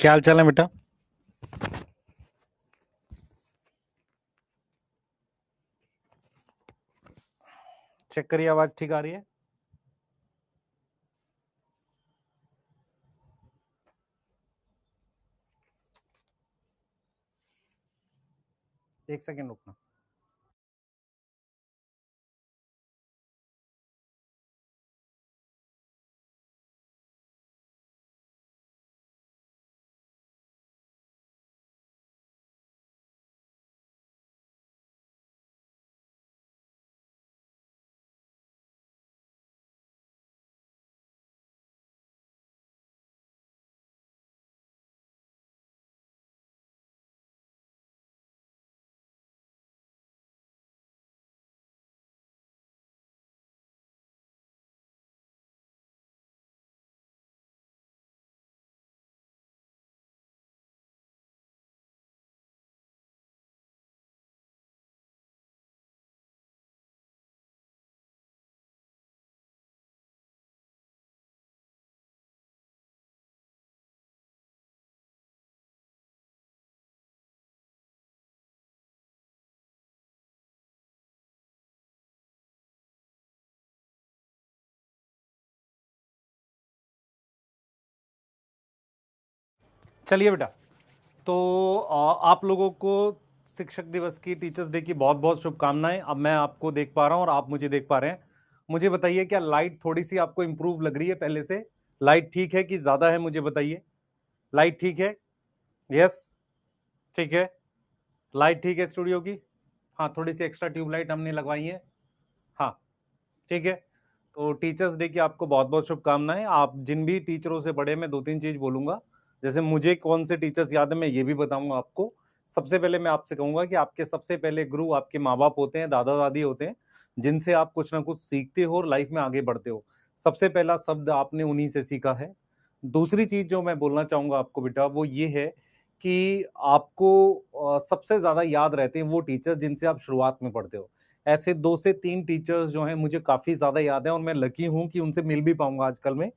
क्या हाल चाल है बेटा। चेक करिए, आवाज ठीक आ रही है। एक सेकेंड रुकना। चलिए बेटा, तो आप लोगों को शिक्षक दिवस की, टीचर्स डे की बहुत बहुत शुभकामनाएं। अब मैं आपको देख पा रहा हूं और आप मुझे देख पा रहे हैं। मुझे बताइए, क्या लाइट थोड़ी सी आपको इंप्रूव लग रही है पहले से? लाइट ठीक है कि ज्यादा है, मुझे बताइए। लाइट ठीक है? यस, ठीक है। लाइट ठीक है स्टूडियो की? हाँ, थोड़ी सी एक्स्ट्रा ट्यूबलाइट हमने लगवाई है। हाँ, ठीक है। तो टीचर्स डे की आपको बहुत बहुत शुभकामनाएं। आप जिन भी टीचरों से पढ़े, मैं दो तीन चीज बोलूंगा। जैसे मुझे कौन से टीचर्स याद है, मैं ये भी बताऊंगा आपको। सबसे पहले मैं आपसे कहूंगा कि आपके सबसे पहले गुरु आपके माँ बाप होते हैं, दादा दादी होते हैं, जिनसे आप कुछ ना कुछ सीखते हो और लाइफ में आगे बढ़ते हो। सबसे पहला शब्द आपने उन्हीं से सीखा है। दूसरी चीज जो मैं बोलना चाहूंगा आपको बेटा, वो ये है कि आपको सबसे ज्यादा याद रहते हैं वो टीचर जिनसे आप शुरुआत में पढ़ते हो। ऐसे दो से तीन टीचर्स जो हैं मुझे काफी ज्यादा याद है, और मैं लकी हूं कि उनसे मिल भी पाऊंगा आजकल में।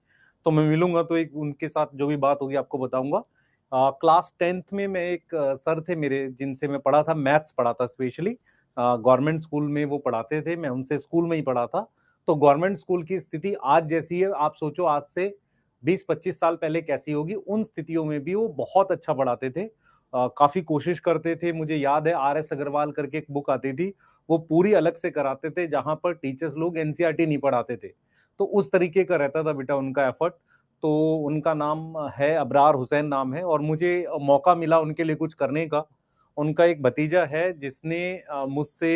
तो मैं मिलूंगा तो एक उनके साथ जो भी बात होगी आपको बताऊंगा। क्लास टेंथ में मैं एक सर थे मेरे, जिनसे मैं पढ़ा था, मैथ्स पढ़ा था स्पेशली। गवर्नमेंट स्कूल में वो पढ़ाते थे, मैं उनसे स्कूल में ही पढ़ा था। तो गवर्नमेंट स्कूल की स्थिति आज जैसी है, आप सोचो आज से 20-25 साल पहले कैसी होगी। उन स्थितियों में भी वो बहुत अच्छा पढ़ाते थे। काफी कोशिश करते थे। मुझे याद है, आर एस अग्रवाल करके एक बुक आती थी, वो पूरी अलग से कराते थे, जहां पर टीचर्स लोग एनसीईआरटी नहीं पढ़ाते थे। तो उस तरीके का रहता था बेटा उनका एफर्ट। तो उनका नाम है अबरार हुसैन, नाम है, और मुझे मौका मिला उनके लिए कुछ करने का। उनका एक भतीजा है जिसने मुझसे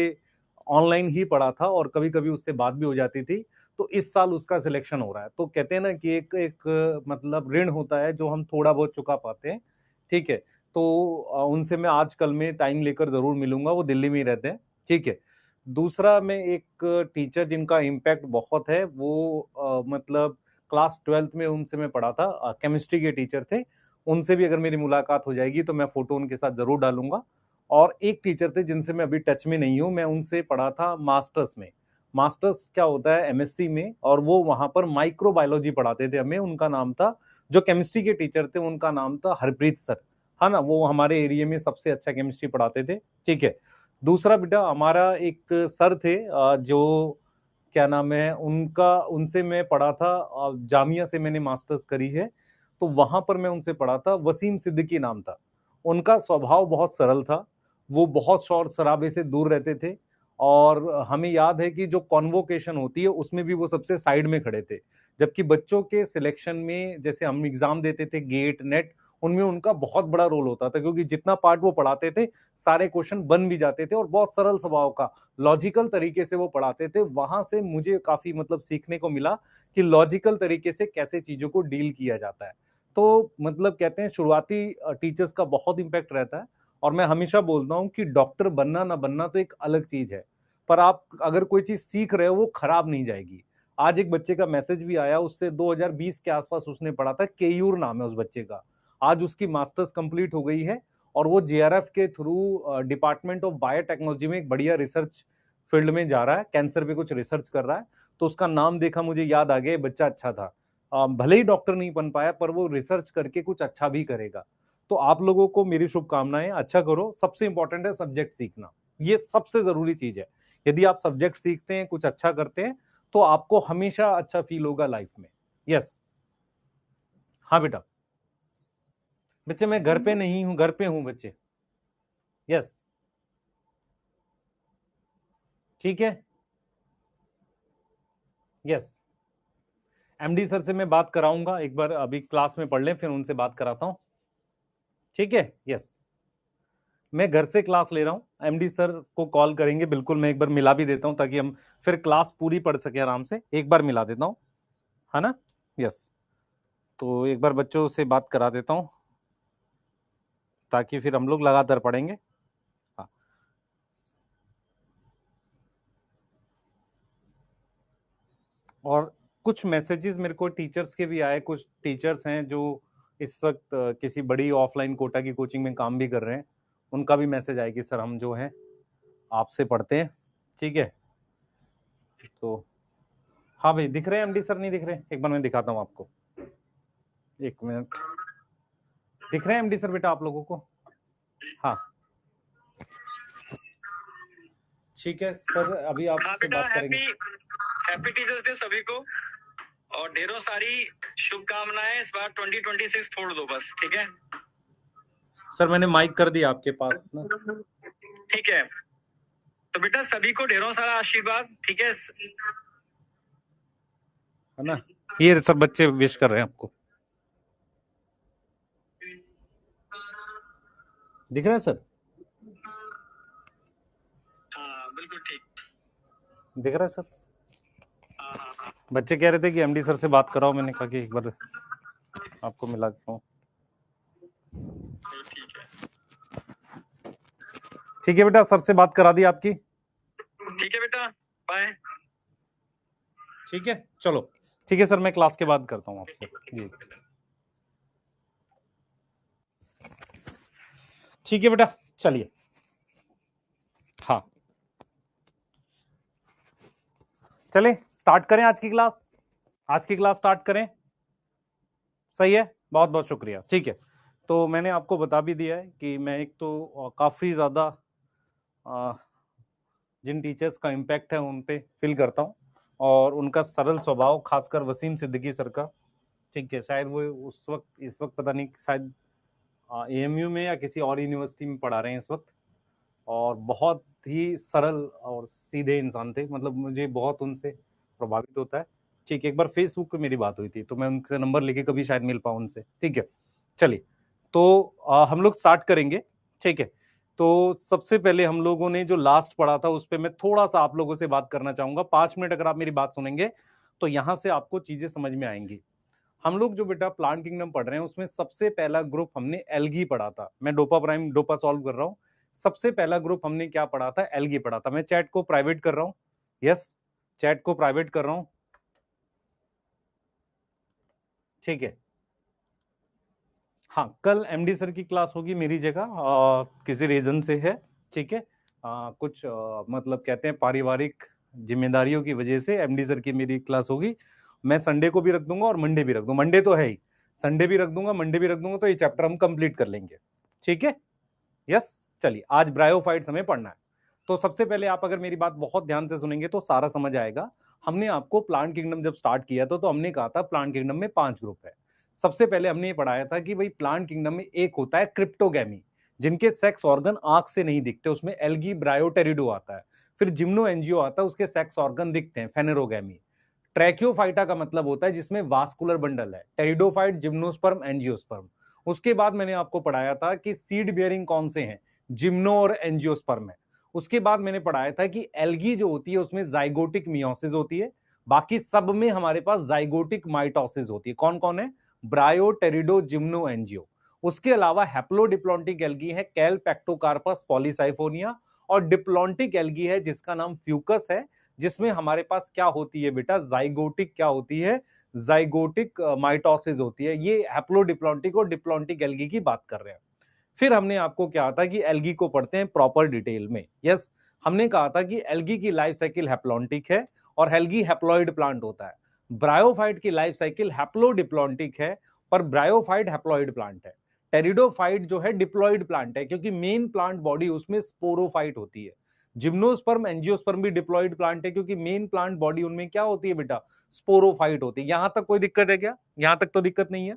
ऑनलाइन ही पढ़ा था, और कभी कभी उससे बात भी हो जाती थी। तो इस साल उसका सिलेक्शन हो रहा है। तो कहते हैं ना कि एक एक मतलब ऋण होता है जो हम थोड़ा बहुत चुका पाते हैं। ठीक है। तो उनसे मैं आज कल में टाइम लेकर जरूर मिलूंगा, वो दिल्ली में ही रहते हैं। ठीक है। दूसरा, मैं एक टीचर जिनका इम्पैक्ट बहुत है, वो मतलब क्लास ट्वेल्थ में उनसे मैं पढ़ा था, केमिस्ट्री के टीचर थे। उनसे भी अगर मेरी मुलाकात हो जाएगी तो मैं फोटो उनके साथ जरूर डालूंगा। और एक टीचर थे जिनसे मैं अभी टच में नहीं हूं, मैं उनसे पढ़ा था मास्टर्स में। मास्टर्स क्या होता है एमएससी में, और वो वहां पर माइक्रोबायोलॉजी पढ़ाते थे हमें। उनका नाम था, जो केमिस्ट्री के टीचर थे, उनका नाम था हरप्रीत सर। है ना, वो हमारे एरिया में सबसे अच्छा केमिस्ट्री पढ़ाते थे। ठीक है। दूसरा बेटा, हमारा एक सर थे जो, क्या नाम है उनका, उनसे मैं पढ़ा था, जामिया से मैंने मास्टर्स करी है। तो वहां पर मैं उनसे पढ़ा था, वसीम सिद्दीकी नाम था। उनका स्वभाव बहुत सरल था। वो बहुत शौर शराबे से दूर रहते थे। और हमें याद है कि जो कॉन्वोकेशन होती है उसमें भी वो सबसे साइड में खड़े थे। जबकि बच्चों के सिलेक्शन में, जैसे हम एग्जाम देते थे गेट नेट, उनमें उनका बहुत बड़ा रोल होता था, क्योंकि जितना पार्ट वो पढ़ाते थे सारे क्वेश्चन बन भी जाते थे, और बहुत सरल स्वभाव का लॉजिकल तरीके से वो पढ़ाते थे। वहां से मुझे काफी मतलब सीखने को मिला कि लॉजिकल तरीके से कैसे चीजों को डील किया जाता है। तो मतलब कहते हैं शुरुआती टीचर्स का बहुत इंपैक्ट रहता है। और मैं हमेशा बोलता हूँ कि डॉक्टर बनना ना बनना तो एक अलग चीज है, पर आप अगर कोई चीज सीख रहे हो वो खराब नहीं जाएगी। आज एक बच्चे का मैसेज भी आया, उससे 2020 के आसपास उसने पढ़ा था, केयूर नाम है उस बच्चे का। आज उसकी मास्टर्स कंप्लीट हो गई है, और वो जेआरएफ के थ्रू डिपार्टमेंट ऑफ बायोटेक्नोलॉजी में एक बढ़िया रिसर्च फील्ड में जा रहा है, कैंसर पे कुछ रिसर्च कर रहा है। तो उसका नाम देखा, मुझे याद आ गया, बच्चा अच्छा था। भले ही डॉक्टर नहीं बन पाया, पर वो रिसर्च करके कुछ अच्छा भी करेगा। तो आप लोगों को मेरी शुभकामनाएं, अच्छा करो। सबसे इंपॉर्टेंट है सब्जेक्ट सीखना, ये सबसे जरूरी चीज है। यदि आप सब्जेक्ट सीखते हैं, कुछ अच्छा करते हैं, तो आपको हमेशा अच्छा फील होगा लाइफ में। यस, हाँ बेटा। बच्चे मैं घर पे नहीं हूं, घर पे हूं बच्चे। यस, ठीक है। यस, एमडी सर से मैं बात कराऊंगा एक बार, अभी क्लास में पढ़ लें, फिर उनसे बात कराता हूं, ठीक है। यस, मैं घर से क्लास ले रहा हूं, एमडी सर को कॉल करेंगे बिल्कुल। मैं एक बार मिला भी देता हूं ताकि हम फिर क्लास पूरी पढ़ सके आराम से। एक बार मिला देता हूं, है ना। यस, तो एक बार बच्चों से बात करा देता हूं ताकि फिर हम लोग लगातार पढ़ेंगे। हाँ, और कुछ मैसेजेस मेरे को टीचर्स के भी आए। कुछ टीचर्स हैं जो इस वक्त किसी बड़ी ऑफलाइन कोटा की कोचिंग में काम भी कर रहे हैं, उनका भी मैसेज आए कि सर हम जो हैं आपसे पढ़ते हैं, ठीक है। तो हाँ भाई, दिख रहे हैं एमडी सर, नहीं दिख रहे? एक बार मैं दिखाता हूँ आपको, एक मिनट। दिख रहे हैं एमडी सर बेटा आप लोगों को? हाँ, ठीक है सर, अभी आपसे बात करेंगे। हैप्पी टीचर्स डे सभी को, और ढेरों सारी शुभकामनाएं। इस बार 2026 फोड़ दो बस, ठीक है सर? मैंने माइक कर दिया आपके पास ना, ठीक है। तो बेटा सभी को ढेरों सारा आशीर्वाद, ठीक है ना। ये सब बच्चे विश कर रहे हैं आपको, दिख रहा है सर? हाँ बिल्कुल ठीक, दिख रहा है सर? हाँ। बच्चे कह रहे थे कि एमडी सर से बात कराओ, मैंने कहा कि एक बार आपको मिला देता हूँ। ठीक है बेटा, सर से बात करा दी आपकी। ठीक है बेटा, बाय। ठीक है, चलो ठीक है सर, मैं क्लास के बाद करता हूँ आपसे जी। ठीक है बेटा, चलिए। हाँ, चलें स्टार्ट करें आज की क्लास। आज की क्लास स्टार्ट करें, सही है, बहुत बहुत शुक्रिया। ठीक है, तो मैंने आपको बता भी दिया है कि मैं एक तो काफ़ी ज़्यादा जिन टीचर्स का इम्पैक्ट है उन पे फील करता हूँ, और उनका सरल स्वभाव, खासकर वसीम सिद्दीकी सर का, ठीक है। शायद वो उस वक्त, इस वक्त पता नहीं, शायद एएमयू में या किसी और यूनिवर्सिटी में पढ़ा रहे हैं इस वक्त, और बहुत ही सरल और सीधे इंसान थे। मतलब मुझे बहुत उनसे प्रभावित होता है। ठीक है, एक बार फेसबुक पे मेरी बात हुई थी, तो मैं उनसे नंबर लेके कभी शायद मिल पाऊँ उनसे, ठीक है। चलिए, तो हम लोग स्टार्ट करेंगे, ठीक है। तो सबसे पहले हम लोगों ने जो लास्ट पढ़ा था उस पर मैं थोड़ा सा आप लोगों से बात करना चाहूंगा। 5 मिनट अगर आप मेरी बात सुनेंगे तो यहां से आपको चीजें समझ में आएंगी। हम लोग जो बेटा प्लांट किंगडम पढ़ रहे हैं उसमें सबसे पहला ग्रुप हमने एल्गी पढ़ा था। मैं डोपा प्राइम डोपा सॉल्व कर रहा हूं। सबसे पहला ग्रुप हमने क्या पढ़ा था? एल्गी पढ़ा था। मैं चैट को प्राइवेट कर रहा हूं, यस, चैट को प्राइवेट कर रहा हूं, ठीक है। हाँ, कल एमडी सर की क्लास होगी मेरी जगह, किसी रीजन से है, ठीक है। कुछ मतलब कहते हैं पारिवारिक जिम्मेदारियों की वजह से एमडी सर की मेरी क्लास होगी। मैं संडे को भी रख दूंगा और मंडे भी रख दूंगा। मंडे तो है ही, संडे भी रख दूंगा, मंडे भी रख दूंगा, तो ये चैप्टर हम कंप्लीट कर लेंगे, ठीक है। यस, चलिए, आज ब्रायोफाइट्स हमें पढ़ना है। तो सबसे पहले आप अगर मेरी बात बहुत ध्यान से सुनेंगे तो सारा समझ आएगा। हमने आपको प्लांट किंगडम जब स्टार्ट किया था तो हमने कहा था प्लांट किंगडम में 5 ग्रुप है। सबसे पहले हमने ये पढ़ाया था कि भाई प्लांट किंगडम में एक होता है क्रिप्टोगैमी, जिनके सेक्स ऑर्गन आंख से नहीं दिखते, उसमें एल्गी ब्रायोटेरिडो आता है। फिर जिम्नो एनजियो आता है, उसके सेक्स ऑर्गन दिखते हैं, फेनेरोगैमी। ट्रैक्योफाइटा का मतलब होता है जिसमें वास्कुलर बंडल है, टेरिडोफाइट, जिम्नोस्पर्म, एंजियोस्पर्म। उसके बाद मैंने आपको पढ़ाया था कि सीड बियरिंग कौन से हैं, जिम्नो और एंजियोस्पर्म है। उसके बाद मैंने पढ़ाया था कि एल्गी जो होती है उसमें जाइगोटिक मियोसिस होती है, बाकी सब में हमारे पास जाइगोटिक माइटोसिस होती है। कौन कौन है? ब्रायो, टेरिडो, जिम्नो, एंजियो। उसके अलावा हैप्लोडिप्लॉन्टिक एल्गी है, कैलपेक्टोकार्पस पॉलीसाइफोनिया, और डिप्लॉन्टिक एल्गी है जिसका नाम फ्यूकस है, जिसमें हमारे पास क्या होती है बेटा? जाइगोटिक क्या होती है? जाइगोटिक माइटोसिस होती है। ये हैप्लोडिप्लॉन्टिक और डिप्लॉन्टिक एल्गी की बात कर रहे हैं। फिर हमने आपको क्या था कि एल्गी को पढ़ते हैं प्रॉपर डिटेल में। यस, हमने कहा था कि एल्गी की लाइफ साइकिल हैप्लॉन्टिक है और एल्गी हैप्लॉइड प्लांट होता है। ब्रायोफाइट की लाइफ साइकिल हैप्लोडिप्लॉन्टिक है पर ब्रायोफाइट हैप्लॉइड प्लांट है, टेरिडोफाइट जो है डिप्लॉयड प्लांट है, क्योंकि मेन प्लांट बॉडी उसमें स्पोरोफाइट होती है। जिम्नोस्पर्म एंजियोस्पर्म भी डिप्लॉयड प्लांट है, क्योंकि मेन प्लांट बॉडी उनमें क्या होती है बेटा, स्पोरोफाइट होती है। यहां तक कोई दिक्कत है क्या? यहां तक तो दिक्कत नहीं है।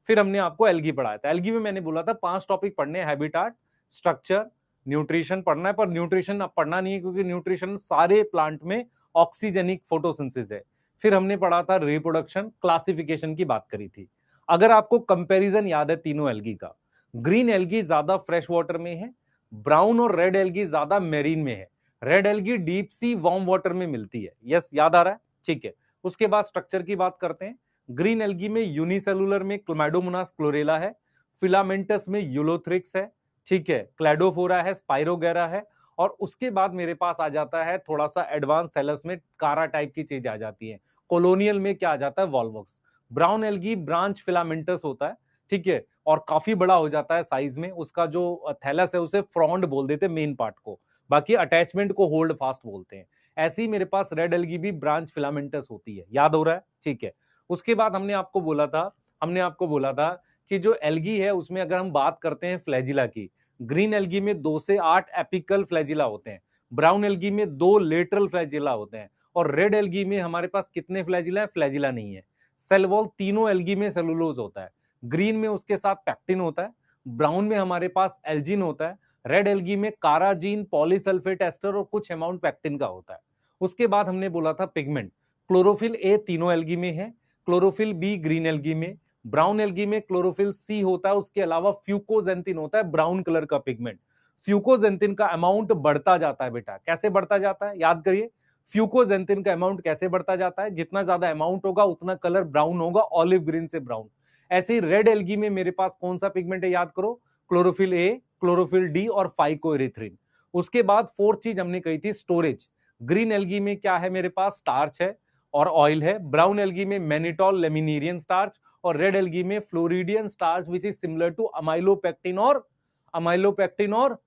फिर हमने आपको एल्गी पढ़ाया था। एल्गी में मैंने बोला था 5 टॉपिक पढ़ने हैं, हैबिटाट, स्ट्रक्चर, न्यूट्रिशन पढ़ना है, पर न्यूट्रिशन अब पढ़ना नहीं है, क्योंकि न्यूट्रिशन सारे प्लांट में ऑक्सीजेनिक फोटोसिंथेसिस है। फिर हमने पढ़ा था रिप्रोडक्शन, क्लासिफिकेशन की बात करी थी। अगर आपको कंपैरिजन याद है तीनों एल्गी का, ग्रीन एल्गी ज्यादा फ्रेश वाटर में है, ब्राउन और रेड एल्गी ज्यादा मेरीन में है, red algae deep sea warm water में मिलती है। यस, याद आ रहा है? ठीक है। उसके बाद स्ट्रक्चर की बात करते हैं। ग्रीन एल्गी में यूनिसेलुलर में क्लोमैडोमोनास क्लोरेला है, फिलामेंटस में यूलोथ्रिक्स है, ठीक है, क्लैडोफोरा है, स्पाइरोगेरा है, और उसके बाद मेरे पास आ जाता है थोड़ा सा एडवांस थैलस में कारा टाइप की चीज आ जाती है। कॉलोनियल में क्या आ जाता है, Volvox. Brown algae branch filamentous होता है, ठीक है, और काफी बड़ा हो जाता है साइज में। उसका जो थैलस है उसे फ्रॉन्ड बोल देते हैं मेन पार्ट को, बाकी अटैचमेंट को होल्ड फास्ट बोलते हैं। ऐसे ही मेरे पास रेड एल्गी भी ब्रांच फिलामेंटस होती है, याद हो रहा है? ठीक है। उसके बाद हमने आपको बोला था कि जो एल्गी है उसमें अगर हम बात करते हैं फ्लैजिला की, ग्रीन एल्गी में 2 से 8 एपिकल फ्लैजिला होते हैं, ब्राउन एल्गी में 2 लेटरल फ्लैजिला होते हैं, और रेड एल्गी में हमारे पास कितने फ्लैजिला है? फ्लैजिला नहीं है। सेल वॉल तीनों एल्गी में सेलुलोज होता है। ग्रीन में उसके साथ पैक्टिन होता है, ब्राउन में हमारे पास एल्जिन होता है, रेड एल्गी में काराजीन, पॉलीसल्फेट एस्टर और कुछ अमाउंट पैक्टिन का होता है। उसके बाद हमने बोला था पिगमेंट, क्लोरोफिल ए तीनों एल्गी में है, क्लोरोफिल बी ग्रीन एल्गी में, ब्राउन एल्गी में क्लोरोफिल सी होता है, उसके अलावा फ्यूकोजेंथिन होता है ब्राउन कलर का पिगमेंट। फ्यूकोजेंथिन का अमाउंट बढ़ता जाता है बेटा, कैसे बढ़ता जाता है याद करिए। फ्यूकोजेंथिन का अमाउंट कैसे बढ़ता जाता है? जितना ज्यादा अमाउंट होगा उतना कलर ब्राउन होगा, ऑलिव ग्रीन से ब्राउन। ऐसे ही रेड एल्गी में मेरे पास कौन सा पिगमेंट है याद करो, क्लोरोफिल ए, क्लोरोफिल डी और फाइकोएरिथ्रिन। उसके बाद फोर्थ चीज हमने कही थी स्टोरेज। ग्रीन एल्गी में क्या है मेरे पास? स्टार्च है और ऑयल है। ब्राउन एल्गी में मैनिटॉल लेमिनेरियन स्टार्च, और रेड एल्गी में floridean starch which is similar to amylopectin और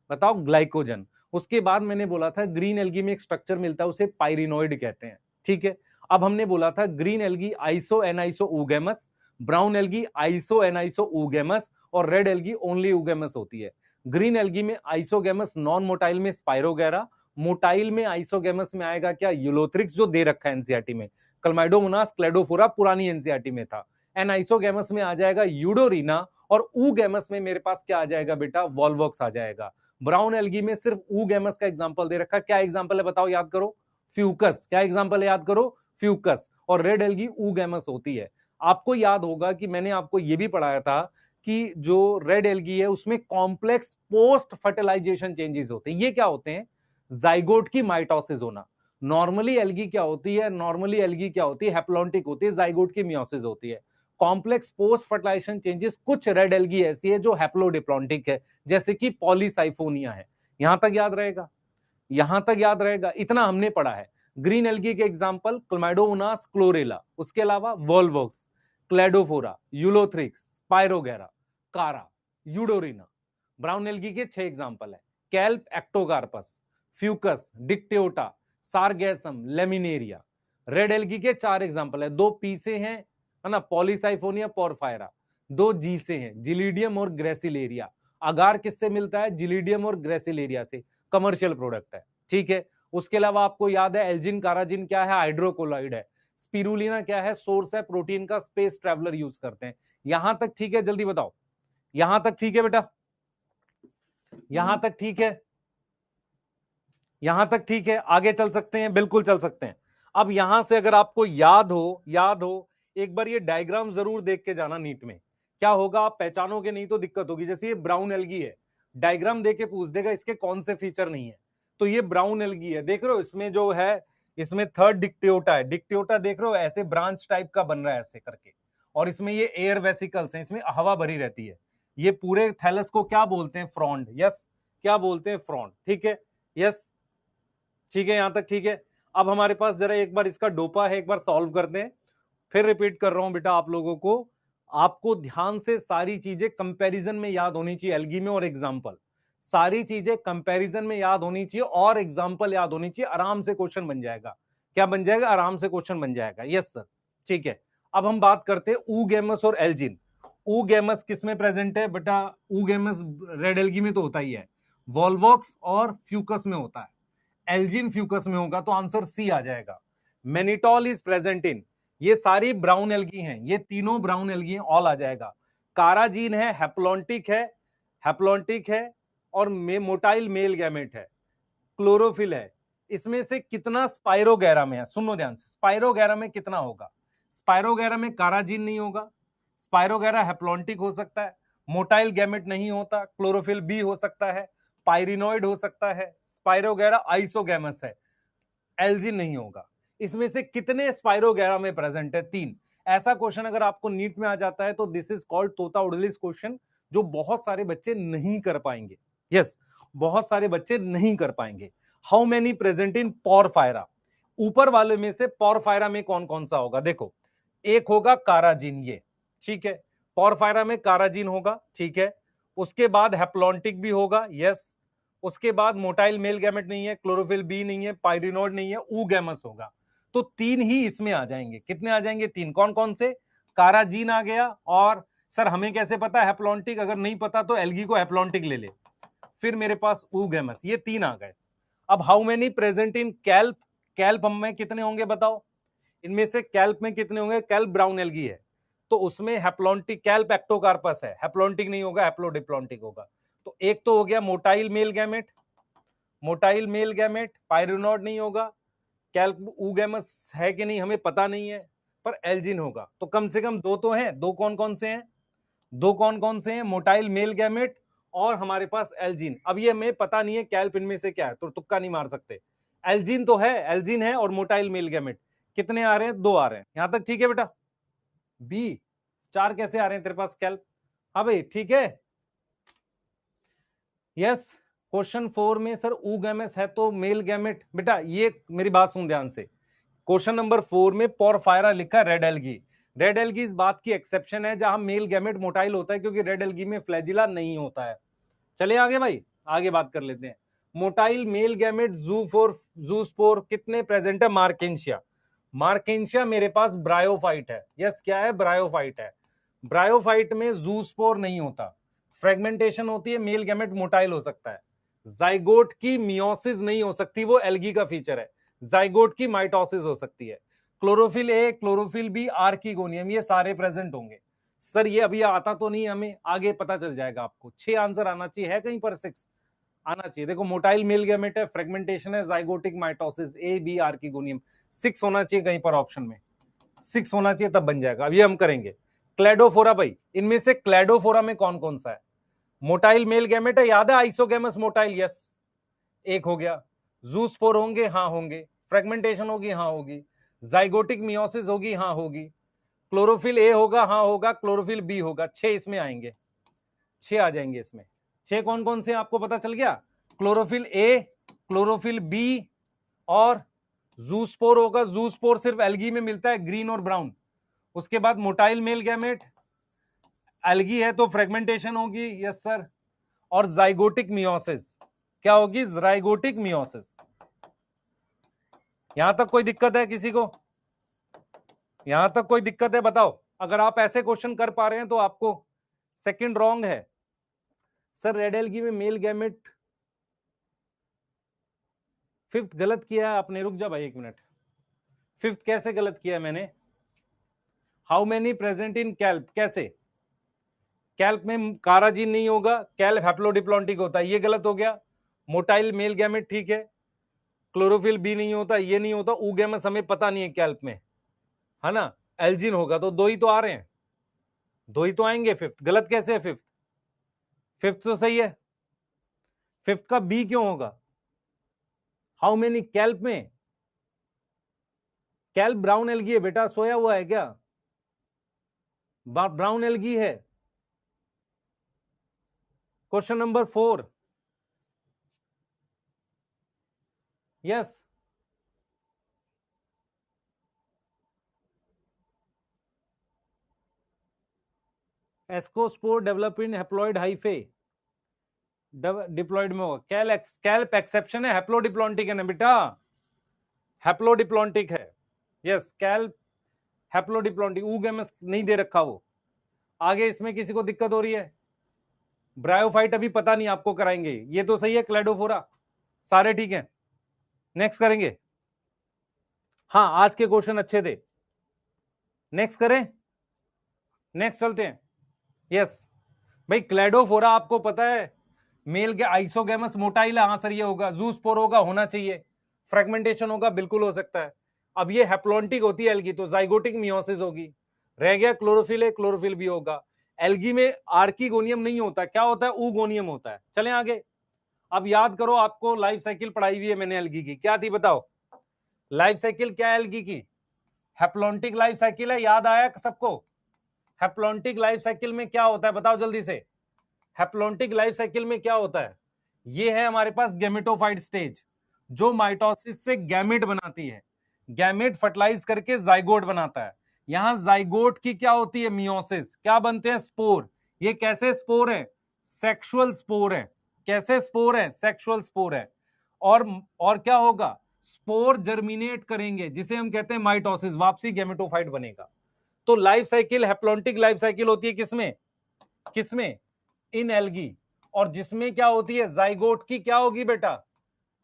बताओ ग्लाइकोजन। उसके बाद मैंने बोला था ग्रीन एल्गी में एक स्ट्रक्चर मिलता है, उसे पाइरिनोइड कहते हैं, ठीक है। अब हमने बोला था green algae iso aniso oogamous, brown algae iso aniso oogamous, और रेड एल्गी ओनली ऊगेमस होती है। ग्रीन एल्गी में आइसोगेमस नॉन मोटाइल में स्पाइरोगेरा, मोटाइल में आइसोगेमस में आएगा क्या? यूलोथ्रिक्स, जो दे रखा है एनसीईआरटी में। क्लमाइडोमोनास क्लेडोफोरा पुरानी एनसीईआरटी में था। एनाइसोगेमस में आ जाएगा यूडोरिना, और ऊगेमस में मेरे पास क्या आ जाएगा बेटा? वॉल्वॉक्स आ जाएगा। ब्राउन एल्गी में सिर्फ ऊगेमस का एग्जांपल दे रखा, क्या एग्जांपल है बताओ, याद करो। फ्यूकस, क्या एग्जांपल है याद करो? फ्यूकस। और रेड एल्गी ऊगेमस होती है। आपको याद होगा कि मैंने आपको यह भी पढ़ाया था कि जो रेड एल्गी है उसमें कॉम्प्लेक्स पोस्ट फर्टिलाइजेशन चेंजेस होते हैं। ये क्या होते हैं? जाइगोट की माइटोसिस होना। नॉर्मली एल्गी क्या होती है? नॉर्मली एल्गी क्या होती है? हैप्लॉन्टिक होती है, जाइगोट की मियोसिस होती है। कॉम्प्लेक्स पोस्ट फर्टिलाइजेशन चेंजेस कुछ रेड एल्गी ऐसी है जो हैप्लोडिप्लॉन्टिक है, जैसे कि पॉलीसाइफोनिया है। यहां तक याद रहेगा? यहां तक याद रहेगा? इतना हमने पढ़ा है। ग्रीन एल्गी के एग्जांपल क्लोमैडोमोनास क्लोरेला, उसके अलावा वॉल्वॉक्स, क्लेडोफोरा, यूलोथ्रिक्स, स्पाइरोगेरा, कारा, यूडोरिना। ब्राउन एल्गी के 6 एग्जांपल है, kelp ectocarpus, fucus, dictyota, sargassum, laminaria. Red algae के 4 एग्जांपल है, 2 पी से हैं, है ना, पॉलीसाइफोनिया पोरफायरा, 2 जी से हैं, जिलीडियम और ग्रेसिलेरिया। अगार किससे मिलता है? जिलीडियम और ग्रेसिलेरिया से, कमर्शियल प्रोडक्ट है, ठीक है। उसके अलावा आपको याद है एल्जिन काराजिन क्या है? हाइड्रोकोलॉइड है। स्पिरुलिना क्या है? सोर्स है प्रोटीन का, स्पेस ट्रैवलर यूज करते हैं। यहां तक ठीक है? जल्दी बताओ, यहां तक ठीक है बेटा? यहां तक ठीक है? यहां तक ठीक है? आगे चल सकते हैं? बिल्कुल चल सकते हैं। अब यहां से अगर आपको याद हो एक बार ये डायग्राम जरूर देख के जाना नीट में। क्या होगा, आप पहचानोगे नहीं तो दिक्कत होगी। जैसे ये ब्राउन एल्गी है, डायग्राम देख के पूछ देगा इसके कौन से फीचर नहीं है। तो ये ब्राउन एल्गी है, देख रहे हो इसमें जो है, इसमें थर्ड डिक्टियोटा है। डिक्टियोटा देख रहे हो ऐसे ब्रांच टाइप का बन रहा है ऐसे करके, और इसमें ये एयर वेसिकल्स हैं, इसमें हवा भरी रहती है। ये पूरे थैलस को क्या बोलते हैं? फ्रॉन्ड। यस, क्या बोलते हैं? फ्रॉन्ड, ठीक है। यस, ठीक है, यहां तक ठीक है। अब हमारे पास जरा एक बार इसका डोपा है, एक बार सॉल्व करते हैं। फिर रिपीट कर रहा हूं बेटा आप लोगों को, आपको ध्यान से सारी चीजें कंपैरिजन में याद होनी चाहिए, एल्गी में और एग्जांपल। सारी चीजें कंपैरिजन में याद होनी चाहिए और एग्जांपल याद होनी चाहिए, आराम से क्वेश्चन बन जाएगा। क्या बन जाएगा? आराम से क्वेश्चन बन जाएगा। यस सर, ठीक है। अब हम बात करते हैं ऊगेमस और एल्जिन। ऊगेमस किस में प्रेजेंट है बेटा? ऊगेमस रेड एल्गी में तो होता ही है, वॉल्वॉक्स और फ्यूकस में होता है, एल्जिन फ्यूकस में होगा, तो आंसर सी आ जाएगा। मेनिटॉल इज प्रेजेंट इन, ये सारी ब्राउन एल्गी हैं, ये तीनों ब्राउन एल्गी हैं, ऑल आ जाएगा। काराजीन है, हैप्लॉन्टिक है, हैप्लॉन्टिक है, और मोटाइल मेल गैमेट है, क्लोरोफिल है। इसमें से कितना स्पाइरोगैरा में है? सुनो ध्यान से, स्पाइरोगैरा में कितना होगा? स्पाइरोगैरा में काराजीन नहीं होगा, स्पाइरोगैरा हैप्लॉन्टिक हो सकता है, मोटाइल गैमेट नहीं होता, क्लोरोफिल बी हो सकता है, पायरिनोइड हो सकता है, स्पाइरोगैरा आइसोगैमस है, एल्जिन नहीं होगा। इसमें से कितने स्पाइरोगैरा में प्रेजेंट है? 3। ऐसा क्वेश्चन अगर आपको नीट में आ जाता है तो दिस इज कॉल्ड तोता उड़लिस क्वेश्चन, जो बहुत सारे बच्चे नहीं कर पाएंगे। यस, बहुत सारे बच्चे नहीं कर पाएंगे। How many present in porphyra? ऊपर वाले में से पोरफायरा में कौन कौन सा होगा? देखो, एक होगा काराजीन, ये ठीक है, पोरफायरा में काराजीन होगा, ठीक है। उसके बाद हैप्लॉन्टिक भी होगा, यस। उसके बाद मोटाइल मेल गैमेट नहीं है, क्लोरोफिल बी नहीं है, पायरिनोइड नहीं है, ऊगैमस होगा। तो 3 ही इसमें आ जाएंगे। कितने आ जाएंगे? 3। कौन कौन से? काराजीन आ गया, और सर हमें कैसे पता है हैप्लॉन्टिक? अगर नहीं पता तो एल्गी को हैप्लॉन्टिक ले ले, फिर मेरे पास ऊगैमस, ये 3 आ गए। अब how many present in kelp? Kelp हम में कितने होंगे बताओ? इनमें से कैल्प में कितने होंगे? कैल्प ब्राउन एल्गी है, तो उसमें हैप्लॉन्टिक, कैल्प एक्टोकार्पस है, हैप्लॉन्टिक नहीं होगा, हैप्लोडिप्लॉन्टिक होगा। तो एक तो हो गया motile male gamete, motile male gamete, pyrenoid नहीं होगा, कैल्प ऊगैमस है कि नहीं हमें पता नहीं है, पर एल्जिन होगा। तो कम से कम 2 तो हैं। 2 कौन कौन से हैं? 2 कौन कौन से हैं? मोटाइल मेल गैमेट और हमारे पास एल्जिन। अब ये हमें पता नहीं है कैल्प इनमें से क्या है, तो तुक्का नहीं मार सकते। एल्जिन तो है, एल्जिन है और मोटाइल मेल गैमेट। कितने आ रहे हैं? 2 आ रहे हैं। यहां तक ठीक है बेटा? बी 4 कैसे आ रहे हैं तेरे पास कैल्प? हाँ भाई ठीक है, यस। क्वेश्चन 4 में सर ऊगैमस है तो मेल गैमेट, बेटा ये मेरी बात सुन ध्यान से। क्वेश्चन नंबर 4 में पोरफायरा लिखा रेड एल्गी। रेड एल्गी इस बात की एक्सेप्शन है जहां मेल गैमेट मोटाइल होता है, क्योंकि रेड एल्गी में फ्लैजिला नहीं होता है। चलिए आगे भाई, आगे बात कर लेते हैं। मोटाइल मेल गैमेट जूस्पोर कितने प्रेजेंट है? मार्केंशिया, मार्केंशिया मेरे पास ब्रायोफाइट है। यस, क्या है? ब्रायोफाइट है। ब्रायोफाइट में जूस्पोर नहीं होता, फ्रेगमेंटेशन होती है, मेल गैमेट मोटाइल हो सकता है। जाइगोट की मियोसिस नहीं हो सकती, वो एल्गी का फीचर है। जाइगोट की माइटोसिस हो सकती है। क्लोरोफिल ए, क्लोरोफिल बी, आर्किगोनियम, ये सारे प्रेजेंट होंगे। सर ये अभी आता तो नहीं, हमें आगे पता चल जाएगा आपको। 6 आंसर आना चाहिए, है कहीं पर 6 आना चाहिए। देखो, मोटाइल मेल गैमेट है, फ्रेगमेंटेशन है, zygotic mitosis, A B archegonium, 6 होना चाहिए कहीं पर ऑप्शन में, 6 होना चाहिए, तब बन जाएगा। अब ये हम करेंगे। क्लेडोफोरा भाई, इनमें से क्लेडोफोरा में कौन कौन सा है? मोटाइल मेल गैमेट है, याद है, आइसोगैमस मोटाइल, यस, एक हो गया। जूस्पोर होंगे, हाँ होंगे। फ्रेगमेंटेशन होगी, हाँ होगी। जाइगोटिक मियोसिस होगी, हाँ होगी। क्लोरोफिल ए होगा, हाँ होगा। क्लोरोफिल बी होगा। 6 इसमें आएंगे, 6 आ जाएंगे इसमें। 6 कौन कौन से आपको पता चल गया? क्लोरोफिल ए, क्लोरोफिल बी, और जूस्पोर होगा। जूस्पोर सिर्फ एल्गी में मिलता है, ग्रीन और ब्राउन। उसके बाद मोटाइल मेल गैमेट, एल्गी है तो फ्रेगमेंटेशन होगी, यस सर। और जाइगोटिक मियोसिस, क्या होगी? Zygotic meiosis. यहां तक कोई दिक्कत है किसी को? यहां तक कोई दिक्कत है बताओ? अगर आप ऐसे क्वेश्चन कर पा रहे हैं तो आपको सेकंड रॉन्ग है। सर रेड एल्गी में मेल गैमेट, 5th गलत किया है आपने। रुक जा भाई 1 मिनट, 5th कैसे गलत किया है मैंने? How many present in kelp, कैसे? कैल्प में काराजीन नहीं होगा, कैल्प हैप्लोडिप्लॉन्टिक होता है, ये गलत हो गया। मोटाइल मेल गैमेट ठीक है, क्लोरोफिल बी नहीं होता, ये नहीं होता। ऊगैमस हमें पता नहीं है कैल्प में, है ना। एल्जिन होगा, तो 2 ही तो आ रहे हैं, 2 ही तो आएंगे। 5th गलत कैसे है? 5th तो सही है, 5th का बी क्यों होगा? हाउ मेनी कैल्प में? कैल्प ब्राउन एल्गी है बेटा, सोया हुआ है क्या? ब्राउन एल्गी है। Question number 4, yes. Ascospore develop in haploid hyphae, diploid में होगा। कैल्प एक्सेप्शन है, हैप्लोडिप्लॉन्टिक है ना बेटा, हैप्लोडिप्लॉन्टिक है। यस, कैल्प हैप्लोडिप्लॉन्टिक, ऊगैमस नहीं दे रखा वो। आगे इसमें किसी को दिक्कत हो रही है? ब्रायोफाइट अभी पता नहीं, आपको कराएंगे। ये तो सही है, क्लेडोफोरा सारे ठीक है। नेक्स्ट करेंगे। हाँ, आज के क्वेश्चन अच्छे थे। नेक्स्ट करें, नेक्स्ट चलते हैं। यस भाई, क्लेडोफोरा आपको पता है मेल के आइसोगेमस मोटाइल, हाँ सर ये होगा, जूस्पोर होगा, होना चाहिए। फ्रेगमेंटेशन होगा, बिल्कुल हो सकता है। अब ये हैप्लॉन्टिक होती है एल्गी, तो जाइगोटिक मियोसिस होगी। रह गया क्लोरोफिल है, क्लोरोफिल भी होगा। एल्गी में आर्किगोनियम नहीं होता, क्या होता है? ऊगोनियम होता है। चलें आगे। अब याद करो, आपको लाइफ साइकिल पढ़ाई हुई है मैंने एल्गी की, क्या थी बताओ? लाइफ साइकिल क्या है एल्गी की? हैप्लॉन्टिक लाइफ साइकिल है, याद आया सबको? हैप्लॉन्टिक लाइफ साइकिल में क्या होता है बताओ जल्दी से? हैप्लॉन्टिक लाइफ साइकिल में क्या होता है? ये है हमारे पास गैमेटोफाइट स्टेज, जो माइटोसिस से गैमेट बनाती है। गैमेट फर्टिलाइज करके जाइगोट बनाता है। यहां जाइगोट की क्या होती है? मियोसिस। क्या बनते हैं? स्पोर। ये कैसे स्पोर है? सेक्सुअल स्पोर है। कैसे स्पोर है? सेक्सुअल स्पोर है। और क्या होगा? स्पोर जर्मिनेट करेंगे, जिसे हम कहते हैं माइटोसिस, वापसी गैमेटोफाइट बनेगा। तो life cycle, haplontic life cycle होती है किसमें? किसमें? इन एल्गी। और जिसमें क्या होती है? जाइगोट की क्या होगी बेटा?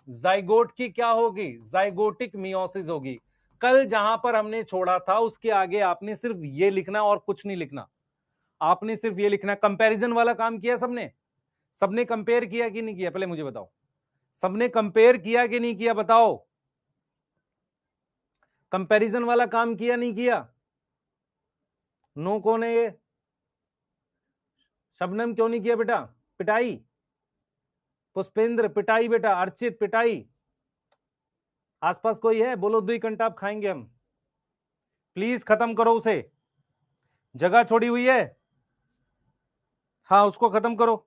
जाइगोट की क्या होगी? जाइगोटिक मियोसिस होगी। कल जहां पर हमने छोड़ा था उसके आगे आपने सिर्फ ये लिखना और कुछ नहीं लिखना। आपने सिर्फ ये लिखना। कंपैरिजन वाला काम किया सबने? सबने कंपेयर किया कि नहीं किया? पहले मुझे बताओ, सबने कंपेयर किया कि नहीं किया? बताओ, कंपैरिजन वाला काम किया नहीं किया? नो कौन है ये? शबनम क्यों नहीं किया बेटा? पिटाई। पुष्पेंद्र पिटाई बेटा। अर्चित पिटाई। आसपास कोई है? बोलो, 2 घंटा आप खाएंगे हम। प्लीज खत्म करो उसे, जगह छोड़ी हुई है। हाँ, उसको खत्म करो।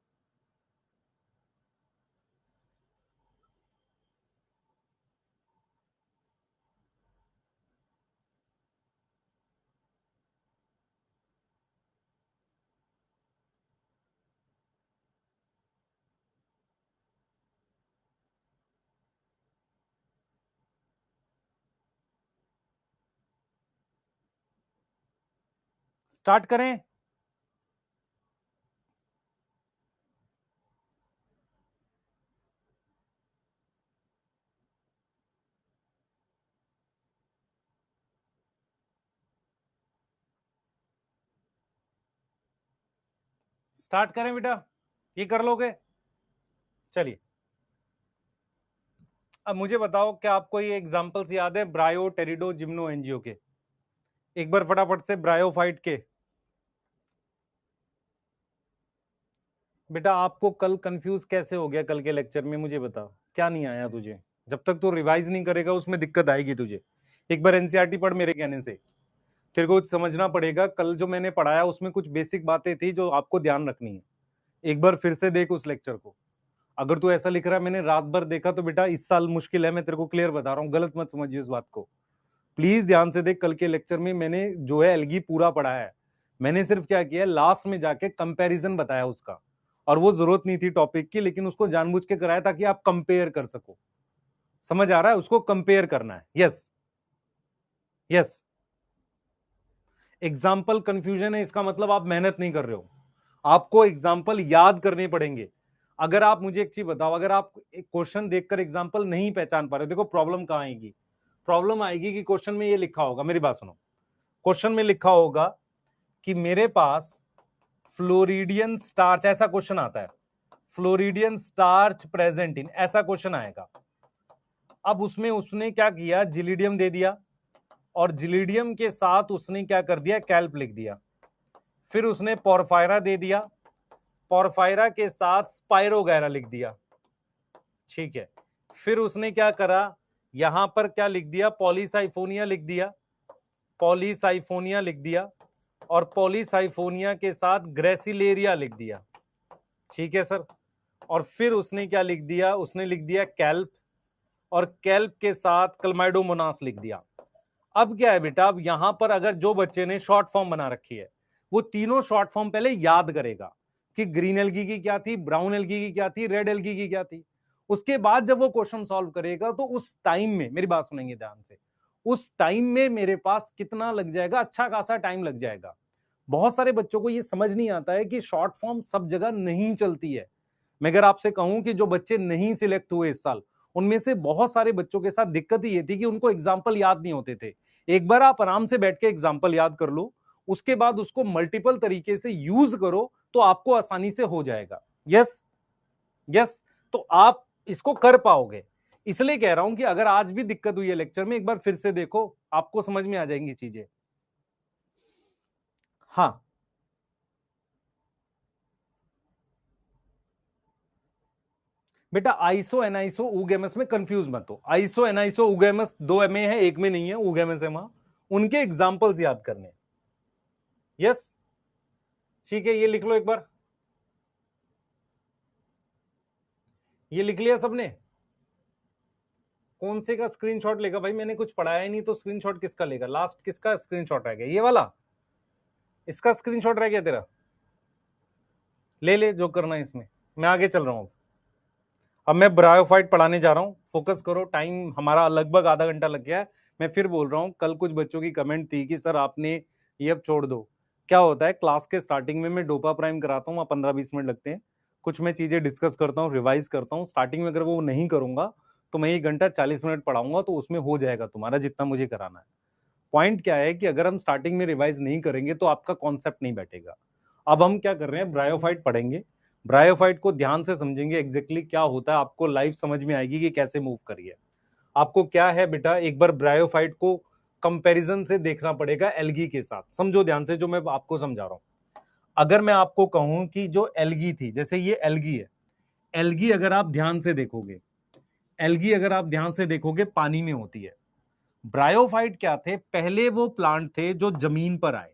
स्टार्ट करें? स्टार्ट करें बेटा? ये कर लोगे? चलिए, अब मुझे बताओ, क्या आपको ये एग्जांपल्स याद है ब्रायो, टेरिडो, जिम्नो, एनजीओ के? एक बार फटाफट से ब्रायोफाइट के। बेटा आपको कल कंफ्यूज कैसे हो गया? कल के लेक्चर में मुझे बता, क्या नहीं आया तुझे? जब तक तू रिवाइज नहीं करेगा उसमें दिक्कत आएगी तुझे। एक बार एनसीईआरटी पढ़ मेरे कहने से। तेरे को समझना पड़ेगा, कल जो मैंने पढ़ाया उसमें कुछ बेसिक बातें थी जो आपको ध्यान रखनी है। एक बार फिर से देख उस लेक्चर को। अगर तू ऐसा लिख रहा है मैंने रात भर देखा, तो बेटा इस साल मुश्किल है, मैं तेरे को क्लियर बता रहा हूँ, गलत मत समझिए इस बात को। प्लीज ध्यान से देख, कल के लेक्चर में मैंने जो है एल्गी पूरा पढ़ा है। मैंने सिर्फ क्या किया, लास्ट में जाके कंपैरिजन बताया उसका। और वो जरूरत नहीं थी टॉपिक की, लेकिन उसको जानबूझ के कराया ताकि आप कंपेयर कर सको। समझ आ रहा है? उसको कंपेयर करना है। Yes yes. एग्जाम्पल कंफ्यूजन है, इसका मतलब आप मेहनत नहीं कर रहे हो। आपको एग्जाम्पल याद करने पड़ेंगे। अगर आप मुझे एक चीज बताओ, अगर आप एक क्वेश्चन देखकर एग्जाम्पल नहीं पहचान पा रहे, देखो प्रॉब्लम कहां आएगी? प्रॉब्लम आएगी कि क्वेश्चन में ये लिखा होगा, मेरी बात सुनो, क्वेश्चन में लिखा होगा कि मेरे पास फ्लोरिडियन स्टार्च, ऐसा क्वेश्चन आता है, फ्लोरिडियन स्टार्च प्रेजेंट इन, ऐसा क्वेश्चन आएगा। अब उसमें उसने क्या किया, जिलिडियम दे दिया, और जिलिडियम के साथ उसने क्या कर दिया, कैल्प लिख दिया। फिर उसने पोरफायरा दे दिया, पोरफायरा के साथ स्पाइरोगैरा लिख दिया। ठीक है। फिर उसने क्या करा, यहां पर क्या लिख दिया, पॉलीसाइफोनिया लिख दिया, पॉलीसाइफोनिया लिख दिया, और पॉलीसाइफोनिया के साथ ग्रेसिलेरिया लिख दिया। ठीक है सर। और फिर उसने क्या लिख दिया, उसने लिख दिया कैल्प, और कैल्प के साथ क्लमाइडोमोनास लिख दिया। अब क्या है बेटा, अब यहां पर अगर जो बच्चे ने शॉर्ट फॉर्म बना रखी है, वो तीनों शॉर्ट फॉर्म पहले याद करेगा कि ग्रीन एल्गी की क्या थी, ब्राउन एल्गी की क्या थी, रेड एल्गी की क्या थी। उसके बाद जब वो क्वेश्चन सॉल्व करेगा, तो उस टाइम में, मेरी बात सुनेंगे ध्यान से, उस टाइम में मेरे पास कितना लग जाएगा, अच्छा खासा टाइम लग जाएगा। बहुत सारे बच्चों को ये समझ नहीं आता है कि शॉर्ट फॉर्म सब जगह नहीं चलती है। मैं अगर आपसे कहूं कि जो बच्चे नहीं सिलेक्ट हुए इस साल, उनमें से बहुत सारे बच्चों के साथ दिक्कत ही ये थी कि उनको एग्जाम्पल याद नहीं होते थे। एक बार आप आराम से बैठ के एग्जाम्पल याद कर लो, उसके बाद उसको मल्टीपल तरीके से यूज करो तो आपको आसानी से हो जाएगा। यस, यस, तो आप इसको कर पाओगे। इसलिए कह रहा हूं कि अगर आज भी दिक्कत हुई है लेक्चर में, एक बार फिर से देखो, आपको समझ में आ जाएंगी चीजें। हाँ, बेटा आइसो एनाइसो ऊगेमस में कंफ्यूज मत हो। आइसो एनाइसो ऊगेमस दो में है, एक में नहीं है। ऊगेमस है वहां, उनके एग्जाम्पल्स याद करने। यस, ठीक है, ये लिख लो एक बार। ये लिख लिया सबने? कौन से का स्क्रीनशॉट लेगा भाई? मैंने कुछ पढ़ाया ही नहीं तो स्क्रीनशॉट किसका लेगा? लास्ट किसका स्क्रीनशॉट रह गया? ये वाला, इसका स्क्रीनशॉट रह गया तेरा? ले ले जो करना है इसमें, मैं आगे चल रहा हूं। अब मैं ब्रायोफाइट पढ़ाने जा रहा हूं, फोकस करो। टाइम हमारा लगभग आधा घंटा लग गया है। मैं फिर बोल रहा हूं, कल कुछ बच्चों की कमेंट थी कि सर आपने ये अब छोड़ दो। क्या होता है, क्लास के स्टार्टिंग में मैं डोपा प्राइम कराता हूँ, 15-20 मिनट लगते हैं। कुछ मैं चीजें डिस्कस करता हूँ, रिवाइज करता हूँ। स्टार्टिंग में अगर वो नहीं करूंगा तो मैं 1 घंटा 40 मिनट पढ़ाऊंगा, तो उसमें हो जाएगा तुम्हारा जितना मुझे कराना है। पॉइंट क्या है कि अगर हम स्टार्टिंग में रिवाइज नहीं करेंगे तो आपका कॉन्सेप्ट नहीं बैठेगा। अब हम क्या कर रहे हैं, ब्रायोफाइट पढ़ेंगे। ब्रायोफाइट को ध्यान से समझेंगे, एग्जैक्टली क्या होता है आपको लाइव समझ में आएगी कि कैसे मूव करिए। आपको क्या है बेटा, एक बार ब्रायोफाइट को कंपैरिजन से देखना पड़ेगा एल्गी के साथ। समझो ध्यान से जो मैं आपको समझा रहा हूं। अगर मैं आपको कहूं कि जो एल्गी थी, जैसे ये एल्गी है, एल्गी अगर आप ध्यान से देखोगे, एल्गी अगर आप ध्यान से देखोगे पानी में होती है। ब्रायोफाइट क्या थे? पहले वो प्लांट थे जो जमीन पर आए,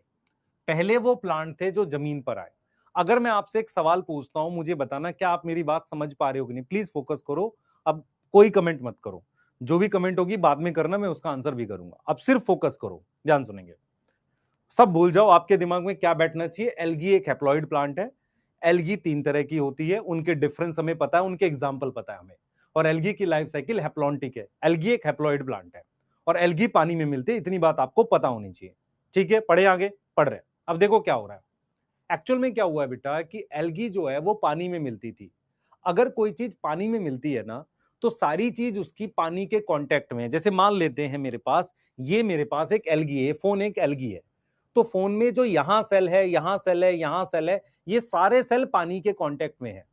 पहले वो प्लांट थे जो जमीन पर आए। अगर मैं आपसे एक सवाल पूछता हूं, मुझे बताना क्या आप मेरी बात समझ पा रहे हो कि नहीं। प्लीज फोकस करो। अब कोई कमेंट मत करो, जो भी कमेंट होगी बाद में करना, मैं उसका आंसर भी करूंगा। अब सिर्फ फोकस करो, ध्यान सुनेंगे। सब भूल जाओ, आपके दिमाग में क्या बैठना चाहिए। एल्गी एक हैप्लॉइड प्लांट है। एल्गी 3 तरह की होती है, उनके डिफरेंस हमें पता है, उनके एग्जाम्पल पता है हमें। और एल्गी की लाइफ साइकिल हैप्लॉन्टिक है। एल्गी एक हैप्लॉइड प्लांट है और एल्गी पानी में मिलते हैं, इतनी बात आपको पता होनी चाहिए। ठीक है, पढ़े आगे? पढ़ रहे हैं। अब देखो क्या हो रहा है। एक्चुअल में क्या हुआ है बेटा कि एल्गी जो है वो पानी में मिलती थी। अगर कोई चीज पानी में मिलती है ना, तो सारी चीज उसकी पानी के कांटेक्ट में है। जैसे मान लेते हैं मेरे पास, ये मेरे पास एक एल्गी है, फोन एक एल्गी है। तो फोन में जो यहां सेल है, यहां सेल है, यहां सेल है, ये सारे सेल पानी के कांटेक्ट में है,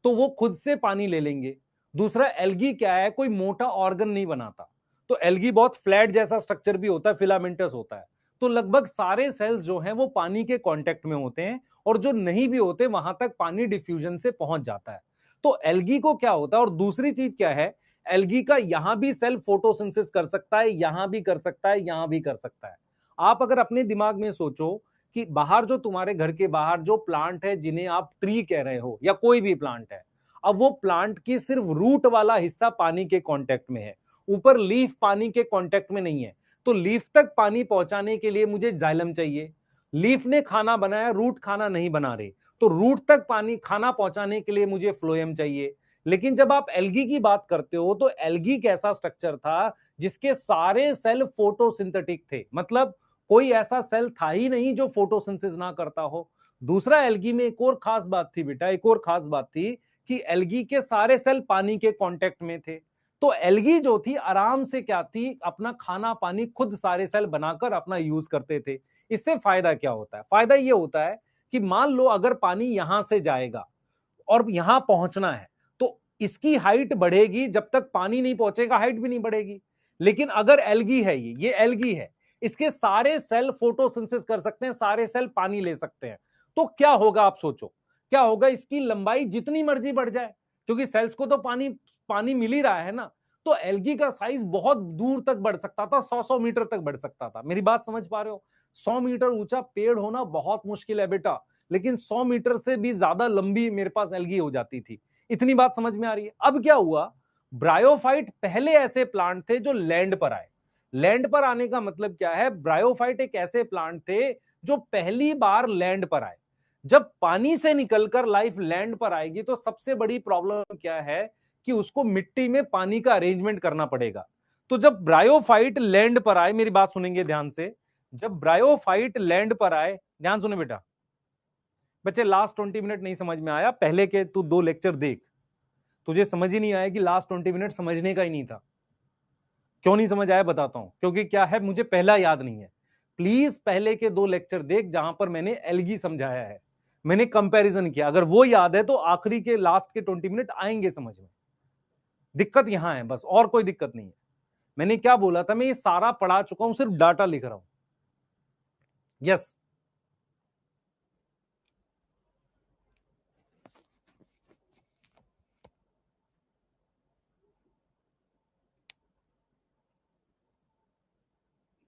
तो वो खुद से पानी ले लेंगे। दूसरा, एल्गी क्या है, कोई मोटा ऑर्गन नहीं बनाता। तो एल्गी बहुत फ्लैट जैसा स्ट्रक्चर भी होता है, फिलामेंटस होता है। तो लगभग सारे सेल्स जो हैं वो पानी के कांटेक्ट में होते हैं, और जो नहीं भी होते वहां तक पानी डिफ्यूजन से पहुंच जाता है। तो एल्गी को क्या होता है, और दूसरी चीज क्या है, एल्गी का यहां भी सेल फोटोसिंथेसिस कर सकता है, यहां भी कर सकता है, यहां भी कर सकता है। आप अगर अपने दिमाग में सोचो कि बाहर जो तुम्हारे घर के बाहर जो प्लांट है, जिन्हें आप ट्री कह रहे हो या कोई भी प्लांट है, अब वो प्लांट की सिर्फ रूट वाला हिस्सा पानी के कांटेक्ट में है, ऊपर लीफ पानी के कांटेक्ट में नहीं है। तो लीफ तक पानी पहुंचाने के लिए मुझे जाइलम चाहिए। लीफ ने खाना बनाया, रूट खाना नहीं बना रहे, तो रूट तक पानी खाना पहुंचाने के लिए मुझे फ्लोएम चाहिए। लेकिन जब आप एल्गी की बात करते हो, तो एल्गी कैसा स्ट्रक्चर था जिसके सारे सेल फोटोसिंथेटिक थे, मतलब कोई ऐसा सेल था ही नहीं जो फोटोसिंथेसिस ना करता हो। दूसरा, एल्गी में एक और खास बात थी बेटा, एक और खास बात थी कि एल्गी के सारे सेल पानी के कांटेक्ट में थे। तो एल्गी जो थी आराम से क्या थी, अपना खाना पानी खुद सारे सेल बनाकर अपना यूज करते थे। इससे फायदा क्या होता है? फायदा ये होता है कि मान लो अगर पानी यहां से जाएगा और यहां पहुंचना है, तो इसकी हाइट बढ़ेगी, जब तक पानी नहीं पहुंचेगा हाइट भी नहीं बढ़ेगी। लेकिन अगर एल्गी है, ये एल्गी है, इसके सारे सेल फोटोसिंथेसिस कर सकते हैं, सारे सेल पानी ले सकते हैं। तो क्या होगा आप सोचो, क्या होगा? इसकी लंबाई जितनी मर्जी बढ़ जाए, क्योंकि सेल्स को तो पानी पानी मिल ही रहा है ना। तो एल्गी का साइज बहुत दूर तक बढ़ सकता था, 100-100 मीटर तक बढ़ सकता था। मेरी बात समझ पा रहे हो? 100 मीटर ऊंचा पेड़ होना बहुत मुश्किल है बेटा, लेकिन 100 मीटर से भी ज्यादा लंबी मेरे पास एल्गी हो जाती थी। इतनी बात समझ में आ रही है? अब क्या हुआ, ब्रायोफाइट पहले ऐसे प्लांट थे जो लैंड पर आए। लैंड पर आने का मतलब क्या है, ब्रायोफाइट एक ऐसे प्लांट थे जो पहली बार लैंड पर आए। जब पानी से निकलकर लाइफ लैंड पर आएगी तो सबसे बड़ी प्रॉब्लम क्या है कि उसको मिट्टी में पानी का अरेंजमेंट करना पड़ेगा। तो जब ब्रायोफाइट लैंड पर आए, मेरी बात सुनेंगे ध्यान से, जब ब्रायोफाइट लैंड पर आए, ध्यान सुने बेटा, बच्चे लास्ट 20 मिनट नहीं समझ में आया, पहले के तू 2 लेक्चर देख, तुझे समझ ही नहीं आया कि लास्ट 20 मिनट समझने का ही नहीं था। क्यों नहीं समझ आया बताता हूं, क्योंकि क्या है, मुझे पहला याद नहीं है। प्लीज पहले के 2 लेक्चर देख जहां पर मैंने एल्गी समझाया है, मैंने कंपैरिजन किया, अगर वो याद है तो आखिरी के लास्ट के 20 मिनट आएंगे समझ में। दिक्कत यहां है बस, और कोई दिक्कत नहीं है। मैंने क्या बोला था, मैं ये सारा पढ़ा चुका हूं, सिर्फ डाटा लिख रहा हूं। यस,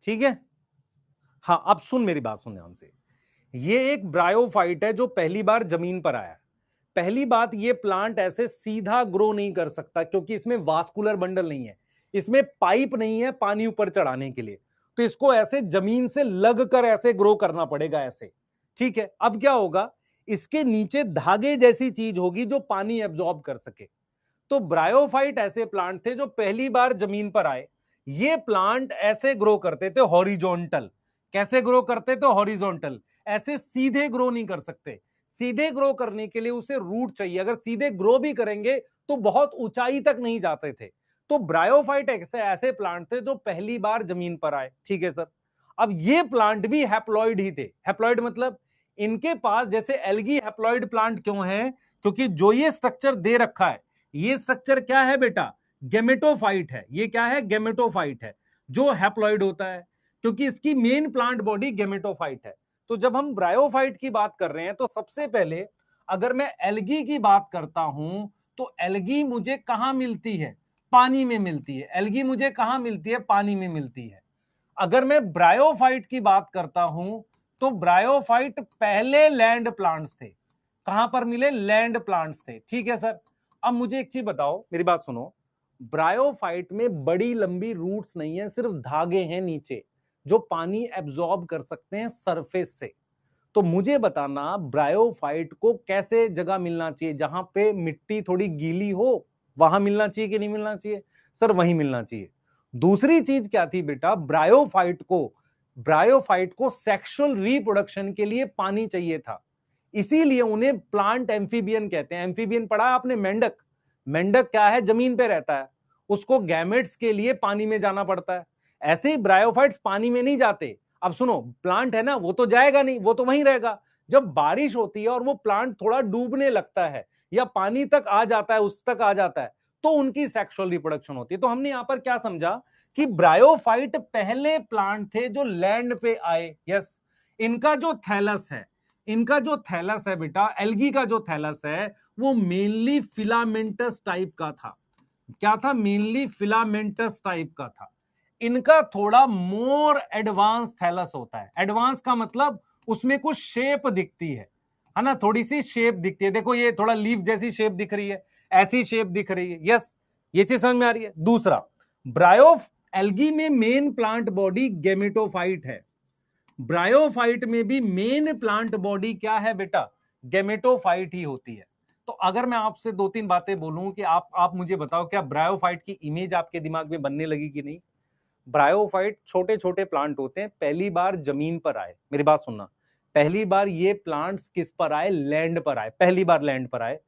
ठीक है। हाँ, अब सुन मेरी बात, सुन ध्यान से। ये एक ब्रायोफाइट है जो पहली बार जमीन पर आया है। पहली बात, ये प्लांट ऐसे सीधा ग्रो नहीं कर सकता क्योंकि इसमें वास्कुलर बंडल नहीं है, इसमें पाइप नहीं है पानी ऊपर चढ़ाने के लिए, तो इसको ऐसे जमीन से लग कर ऐसे ग्रो करना पड़ेगा ऐसे। ठीक है, अब क्या होगा, इसके नीचे धागे जैसी चीज होगी जो पानी एब्जॉर्ब कर सके। तो ब्रायोफाइट ऐसे प्लांट थे जो पहली बार जमीन पर आए। ये प्लांट ऐसे ग्रो करते थे हॉरिजॉन्टल। कैसे ग्रो करते थे? हॉरिजॉन्टल। ऐसे सीधे ग्रो नहीं कर सकते। सीधे ग्रो करने के लिए उसे रूट चाहिए, अगर सीधे ग्रो भी करेंगे तो बहुत ऊंचाई तक नहीं जाते थे। तो ब्रायोफाइट ऐसे ऐसे प्लांट थे जो पहली बार जमीन पर आए। ठीक है सर। अब ये प्लांट भी हैप्लॉइड ही थे। हैप्लॉइड मतलब इनके पास, जैसे एल्गी हैप्लॉइड प्लांट क्यों है? क्योंकि जो ये स्ट्रक्चर दे रखा है, ये स्ट्रक्चर क्या है बेटा? गेमेटोफाइट है। ये क्या है? गेमेटोफाइट है, जो हैप्लॉइड होता है, क्योंकि इसकी मेन प्लांट बॉडी गेमेटोफाइट है। तो जब हम ब्रायोफाइट की बात कर रहे हैं तो सबसे पहले अगर मैं एल्गी की बात करता हूं तो एल्गी मुझे कहां मिलती है? पानी में मिलती है। एल्गी मुझे कहां मिलती है? पानी में मिलती है। अगर मैं ब्रायोफाइट की बात करता हूं तो ब्रायोफाइट पहले लैंड प्लांट्स थे। कहां पर मिले? लैंड प्लांट्स थे। ठीक है सर। अब मुझे एक चीज बताओ, मेरी बात सुनो। ब्रायोफाइट में बड़ी लंबी रूट्स नहीं है, सिर्फ धागे हैं नीचे जो पानी एब्जॉर्ब कर सकते हैं सरफेस से। तो मुझे बताना, ब्रायोफाइट को कैसे जगह मिलना चाहिए? जहां पे मिट्टी थोड़ी गीली हो वहां मिलना चाहिए कि नहीं मिलना चाहिए? सर वहीं मिलना चाहिए। दूसरी चीज क्या थी बेटा? ब्रायोफाइट को सेक्सुअल रिप्रोडक्शन के लिए पानी चाहिए था, इसीलिए उन्हें प्लांट एम्फीबियन कहते हैं। एम्फीबियन पढ़ा आपने? मेंढक। मेंढक क्या है? जमीन पे रहता है, उसको गैमेट्स के लिए पानी में जाना पड़ता है। ऐसे ही ब्रायोफाइट्स पानी में नहीं जाते। अब सुनो, प्लांट है ना, वो तो जाएगा नहीं, वो तो वहीं रहेगा। जब बारिश होती है और वो प्लांट थोड़ा डूबने लगता है या पानी तक आ जाता है, उस तक आ जाता है, तो उनकी सेक्सुअल रिप्रोडक्शन होती है। तो हमने यहां पर क्या समझा कि ब्रायोफाइट पहले प्लांट थे जो लैंड पे आए। यस। इनका जो थैलस है, बेटा, एल्गी का जो थैलस है वो मेनली फिलामेंटस टाइप का था। क्या था? मेनली फिलामेंटस टाइप का था। इनका थोड़ा मोर एडवांस थैलस होता है। एडवांस का मतलब उसमें कुछ शेप दिखती है ना, थोड़ी सी शेप दिखती है। देखो ये थोड़ा लीफ जैसी शेप दिख रही है, ऐसी शेप दिख रही है। यस, ये चीज समझ में आ रही है। दूसरा, ब्रायो एल्गी में मेन प्लांट बॉडी गेमेटोफाइट है, ब्रायोफाइट में भी मेन प्लांट बॉडी क्या है बेटा? गेमेटोफाइट ही होती है। तो अगर मैं आपसे 2-3 बातें बोलूं कि आप मुझे बताओ, क्या ब्रायोफाइट की इमेज आपके दिमाग में बनने लगी कि नहीं? ब्रायोफाइट छोटे छोटे प्लांट होते हैं, पहली बार जमीन पर आए। मेरी बात सुनना, पहली बार ये प्लांट्स किस पर आए? लैंड पर आए, पहली बार लैंड पर आए।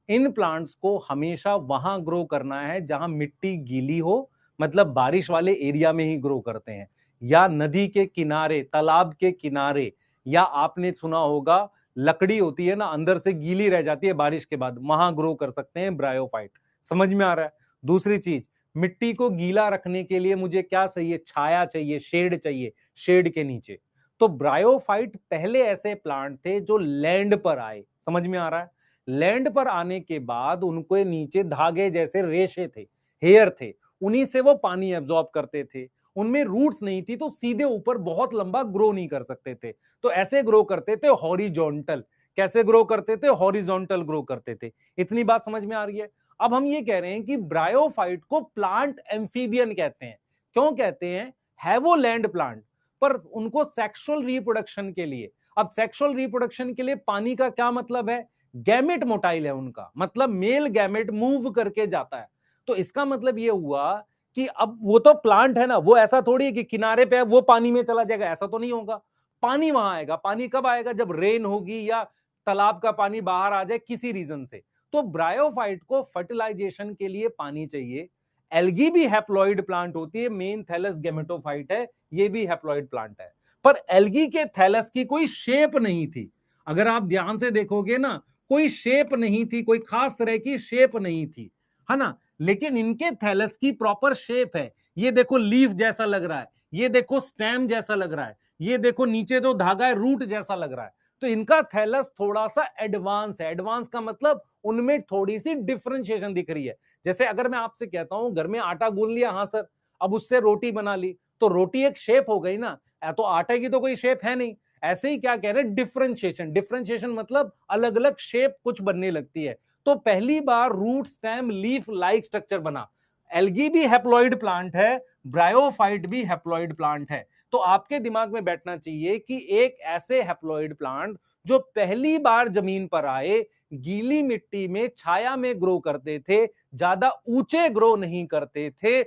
इन प्लांट्स को हमेशा वहां ग्रो करना है जहां मिट्टी गीली हो, मतलब बारिश वाले एरिया में ही ग्रो करते हैं, या नदी के किनारे, तालाब के किनारे, या आपने सुना होगा लकड़ी होती है ना, अंदर से गीली रह जाती है बारिश के बाद, वहां ग्रो कर सकते हैं ब्रायोफाइट। समझ में आ रहा है? दूसरी चीज, मिट्टी को गीला रखने के लिए मुझे क्या चाहिए? छाया चाहिए, शेड चाहिए, शेड के नीचे। तो ब्रायोफाइट पहले ऐसे प्लांट थे जो लैंड पर आए। समझ में आ रहा है? लैंड पर आने के बाद उनको नीचे धागे जैसे रेशे थे, हेयर थे, उन्हीं से वो पानी एब्जॉर्ब करते थे। उनमें रूट्स नहीं थी तो सीधे ऊपर बहुत लंबा ग्रो नहीं कर सकते थे, तो ऐसे ग्रो करते थे हॉरिजॉन्टल। कैसे ग्रो करते थे? हॉरिजॉन्टल ग्रो करते थे। इतनी बात समझ में आ रही है? अब हम ये कह रहे हैं कि ब्रायोफाइट को प्लांट एम्फीबियन कहते हैं। क्यों कहते हैं? है वो लैंड प्लांट, पर उनको सेक्सुअल रिप्रोडक्शन के लिए, अब सेक्सुअल रिप्रोडक्शन के लिए पानी का क्या मतलब है? गैमेट मोटाइल है उनका, मतलब मेल गैमेट मूव करके जाता है। तो इसका मतलब ये हुआ कि अब वो तो प्लांट है ना, वो ऐसा थोड़ी है कि किनारे पे है वो पानी में चला जाएगा, ऐसा तो नहीं होगा। पानी वहां आएगा। पानी कब आएगा? जब रेन होगी या तालाब का पानी बाहर आ जाए किसी रीजन से। तो ब्रायोफाइट को फर्टिलाइजेशन के लिए पानी चाहिए। एल्गी भी हैप्लॉइड प्लांट होती है, मेन थैलस गेमेटोफाइट है, ये भी हैप्लॉइड प्लांट है। पर एल्गी के थैलस की कोई शेप नहीं थी। अगर आप ध्यान से देखोगे ना, कोई शेप नहीं थी, कोई खास तरह की शेप नहीं थी, है ना। लेकिन इनके थैलस की प्रॉपर शेप है। ये देखो लीफ जैसा लग रहा है, ये देखो स्टेम जैसा लग रहा है, ये देखो नीचे जो धागा है रूट जैसा लग रहा है। तो इनका थैलस थोड़ा सा एडवांस है। एडवांस का मतलब उनमें थोड़ी सी डिफरेंशिएशन दिख रही है। जैसे अगर मैं आपसे कहता हूं घर में आटा गूंद लिया, हाँ सर, अब उससे रोटी बना ली, तो रोटी एक शेप हो गई ना, तो आटे की तो कोई शेप है नहीं। ऐसे ही क्या कह रहे हैं, डिफरेंशिएशन। डिफरेंशिएशन मतलब अलग अलग शेप कुछ बनने लगती है। तो पहली बार root stem leaf like structure बना। एल्गी भी हैप्लॉइड प्लांट है, ब्रायोफाइट भी हैप्लॉइड प्लांट है। तो आपके दिमाग में बैठना चाहिए कि एक ऐसे हैप्लॉइड प्लांट जो पहली बार जमीन पर आए, गीली मिट्टी में छाया में ग्रो करते थे, ज्यादा ऊंचे ग्रो नहीं करते थे,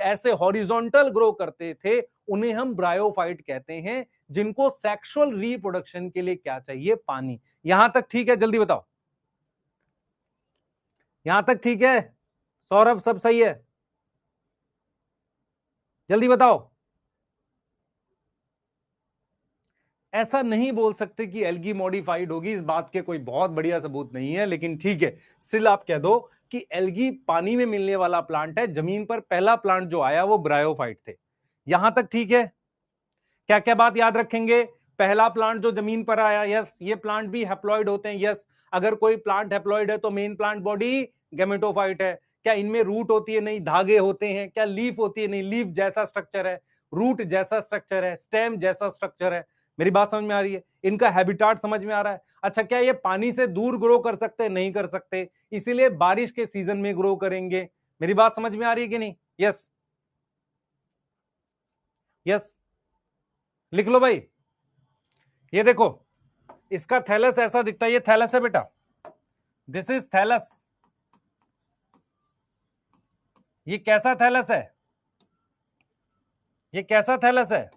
ऐसे हॉरिजॉन्टल ग्रो करते थे, उन्हें हम ब्रायोफाइट कहते हैं, जिनको सेक्सुअल रिप्रोडक्शन के लिए क्या चाहिए? पानी। यहां तक ठीक है? जल्दी बताओ, यहां तक ठीक है? सौरभ सब सही है? जल्दी बताओ। ऐसा नहीं बोल सकते कि एल्गी मॉडिफाइड होगी, इस बात के कोई बहुत बढ़िया सबूत नहीं है, लेकिन ठीक है, स्टिल आप कह दो कि एल्गी पानी में मिलने वाला प्लांट है। जमीन पर पहला प्लांट जो आया वो ब्रायोफाइट थे। यहां तक ठीक है? क्या क्या बात याद रखेंगे? पहला प्लांट जो जमीन पर आया, यस, ये प्लांट भी हैप्लॉइड होते हैं, यस। अगर कोई प्लांट हैप्लॉइड है तो मेन प्लांट बॉडी गेमेटोफाइट है। क्या इनमें रूट होती है? नहीं। धागे होते हैं। क्या लीफ होती है? नहीं। लीफ जैसा स्ट्रक्चर है, रूट जैसा स्ट्रक्चर है, स्टेम जैसा स्ट्रक्चर है। मेरी बात समझ में आ रही है? इनका हैबिटाट समझ में आ रहा है? अच्छा, क्या ये पानी से दूर ग्रो कर सकते हैं? नहीं कर सकते, इसीलिए बारिश के सीजन में ग्रो करेंगे। मेरी बात समझ में आ रही है कि नहीं? यस, यस, लिख लो भाई। ये देखो, इसका थैलस ऐसा दिखता है, ये थैलस है बेटा, दिस इज थैलस। ये कैसा थैलस है? ये कैसा थैलस है?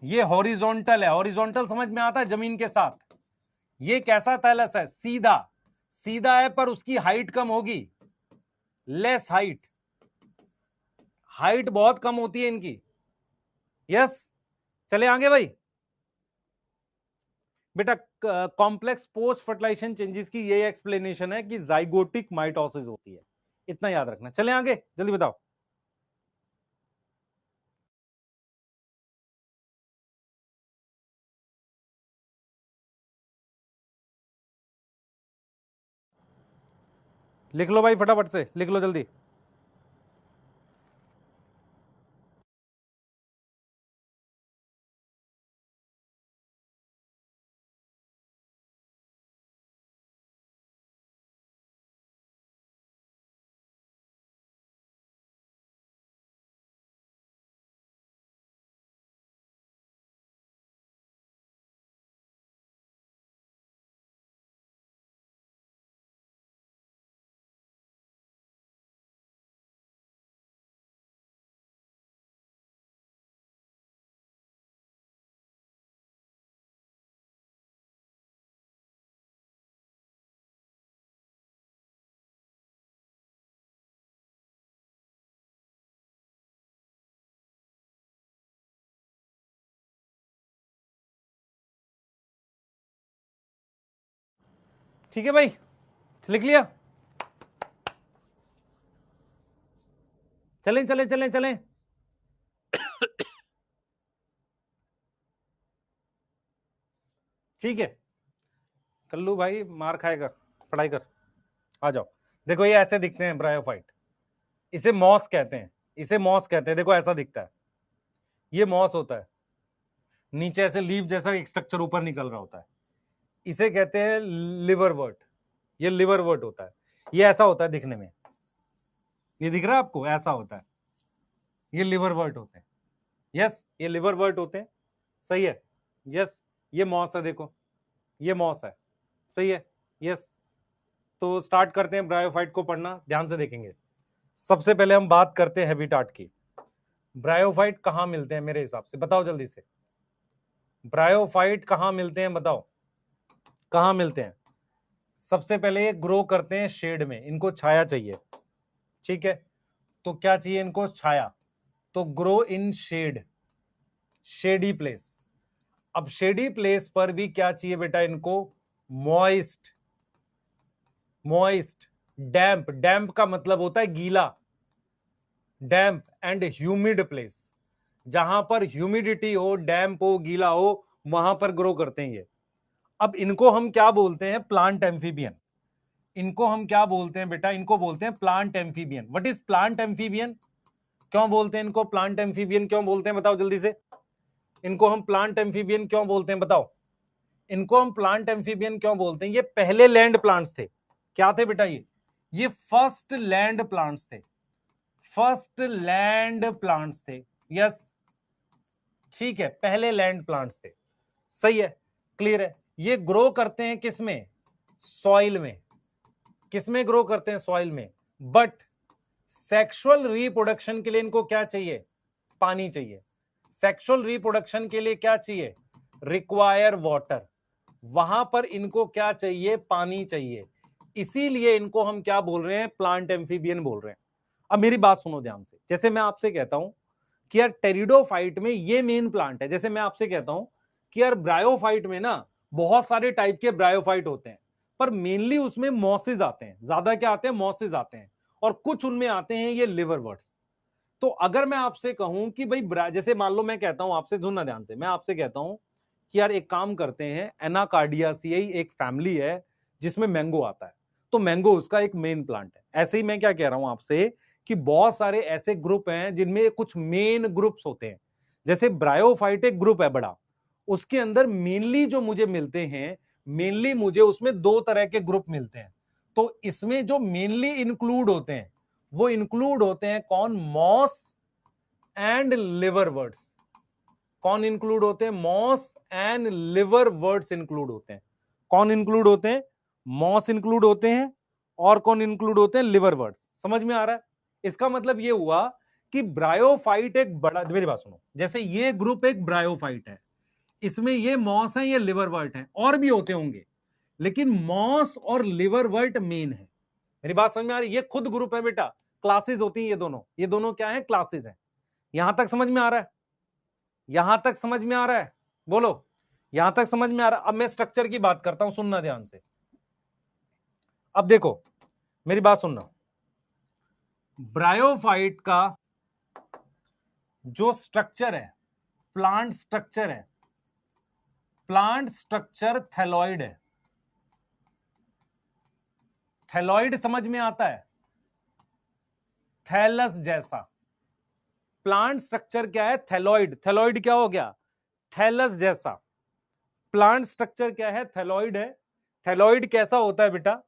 ये हॉरिजॉन्टल है। हॉरिजॉन्टल समझ में आता है? जमीन के साथ। ये कैसा थैलस है? सीधा। सीधा है पर उसकी हाइट कम होगी, लेस हाइट। हाइट बहुत कम होती है इनकी। यस, चले आगे भाई। बेटा, कॉम्प्लेक्स पोस्ट फर्टिलाइजेशन चेंजेस की ये एक्सप्लेनेशन है कि जाइगोटिक माइटोसिस होती है, इतना याद रखना। चले आगे, जल्दी बताओ। लिख लो भाई, फटाफट से लिख लो जल्दी। ठीक है भाई, लिख लिया? चलें चलें चलें चलें। ठीक है, कल्लू भाई मार खाएगा, पढ़ाई कर। आ जाओ। देखो ये ऐसे दिखते हैं ब्रायोफाइट, इसे मॉस कहते हैं, इसे मॉस कहते हैं। देखो ऐसा दिखता है, ये मॉस होता है। नीचे ऐसे लीफ जैसा एक स्ट्रक्चर ऊपर निकल रहा होता है, इसे कहते हैं लिवरवर्ट। ये लिवरवर्ट होता है। ये ऐसा होता है दिखने में, ये दिख रहा है आपको? ऐसा होता है। ये लिवरवर्ट होते हैं। यस, ये लिवरवर्ट होते हैं। सही है। यस, ये मॉस है, देखो ये मॉस है। सही है। यस, तो स्टार्ट करते हैं ब्रायोफाइट को पढ़ना, ध्यान से देखेंगे। सबसे पहले हम बात करते हैं हैबिटाट की। ब्रायोफाइट कहां मिलते हैं मेरे हिसाब से? बताओ जल्दी से। ब्रायोफाइट कहां मिलते हैं बताओ, कहां मिलते हैं? सबसे पहले ये ग्रो करते हैं शेड में, इनको छाया चाहिए, ठीक है? तो क्या चाहिए इनको? छाया। तो grow in shade, shady place. अब शेडी प्लेस पर भी क्या चाहिए बेटा इनको? मॉइस्ट, मॉइस्ट, डैम्प, डैम्प का मतलब होता है गीला, डैम्प एंड ह्यूमिड प्लेस, जहां पर ह्यूमिडिटी हो, डैम्प हो, गीला हो, वहां पर ग्रो करते हैं ये। अब इनको हम क्या बोलते हैं? Plant amphibian. इनको हम क्या बोलते हैं बेटा? इनको बोलते हैं plant amphibian. What is plant amphibian? क्यों बोलते हैं इनको प्लांट एम्फीबियन? क्यों बोलते हैं बताओ जल्दी से। इनको हम प्लांट एम्फीबियन क्यों बोलते हैं बताओ? इनको हम प्लांट एम्फीबियन क्यों बोलते हैं? ये पहले लैंड प्लांट्स थे। क्या थे बेटा? ये फर्स्ट लैंड प्लांट्स थे, फर्स्ट लैंड प्लांट्स थे। यस, ठीक है, पहले लैंड प्लांट्स थे, सही है, क्लियर है। ये ग्रो करते हैं किस में? सॉइल में। किस में ग्रो करते हैं? सॉइल में। बट सेक्सुअल रिप्रोडक्शन के लिए इनको क्या चाहिए? पानी चाहिए। सेक्सुअल रिप्रोडक्शन के लिए क्या चाहिए? Require water. वहां पर इनको क्या चाहिए? पानी चाहिए। इसीलिए इनको हम क्या बोल रहे हैं? प्लांट एम्फीबियन बोल रहे हैं। अब मेरी बात सुनो ध्यान से। जैसे मैं आपसे कहता हूं कि यार टेरिडोफाइट में ये मेन प्लांट है, जैसे मैं आपसे कहता हूं कि यार ब्रायोफाइट में ना बहुत सारे टाइप के ब्रायोफाइट होते हैं, पर मेनली उसमें मॉसेज आते हैं, ज्यादा क्या आते हैं? मॉसेज आते हैं, और कुछ उनमें आते हैं ये लिवरवर्ट्स। तो अगर मैं आपसे कहूं कि भाई जैसे मान लो मैं कहता हूं आपसे, सुनना ध्यान से, मैं आपसे कहता हूं कि यार एक काम करते हैं, एनाकार्डियासियाई एक फैमिली है जिसमें मैंगो आता है, तो मैंगो उसका एक मेन प्लांट है। ऐसे ही मैं क्या कह रहा हूं आपसे कि बहुत सारे ऐसे ग्रुप हैं जिनमें कुछ मेन ग्रुप्स होते हैं। जैसे ब्रायोफाइट एक ग्रुप है बड़ा, उसके अंदर मेनली जो मुझे मिलते हैं, मेनली मुझे उसमें दो तरह के ग्रुप मिलते हैं। तो इसमें जो मेनली इंक्लूड होते हैं वो इंक्लूड होते हैं कौन? Moss and liverworts. कौन इंक्लूड होते हैं? मॉस एंड लिवरवर्ट्स इंक्लूड होते हैं। कौन इंक्लूड होते हैं? मॉस इंक्लूड होते हैं, और कौन इंक्लूड होते हैं? लिवरवर्ट्स। समझ में आ रहा है? इसका मतलब ये हुआ कि ब्रायोफाइट एक बड़ा, मेरी बात सुनो, जैसे ये ग्रुप एक ब्रायोफाइट है, इसमें ये मॉस है, ये लिवरवर्ट है, और भी होते होंगे, लेकिन मॉस और लिवरवर्ट मेन है। मेरी बात समझ में आ रही है? ये खुद ग्रुप है बेटा, क्लासेस होती हैं ये दोनों क्या है? क्लासेस हैं। यहां तक समझ में आ रहा है? यहां तक समझ में आ रहा है? बोलो, यहां तक समझ में आ रहा है? अब मैं स्ट्रक्चर की बात करता हूं, सुनना ध्यान से। अब देखो, मेरी बात सुनना। ब्रायोफाइट का जो स्ट्रक्चर है, प्लांट स्ट्रक्चर है, प्लांट स्ट्रक्चर थैलॉइड है। थैलॉइड समझ में आता है? थैलस जैसा प्लांट स्ट्रक्चर क्या है? थैलॉइड। थैलॉइड क्या हो गया? थैलस जैसा। प्लांट स्ट्रक्चर क्या है? थैलॉइड है। थैलॉइड कैसा होता है बेटा?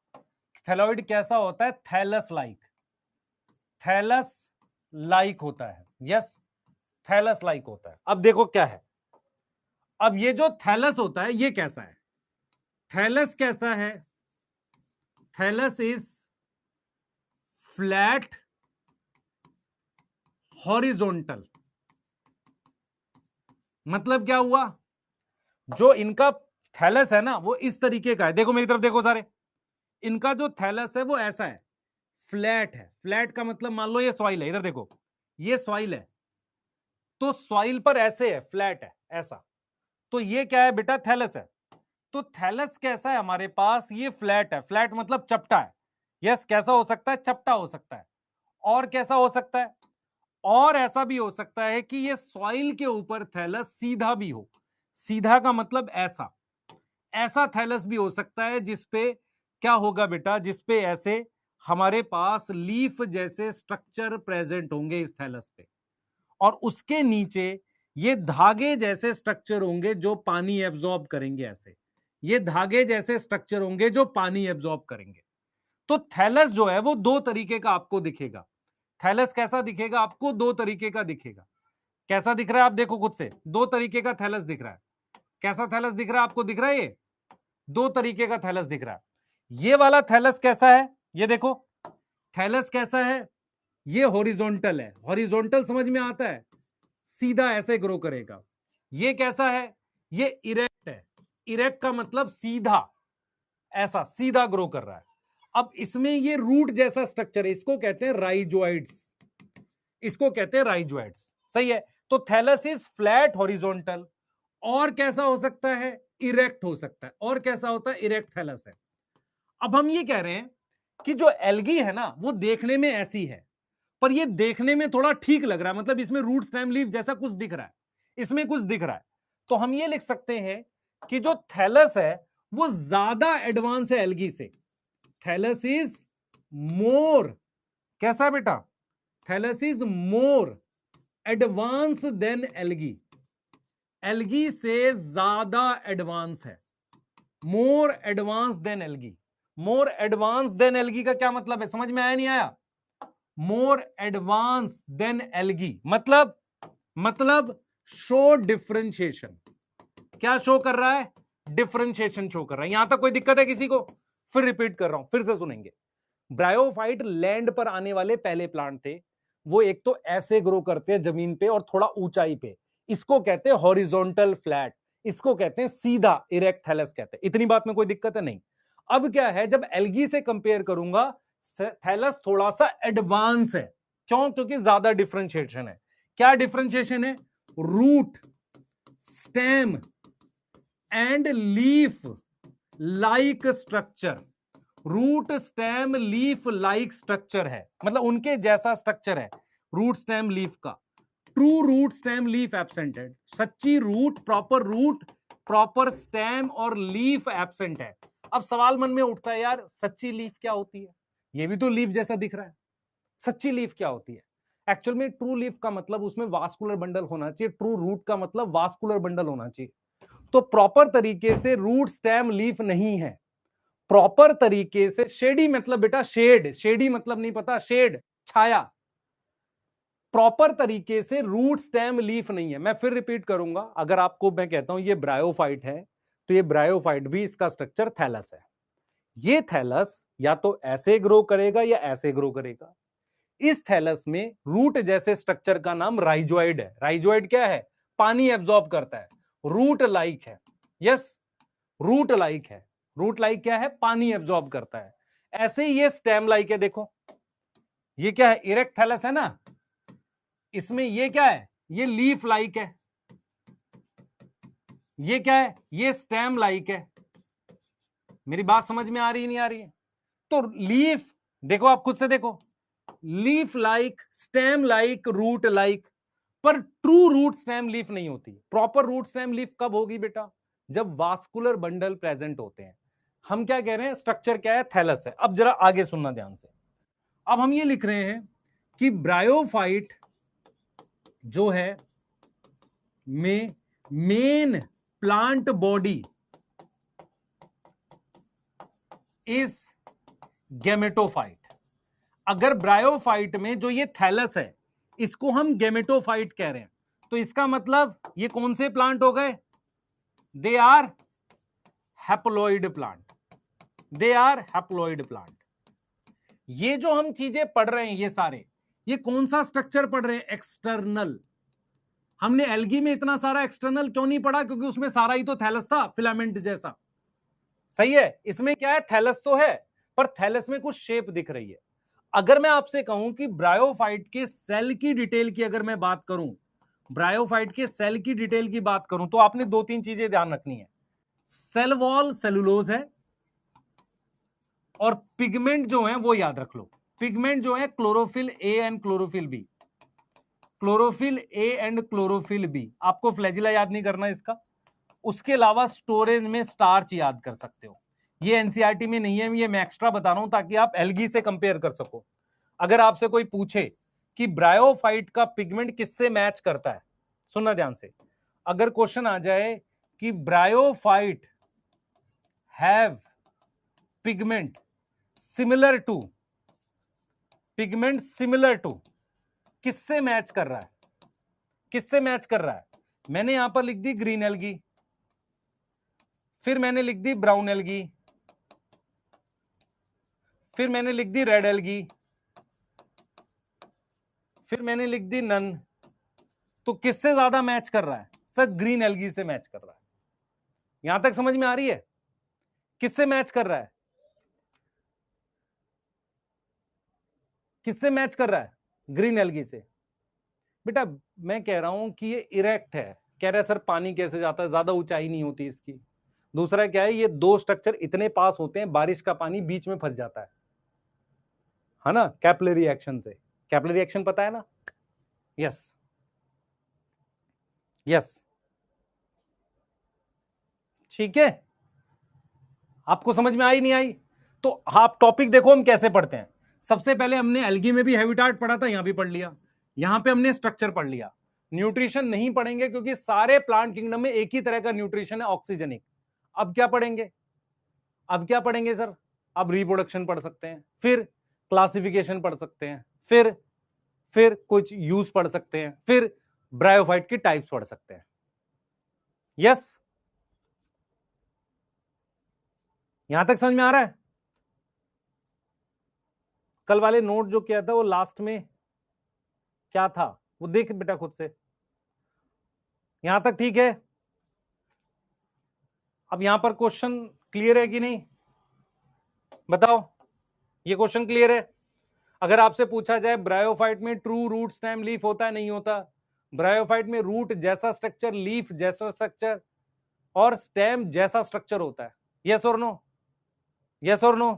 थैलॉइड कैसा होता है? थैलस लाइक, थैलस लाइक होता है। यस, थैलस लाइक होता है। अब देखो क्या है, अब ये जो थैलस होता है ये कैसा है? थैलस कैसा है? Thallus is flat horizontal. मतलब क्या हुआ? जो इनका थैलस है ना वो इस तरीके का है, देखो मेरी तरफ देखो सारे, इनका जो थैलस है वो ऐसा है, फ्लैट है। फ्लैट का मतलब मान लो ये सॉइल है, इधर देखो ये सॉइल है, तो सॉइल पर ऐसे है, फ्लैट है ऐसा, तो ये क्या है बेटा? थैलस है। तो थैलस कैसा है हमारे पास? ये फ्लैट है। फ्लैट मतलब चपटा है। यस, कैसा हो सकता है? चपटा हो सकता है। और कैसा हो सकता है? और ऐसा भी हो सकता है कि ये सॉइल के ऊपर थैलस सीधा भी हो। सीधा का मतलब ऐसा, ऐसा थैलस भी हो सकता है जिसपे क्या होगा बेटा? जिसपे ऐसे हमारे पास लीफ जैसे स्ट्रक्चर प्रेजेंट होंगे इस थैलस पे, और उसके नीचे ये धागे जैसे स्ट्रक्चर होंगे जो पानी एब्जॉर्ब करेंगे। ऐसे ये धागे जैसे स्ट्रक्चर होंगे जो पानी एब्जॉर्ब करेंगे। तो थैलस जो है वो दो तरीके का आपको दिखेगा। थैलस कैसा दिखेगा आपको? दो तरीके का दिखेगा। कैसा दिख रहा है? आप देखो खुद से, दो तरीके का थैलस दिख रहा है। कैसा थैलस दिख रहा है आपको? दिख रहा है ये दो तरीके का थैलस दिख रहा है। ये वाला थैलस कैसा है? ये देखो थैलस कैसा है? ये हॉरिजॉन्टल है। हॉरिजॉन्टल समझ में आता है? सीधा ऐसे ग्रो करेगा। ये कैसा है? ये इरेक्ट है, इरेक्ट का मतलब सीधा, ऐसा सीधा ग्रो कर रहा है। अब इसमें ये रूट जैसा स्ट्रक्चर है, इसको कहते हैं राइजोइड्स, इसको कहते हैं राइजोइड्स। सही है। तो थैलस इज फ्लैट हॉरिजॉन्टल, और कैसा हो सकता है, इरेक्ट हो सकता है। और कैसा होता है, इरेक्ट थैलस है। अब हम ये कह रहे हैं कि जो एल्गी है ना वो देखने में ऐसी है, पर ये देखने में थोड़ा ठीक लग रहा है, मतलब इसमें रूट स्टेम लीफ जैसा कुछ दिख रहा है, इसमें कुछ दिख रहा है। तो हम ये लिख सकते हैं कि जो थैलस है वो ज्यादा एडवांस है एल्गी से। थैलस इज मोर, कैसा बेटा, thallus is more advance than algae, algae से ज्यादा एडवांस है, more advance than algae. More advance than algae का क्या मतलब है, समझ में आया नहीं आया? मोर एडवांस देन एल्गी मतलब शो डिफरेंशिएशन। क्या शो कर रहा है, डिफरेंशिएशन शो कर रहा है। यहां तक कोई दिक्कत है किसी को? फिर रिपीट कर रहा हूं, फिर से सुनेंगे। ब्रायोफाइट लैंड पर आने वाले पहले प्लांट थे। वो एक तो ऐसे ग्रो करते हैं जमीन पे और थोड़ा ऊंचाई पे, इसको कहते हैं हॉरिजॉन्टल फ्लैट, इसको कहते हैं सीधा, इरेक्ट थैलस कहते हैं। इतनी बात में कोई दिक्कत है नहीं? अब क्या है, जब एल्गी से कंपेयर करूंगा, थैलस थोड़ा सा एडवांस है। क्यों? क्योंकि ज्यादा डिफरेंशिएशन है। क्या डिफरेंशिएशन है? Root, stem and leaf like structure. Root stem leaf like structure है, मतलब उनके जैसा स्ट्रक्चर है रूट स्टेम लीफ का। True root stem leaf absent है, सच्ची रूट, प्रॉपर स्टेम और लीफ एब्सेंट है। अब सवाल मन में उठता है, यार सच्ची लीफ क्या होती है? ये भी तो लीफ जैसा दिख रहा है, सच्ची लीफ क्या होती है? एक्चुअल में ट्रू लीफ का मतलब उसमें वास्कुलर बंडल होना चाहिए, ट्रू रूट का मतलब वास्कुलर बंडल होना चाहिए। तो प्रॉपर तरीके से रूट स्टेम लीफ नहीं है, प्रॉपर तरीके से शेडी, मतलब बेटा शेड, शेडी मतलब नहीं पता, शेड छाया, प्रॉपर तरीके से रूट स्टेम लीफ नहीं है। मैं फिर रिपीट करूंगा, अगर आपको मैं कहता हूं ये ब्रायोफाइट है, तो ये ब्रायोफाइट भी, इसका स्ट्रक्चर थैलस है। ये थैलस या तो ऐसे ग्रो करेगा या ऐसे ग्रो करेगा। इस थैलस में रूट जैसे स्ट्रक्चर का नाम राइजोइड है। राइजोइड क्या है? पानी एब्जॉर्ब करता है, रूट लाइक है। यस, रूट लाइक है। रूट लाइक क्या है? पानी एब्जॉर्ब करता है। ऐसे ही ये स्टेम लाइक है। देखो ये क्या है, इरेक्ट थैलस है ना, इसमें ये क्या है, ये लीफ लाइक है। ये क्या है, ये स्टेम लाइक है। मेरी बात समझ में आ रही नहीं आ रही है? तो लीफ, देखो आप खुद से देखो, leaf like, stem like, root like, पर ट्रू रूट स्टेम लीफ नहीं होती। प्रॉपर रूट स्टेम लीफ कब होगी बेटा? जब वास्कुलर बंडल प्रेजेंट होते हैं। हम क्या कह रहे हैं, स्ट्रक्चर क्या है, थैलस है। अब जरा आगे सुनना ध्यान से। अब हम ये लिख रहे हैं कि ब्रायोफाइट जो है में main plant body is gametophyte. अगर ब्रायोफाइट में जो ये थैलस है इसको हम गेमेटोफाइट कह रहे हैं, तो इसका मतलब ये कौन से प्लांट हो गए? They are haploid plant, they are haploid plant. ये जो हम चीजें पढ़ रहे हैं ये सारे, ये कौन सा स्ट्रक्चर पढ़ रहे हैं? एक्सटर्नल। हमने एल्गी में इतना सारा एक्सटर्नल क्यों नहीं पढ़ा? क्योंकि उसमें सारा ही तो थैलस था, फिलामेंट जैसा। सही है। इसमें क्या है, थैलस तो है, पर थैलस में कुछ शेप दिख रही है। अगर मैं आपसे कहूं कि ब्रायोफाइट के सेल की डिटेल की अगर मैं बात करूं, ब्रायोफाइट के सेल की डिटेल की बात करूं, तो आपने दो तीन चीजें ध्यान रखनी है। सेल वॉल सेलुलोज है, और पिगमेंट जो है वो याद रख लो। पिगमेंट जो है chlorophyll A and chlorophyll B, chlorophyll A and chlorophyll B. आपको फ्लैजिला याद नहीं करना इसका। उसके अलावा स्टोरेज में स्टार्च याद कर सकते हो। ये एनसीईआरटी में नहीं है, ये मैं एक्स्ट्रा बता रहा हूं ताकि आप एल्गी से कंपेयर कर सको। अगर आपसे कोई पूछे कि ब्रायोफाइट का पिगमेंट किससे मैच करता है, सुनना ध्यान से। अगर क्वेश्चन आ जाए कि bryophyte have pigment similar to, pigment similar to, किससे मैच कर रहा है? किससे मैच कर रहा है? मैंने यहां पर लिख दी ग्रीन एल्गी, फिर मैंने लिख दी ब्राउन एल्गी, फिर मैंने लिख दी रेड एल्गी, फिर मैंने लिख दी नन। तो किससे ज्यादा मैच कर रहा है? सर ग्रीन एल्गी से मैच कर रहा है। यहां तक समझ में आ रही है? किससे मैच कर रहा है? किससे मैच कर रहा है? ग्रीन एल्गी से। बेटा मैं कह रहा हूं कि ये इरेक्ट है, कह रहा है सर पानी कैसे जाता है, ज्यादा ऊंचाई नहीं होती इसकी। दूसरा क्या है, ये दो स्ट्रक्चर इतने पास होते हैं, बारिश का पानी बीच में फंस जाता है ना, कैपिलरी एक्शन से। कैपिलरी एक्शन पता है ना? यस यस, ठीक है। आपको समझ में आई नहीं आई? तो आप टॉपिक देखो हम कैसे पढ़ते हैं। सबसे पहले हमने एल्गी में भी हैबिटाट पढ़ा था, यहां भी पढ़ लिया, यहां पे हमने स्ट्रक्चर पढ़ लिया। न्यूट्रिशन नहीं पढ़ेंगे क्योंकि सारे प्लांट किंगडम में एक ही तरह का न्यूट्रिशन है, ऑक्सीजनिक। अब क्या पढ़ेंगे? अब क्या पढ़ेंगे सर? अब रिप्रोडक्शन पढ़ सकते हैं, फिर क्लासिफिकेशन पढ़ सकते हैं, फिर कुछ यूज पढ़ सकते हैं, फिर ब्रायोफाइट की टाइप्स पढ़ सकते हैं। यस, यहां तक समझ में आ रहा है? कल वाले नोट जो किया था वो लास्ट में क्या था वो देख बेटा खुद से। यहां तक ठीक है? अब यहां पर क्वेश्चन क्लियर है कि नहीं, बताओ। ये क्वेश्चन क्लियर है? अगर आपसे पूछा जाए ब्रायोफाइट में ट्रू रूट स्टेम लीफ होता है नहीं होता? ब्रायोफाइट में रूट जैसा स्ट्रक्चर, लीफ जैसा स्ट्रक्चर और स्टेम जैसा स्ट्रक्चर होता है। यस और नो? यस और नो?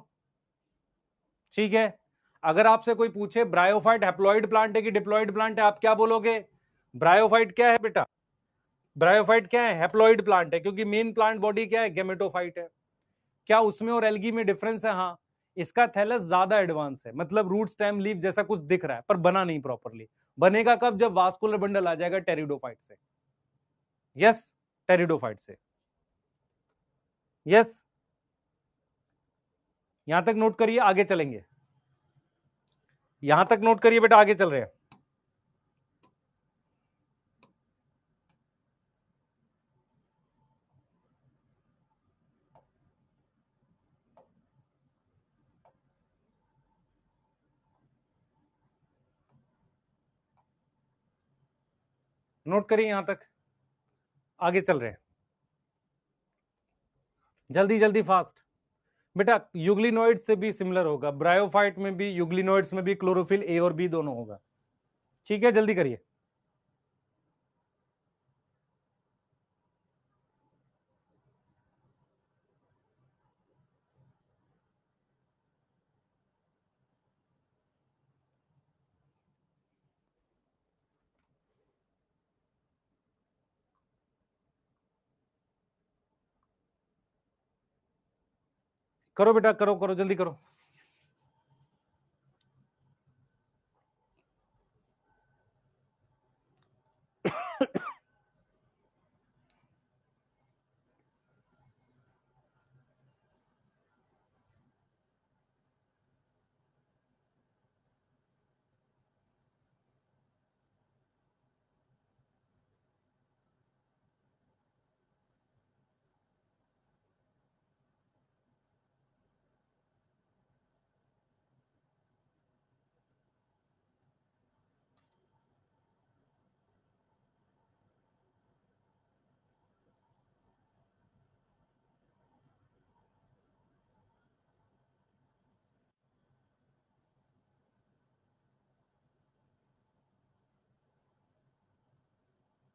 ठीक है। अगर आपसे कोई पूछे ब्रायोफाइट हैप्लॉइड प्लांट है कि डिप्लॉइड प्लांट है, आप क्या बोलोगे? ब्रायोफाइट क्या है बेटा? ब्रायोफाइट क्या है? हैप्लॉइड प्लांट है, क्योंकि मेन प्लांट बॉडी क्या है? गेमेटोफाइट है। क्या उसमें और एल्गी में डिफरेंस है? हाँ, इसका थैलस ज्यादा एडवांस है, मतलब रूट स्टेम लीफ जैसा कुछ दिख रहा है पर बना नहीं प्रॉपरली। बनेगा कब? जब वास्कुलर बंडल आ जाएगा टेरिडोफाइट से। यस, टेरिडोफाइट से। यस, यहां तक नोट करिए, आगे चलेंगे। यहां तक नोट करिए बेटा, आगे चल रहे हैं। नोट करिए, यहां तक आगे चल रहे हैं, जल्दी जल्दी फास्ट। बेटा यूग्लिनोइड से भी सिमिलर होगा, ब्रायोफाइट में भी यूग्लिनोइड्स में भी क्लोरोफिल ए और बी दोनों होगा। ठीक है, जल्दी करिए। करो बेटा, करो करो, जल्दी करो।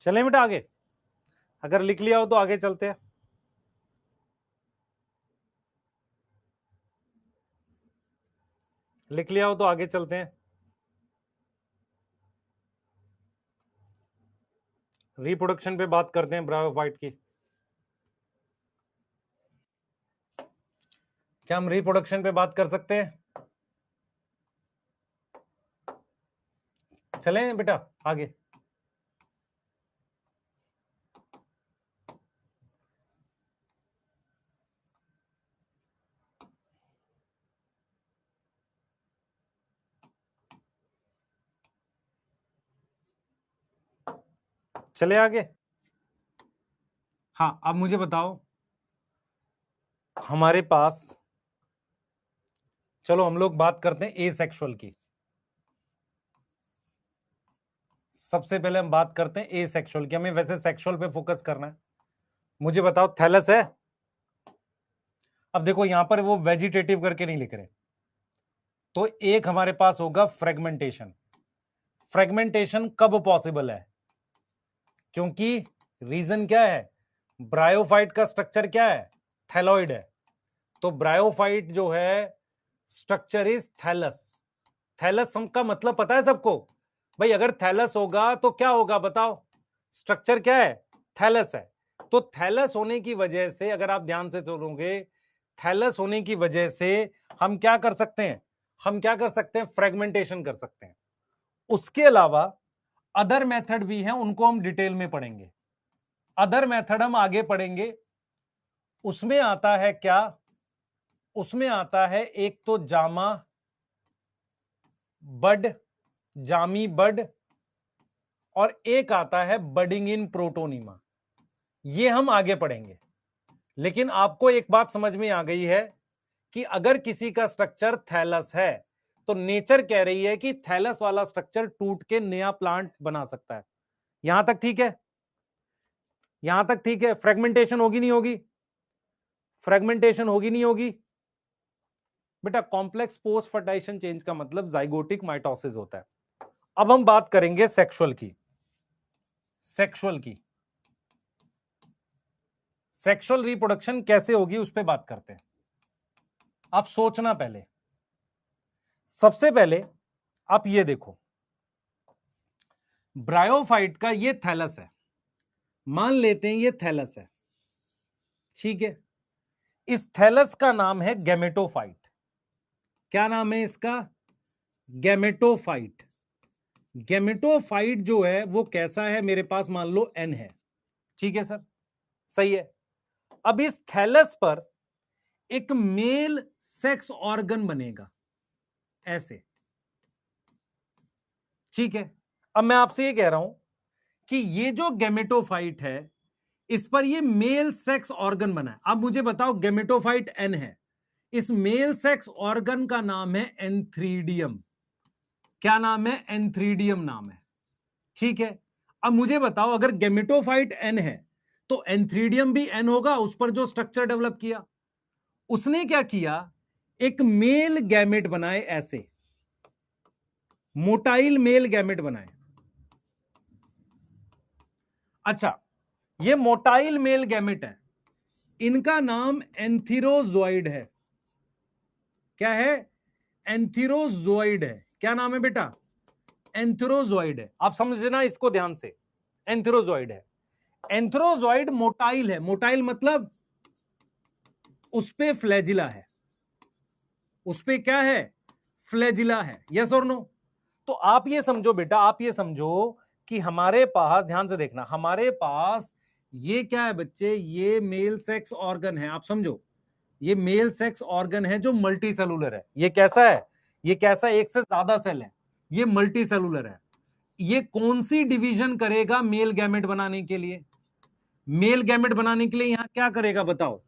चलें बेटा आगे, अगर लिख लिया हो तो आगे चलते हैं। लिख लिया हो तो आगे चलते हैं। रिप्रोडक्शन पे बात करते हैं ब्रायोफाइट की। क्या हम रिप्रोडक्शन पे बात कर सकते हैं? चलें बेटा आगे। चले आगे। हाँ, अब मुझे बताओ, हमारे पास, चलो हम लोग बात करते हैं ए सेक्सुअल की। सबसे पहले हम बात करते हैं ए सेक्सुअल की, हमें वैसे सेक्सुअल पे फोकस करना है, मुझे बताओ थैलस है? अब देखो यहां पर वो वेजिटेटिव करके नहीं लिख रहे, तो एक हमारे पास होगा फ्रेगमेंटेशन। फ्रेगमेंटेशन कब पॉसिबल है? क्योंकि रीजन क्या है, ब्रायोफाइट का स्ट्रक्चर क्या है, थैलॉइड है। तो ब्रायोफाइट जो है स्ट्रक्चर इज थैलस। थैलस का मतलब पता है सबको? भाई अगर थैलस होगा तो क्या होगा बताओ, स्ट्रक्चर क्या है, थैलस है। तो थैलस होने की वजह से, अगर आप ध्यान से सुनोगे, थैलस होने की वजह से हम क्या कर सकते हैं, हम क्या कर सकते हैं, फ्रेगमेंटेशन कर सकते हैं। उसके अलावा अदर मेथड भी हैं, उनको हम डिटेल में पढ़ेंगे। अदर मेथड हम आगे पढ़ेंगे। उसमें आता है क्या, उसमें आता है एक तो जामा बड, जामी बड, और एक आता है बडिंग इन प्रोटोनिमा। ये हम आगे पढ़ेंगे। लेकिन आपको एक बात समझ में आ गई है कि अगर किसी का स्ट्रक्चर थैलस है तो नेचर कह रही है कि थैलस वाला स्ट्रक्चर टूट के नया प्लांट बना सकता है। यहां तक ठीक है? यहां तक ठीक है? फ्रेगमेंटेशन होगी नहीं होगी? फ्रेगमेंटेशन होगी नहीं होगी? बेटा कॉम्प्लेक्स पोस्ट फर्टाइलेशन चेंज का मतलब जाइगोटिक माइटोसिस होता है। अब हम बात करेंगे सेक्सुअल की। सेक्सुअल की, सेक्सुअल रिप्रोडक्शन कैसे होगी उस पर बात करते हैं। आप सोचना पहले, सबसे पहले आप ये देखो, ब्रायोफाइट का ये थैलस है, मान लेते हैं ये थैलस है, ठीक है। इस थैलस का नाम है गैमेटोफाइट। क्या नाम है इसका? गैमेटोफाइट। गैमेटोफाइट जो है वो कैसा है, मेरे पास मान लो एन है, ठीक है सर, सही है। अब इस थैलस पर एक मेल सेक्स ऑर्गन बनेगा ऐसे, ठीक है। अब मैं आपसे ये कह रहा हूं कि ये जो गैमेटोफाइट है इस पर ये मेल सेक्स ऑर्गन बना है। अब मुझे बताओ, गैमेटोफाइट एन है, इस मेल सेक्स ऑर्गन का नाम है एंथ्रीडियम। क्या नाम है? एंथ्रीडियम नाम है, ठीक है। अब मुझे बताओ, अगर गैमेटोफाइट एन है तो एंथ्रीडियम भी एन होगा, उस पर जो स्ट्रक्चर डेवलप किया उसने क्या किया, एक मेल गैमेट बनाए ऐसे, मोटाइल मेल गैमेट बनाए। अच्छा, ये मोटाइल मेल गैमेट है, इनका नाम एंथीरोजोइड है। क्या है? एंथीरोजोइड है। क्या नाम है बेटा? एंथीरोजोइड है। आप समझना इसको ध्यान से, एंथीरोजोइड है। एंथीरोजोइड मोटाइल है, मोटाइल मतलब उस पे फ्लैजिला है, उस पे क्या है, फ्लैजिला है, यस और नो। तो आप ये समझो बेटा, आप ये समझो कि हमारे पास, ध्यान से देखना, हमारे पास ये क्या है बच्चे, ये मेल सेक्स ऑर्गन है। आप समझो, ये मेल सेक्स ऑर्गन है जो मल्टी सेलुलर है। ये कैसा है, ये कैसा, एक से ज्यादा सेल है, ये मल्टी सेलुलर है। ये कौन सी डिवीजन करेगा मेल गैमेट बनाने के लिए? मेल गैमेट बनाने के लिए यहां क्या करेगा बताओ?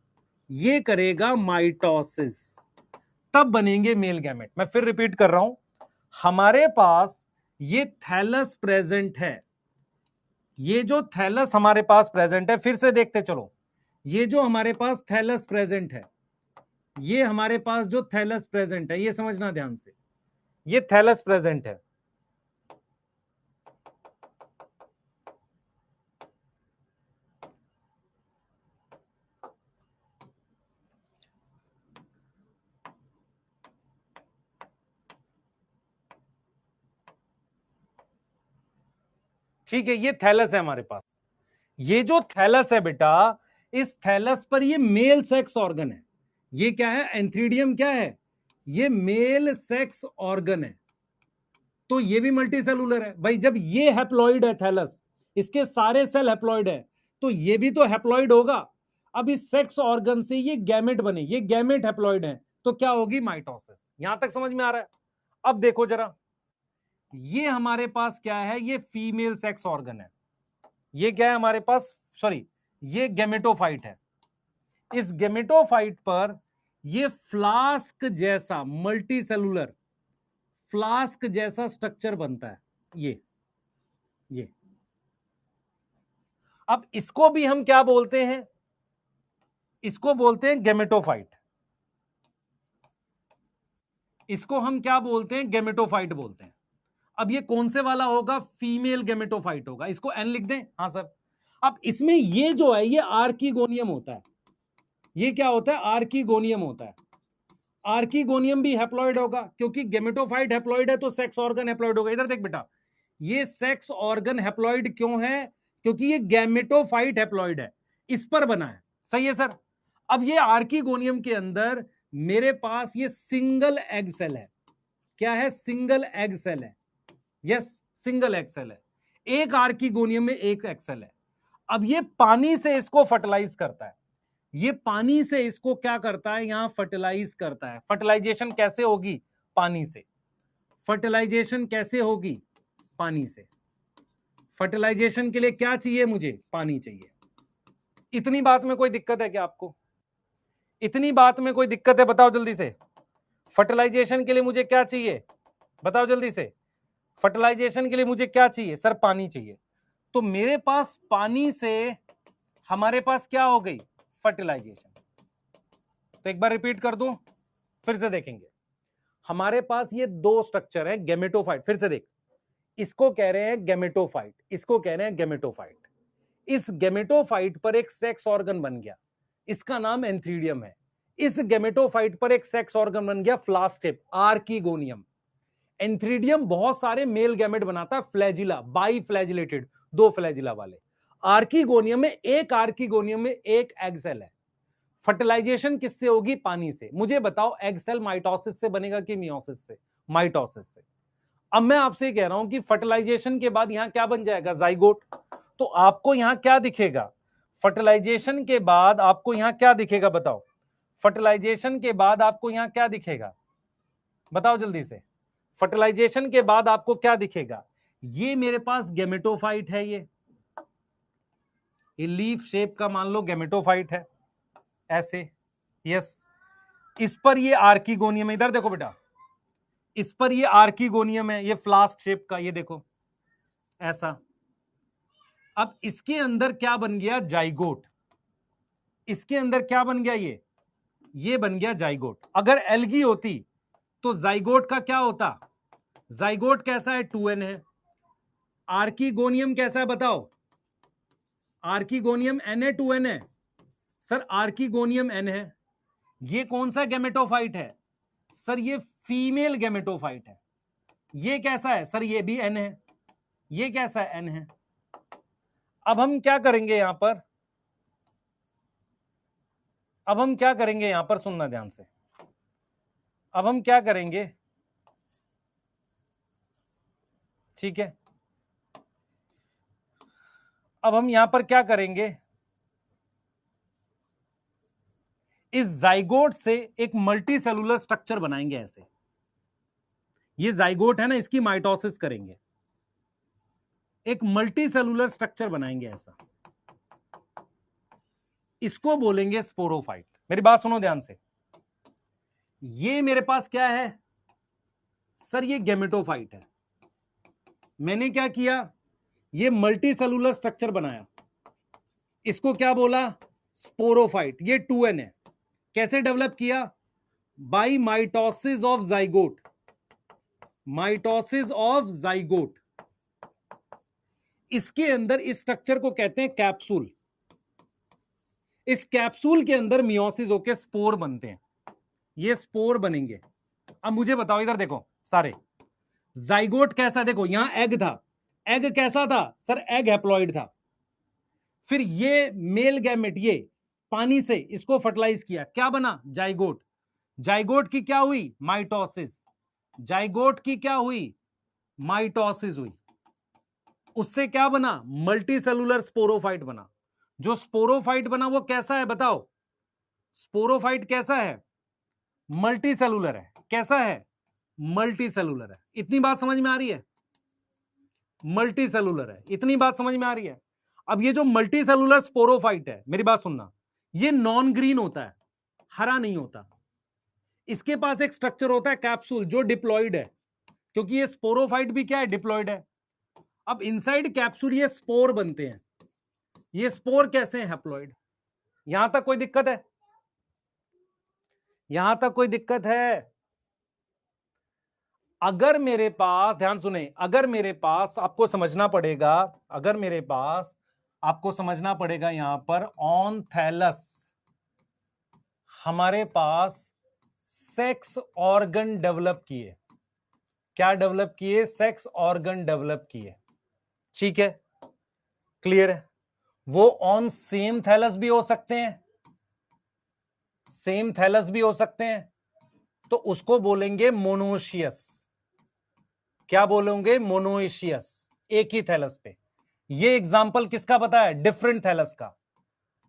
ये करेगा माइटोसिस, तब बनेंगे मेल गैमेट। मैं फिर रिपीट कर रहा हूं, हमारे पास ये थैलस प्रेजेंट है, ये जो थैलस हमारे पास प्रेजेंट है, फिर से देखते चलो, ये जो हमारे पास थैलस प्रेजेंट है, ये हमारे पास जो थैलस प्रेजेंट है, ये समझना ध्यान से, ये थैलस प्रेजेंट है। ठीक है, ये थैलस है हमारे पास। ये जो थैलस है बेटा, इस थैलस पर ये मेल सेक्स ऑर्गन है। ये क्या है? एंथ्रीडियम क्या है? ये मेल सेक्स ऑर्गन है। तो ये भी मल्टी सेलुलर है भाई। जब ये हैप्लॉइड है थैलस, इसके सारे सेल हैप्लॉइड है, तो ये भी तो हैप्लॉइड होगा। अब इस सेक्स ऑर्गन से ये गैमेट बने, ये गैमेट हैप्लॉइड है, तो क्या होगी? माइटोसिस। यहां तक समझ में आ रहा है? अब देखो जरा, ये हमारे पास क्या है? ये फीमेल सेक्स ऑर्गन है। ये क्या है हमारे पास? सॉरी, ये गैमेटोफाइट है। इस गैमेटोफाइट पर ये फ्लास्क जैसा, मल्टी सेलुलर फ्लास्क जैसा स्ट्रक्चर बनता है। ये अब इसको भी हम क्या बोलते हैं? इसको बोलते हैं गेमेटोफाइट। इसको हम क्या बोलते हैं? गेमेटोफाइट बोलते हैं। अब ये कौन से वाला होगा? फीमेल गेमेटोफाइट होगा। इसको एन लिख दें। हाँ सर। अब इसमें ये जो है ये आर्कीगोनियम होता है। ये क्या होता है? आर्कीगोनियम होता है। आर्कीगोनियम भी हैप्लॉइड होगा, क्योंकि गेमेटोफाइट हैप्लॉइड है तो सेक्स ऑर्गन हैप्लॉइड होगा। इधर देख बेटा, ये सेक्स ऑर्गन हैप्लॉइड क्यों है? क्योंकि ये गैमेटोफाइट हैप्लॉइड है, इस पर बना है। सही है सर। अब ये आर्कीगोनियम के अंदर मेरे पास ये सिंगल एग सेल है। क्या है? सिंगल एग सेल है। यस, सिंगल एग सेल है। एक आर्कीगोनियम में एक एग सेल है। अब ये पानी से इसको फर्टिलाइज करता है। ये पानी से इसको क्या करता है? यहां फर्टिलाइज करता है। फर्टिलाइजेशन कैसे होगी? पानी से। फर्टिलाइजेशन कैसे होगी? पानी से। फर्टिलाइजेशन के लिए क्या चाहिए मुझे? पानी चाहिए। इतनी बात में कोई दिक्कत है क्या आपको? इतनी बात में कोई दिक्कत है? बताओ जल्दी से। फर्टिलाइजेशन के लिए मुझे क्या चाहिए? बताओ जल्दी से। फर्टिलाइजेशन के लिए मुझे क्या चाहिए? सर पानी चाहिए। तो मेरे पास पानी से हमारे पास क्या हो गई? फर्टिलाइजेशन। तो एक बार रिपीट कर दूं, फिर से देखेंगे। हमारे पास ये दो स्ट्रक्चर है गेमेटोफाइट। फिर से देख, इसको कह रहे हैं गेमेटोफाइट, इसको कह रहे हैं गेमेटोफाइट। इस गेमेटोफाइट पर एक सेक्स ऑर्गन बन गया, इसका नाम एंथ्रीडियम है। इस गेमेटोफाइट पर एक सेक्स ऑर्गन बन गया फ्लास्टिप, आर्कीगोनियम। एंथ्रीडियम बहुत सारे मेल गैमेट बनाता है, फ्लैजिला, बाई फ्लैजिलेटेड, दो फ्लैजिला वाले। आर्कीगोनियम में एक एग सेल है। फर्टिलाइजेशन किससे होगी? पानी से। मुझे बताओ, एग सेल माइटोसिस से बनेगा कि मियोसिस से? माइटोसिस से। अब मैं आपसे कह रहा हूं कि फर्टिलाइजेशन के बाद यहां क्या बन जाएगा? जाइगोट। तो आपको यहां क्या दिखेगा? फर्टिलाइजेशन के बाद आपको यहां क्या दिखेगा? बताओ। फर्टिलाइजेशन के बाद आपको यहां क्या दिखेगा? बताओ जल्दी से। फर्टिलाइजेशन के बाद आपको क्या दिखेगा? ये मेरे पास गेमेटोफाइट है। ये लीफ शेप का मान लो गेमेटोफाइट है, ऐसे। यस। इस पर ये आर्कीगोनियम है। इधर देखो बेटा, इस पर ये आर्कीगोनियम है, ये फ्लास्क शेप का, ये देखो ऐसा। अब इसके अंदर क्या बन गया? जाइगोट। इसके अंदर क्या बन गया? ये बन गया जाइगोट। अगर एल्गी होती तो जाइगोट का क्या होता? जाइगोट कैसा है? 2n है। आर्कीगोनियम कैसा है बताओ? आर्कीगोनियम n है 2n है? सर आर्कीगोनियम n है। ये कौन सा गेमेटोफाइट है? सर ये फीमेल गेमेटोफाइट है। ये कैसा है? सर ये भी n है। ये कैसा है? n है। अब हम क्या करेंगे यहां पर? अब हम क्या करेंगे यहां पर? सुनना ध्यान से। अब हम क्या करेंगे? ठीक है, अब हम यहां पर क्या करेंगे? इस जाइगोट से एक मल्टी सेलुलर स्ट्रक्चर बनाएंगे ऐसे। ये जाइगोट है ना, इसकी माइटोसिस करेंगे, एक मल्टी सेलुलर स्ट्रक्चर बनाएंगे ऐसा। इसको बोलेंगे स्पोरोफाइट। मेरी बात सुनो ध्यान से। ये मेरे पास क्या है? सर ये गेमेटोफाइट है। मैंने क्या किया? ये मल्टी सेलुलर स्ट्रक्चर बनाया, इसको क्या बोला? स्पोरोफाइट। ये 2n है। कैसे डेवलप किया? By mitosis of zygote. Mitosis of zygote. इसके अंदर इस स्ट्रक्चर को कहते हैं कैप्सूल। इस कैप्सूल के अंदर मियोसिस होकर स्पोर बनते हैं। ये स्पोर बनेंगे। अब मुझे बताओ, इधर देखो सारे, जाइगोट कैसा? देखो यहां एग था। एग कैसा था? सर एग हैप्लॉइड था। फिर ये मेल गैमेट, ये पानी से इसको फर्टिलाइज किया, क्या बना? जाइगोट। जाइगोट की क्या हुई? माइटोसिस। जाइगोट की क्या हुई? माइटोसिस हुई। उससे क्या बना? मल्टी सेलुलर स्पोरोफाइट बना। जो स्पोरोफाइट बना वो कैसा है बताओ? स्पोरोफाइट कैसा है? मल्टी सेलुलर है। कैसा है? मल्टी सेलुलर है। इतनी बात समझ में आ रही है? मल्टी सेलुलर है। इतनी बात समझ में आ रही है? अब ये जो मल्टी सेलुलर स्पोरोफाइट है, मेरी बात सुनना, ये नॉन ग्रीन होता है, हरा नहीं होता। इसके पास एक स्ट्रक्चर होता है कैप्सूल, जो डिप्लॉइड है, क्योंकि ये स्पोरोफाइट भी क्या है? डिप्लॉइड है। अब इनसाइड कैप्सूल ये स्पोर बनते हैं। ये स्पोर कैसे हैं? हैप्लॉइड। यहां तक कोई दिक्कत है? यहां तक कोई दिक्कत है? अगर मेरे पास, ध्यान सुने, अगर मेरे पास, आपको समझना पड़ेगा, अगर मेरे पास, आपको समझना पड़ेगा यहां पर ऑन थैलस, हमारे पास सेक्स ऑर्गन डेवलप किए। क्या डेवलप किए? सेक्स ऑर्गन डेवलप किए। ठीक है, क्लियर है? वो ऑन सेम थैलस भी हो सकते हैं, सेम थैलस भी हो सकते हैं, तो उसको बोलेंगे मोनोशियस। क्या बोलेंगे? मोनोशियस, एक ही थैलस पे। ये एग्जाम्पल किसका पता है? डिफरेंट थैलस का।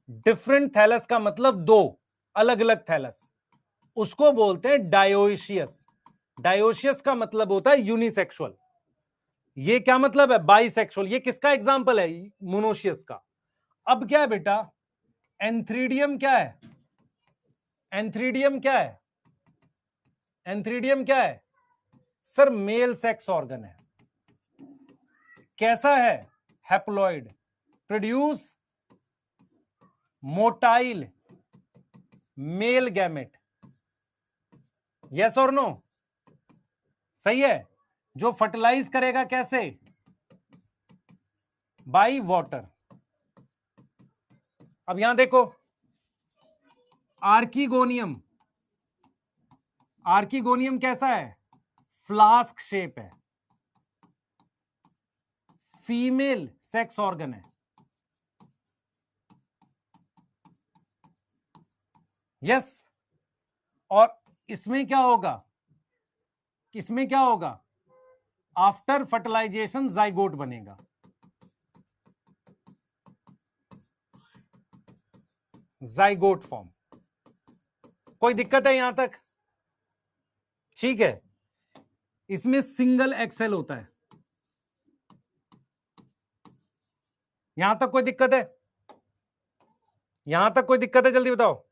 डिफरेंट थैलस का मतलब दो अलग अलग थैलस, उसको बोलते हैं डायोशियस। डायोशियस का मतलब होता है यूनिसेक्सुअल। ये क्या मतलब है? बाइसेक्सुअल। ये किसका एग्जाम्पल है? मोनोशियस का। अब क्या है बेटा? एंथ्रीडियम क्या है? एंथ्रीडियम क्या है? एंथ्रीडियम क्या है? सर मेल सेक्स ऑर्गन है। कैसा है? Haploid, produce motile male gamete. Yes और नो? सही है। जो फर्टिलाइज करेगा कैसे? By water. अब यहां देखो, आर्कीगोनियम, आर्कीगोनियम कैसा है? फ्लास्क शेप है, फीमेल सेक्स ऑर्गन है। यस। और इसमें क्या होगा? इसमें क्या होगा? आफ्टर फर्टिलाइजेशन जाइगोट बनेगा। Zygote form. कोई दिक्कत है यहां तक? ठीक है। इसमें सिंगल एक्सेल होता है। यहां तक कोई दिक्कत है? यहां तक कोई दिक्कत है? जल्दी बताओ।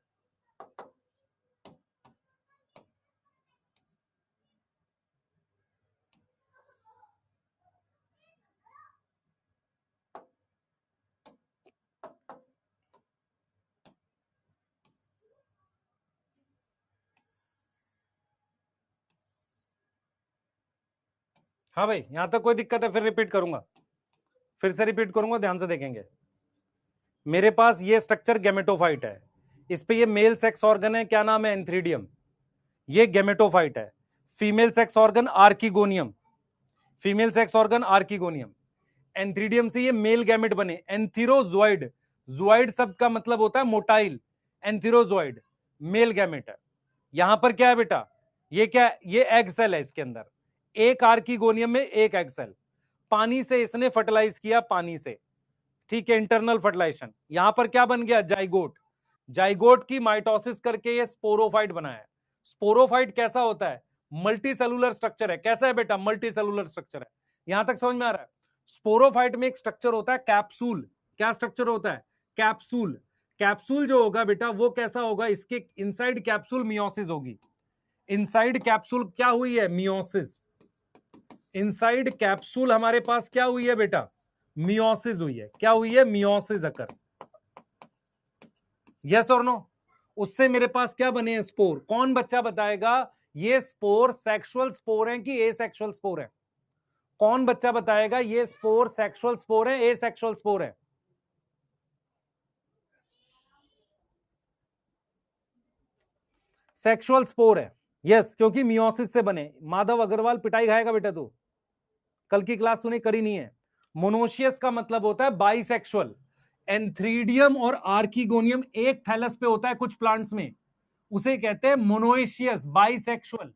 हाँ भाई, यहां तक कोई दिक्कत है? फिर रिपीट करूंगा, फिर से रिपीट करूंगा, ध्यान से देखेंगे। मेरे पास ये स्ट्रक्चर गेमेटोफाइट है, इस पे ये मेल सेक्स ऑर्गन है, क्या नाम है? एंथ्रीडियम। ये गेमेटोफाइट है। Female sex organ archegonium, female sex organ archegonium. Antheridium से ये मेल गैमेट बने, एंथीरोजोइड। जोइड शब्द का मतलब होता है मोटाइल, एंथीरोजोइड मेल गैमेट है। यहां पर क्या है बेटा? ये क्या है? ये एग सेल है, इसके अंदर एक आर्कीगोनियम में एक एग सेल। पानी से इसने फर्टिलाइज किया, पानी से, ठीक है, इंटरनल फर्टिलाइजेशन। यहां पर क्या बन गया? जाइगोट। जाइगोट की माइटोसिस करके ये स्पोरोफाइट बना है। स्पोरोफाइट कैसा होता है? मल्टी सेलुलर स्ट्रक्चर है। कैसा है बेटा? मल्टी सेलुलर स्ट्रक्चर है। यहां तक समझ में आ रहा है? स्पोरोफाइट में एक स्ट्रक्चर होता है कैप्सूल। क्या स्ट्रक्चर होता है? कैप्सूल। कैप्सूल जो होगा बेटा वो कैसा होगा? इसके इनसाइड कैप्सूल मियोसिस होगी। इनसाइड कैप्सूल क्या हुई है? मियोसिस। इनसाइड कैप्सूल हमारे पास क्या हुई है बेटा? मियोसिस हुई है। क्या हुई है? मियोसिस अकर। यस और नो? उससे मेरे पास क्या बने हैं? स्पोर। कौन बच्चा बताएगा ये स्पोर सेक्सुअल स्पोर है कि एसेक्सुअल स्पोर है? कौन बच्चा बताएगा ये स्पोर सेक्सुअल स्पोर है, एसेक्सुअल स्पोर है? सेक्सुअल स्पोर है। यस, क्योंकि मियोसिस से बने। माधव अग्रवाल पिटाई खाएगा बेटा तू, कल की क्लास तूने करी नहीं है। मोनोशियस का मतलब होता है बाइसेक्सुअल। एंथ्रीडियम और आर्कीगोनियम एक थैलस पे होता है कुछ प्लांट्स में, उसे कहते हैं मोनोएशियस, बाइसेक्सुअल।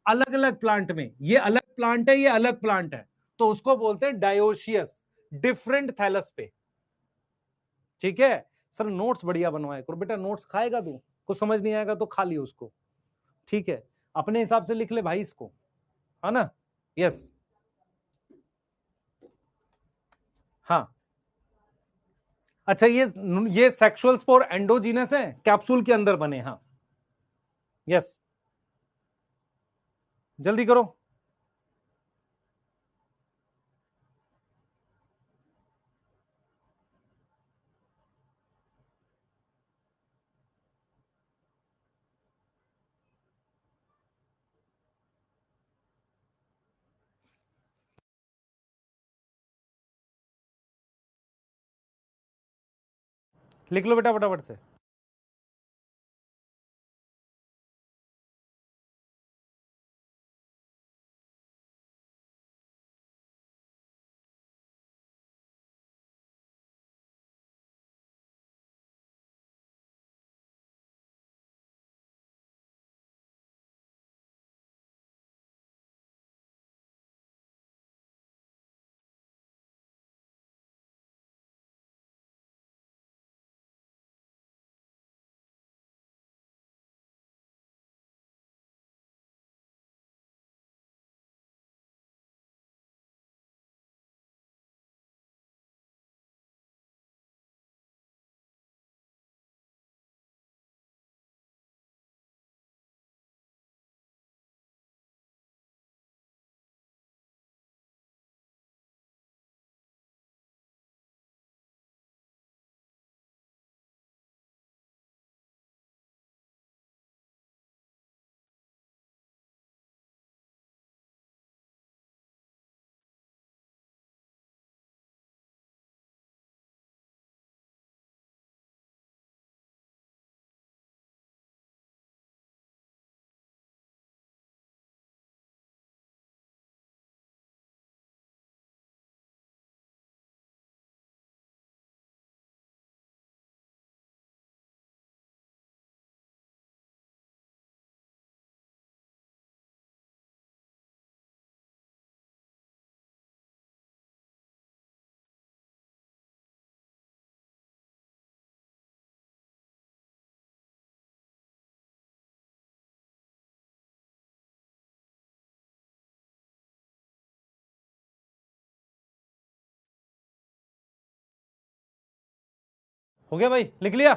अलग अलग प्लांट में, ये अलग प्लांट है, ये अलग प्लांट है, तो उसको बोलते हैं डायोशियस, डिफरेंट थैलस पे। ठीक है सर, नोट्स बढ़िया बनवाए करो बेटा। नोट्स खाएगा तू, कुछ समझ नहीं आएगा तो खा लियो उसको, ठीक है, अपने हिसाब से लिख ले भाई इसको, है ना? यस। हाँ, अच्छा, ये सेक्सुअल स्पोर एंडोजीनस है, कैप्सूल के अंदर बने। हाँ, यस, जल्दी करो। लिख लो बेटा फटाफट से। हो गया भाई, लिख लिया,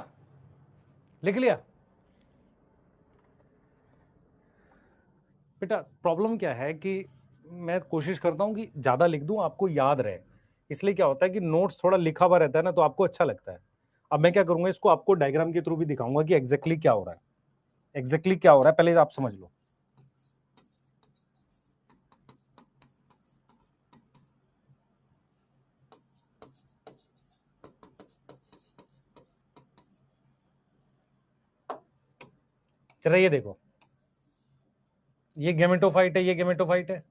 लिख लिया बेटा। प्रॉब्लम क्या है कि मैं कोशिश करता हूं कि ज्यादा लिख दूं, आपको याद रहे। इसलिए क्या होता है कि नोट्स थोड़ा लिखा हुआ रहता है ना, तो आपको अच्छा लगता है। अब मैं क्या करूंगा, इसको आपको डायग्राम के थ्रू भी दिखाऊंगा कि एग्जैक्टली क्या हो रहा है, एग्जैक्टली क्या हो रहा है, पहले आप समझ लो। चलो ये देखो, ये गेमेटोफाइट है, ये गेमेटोफाइट है,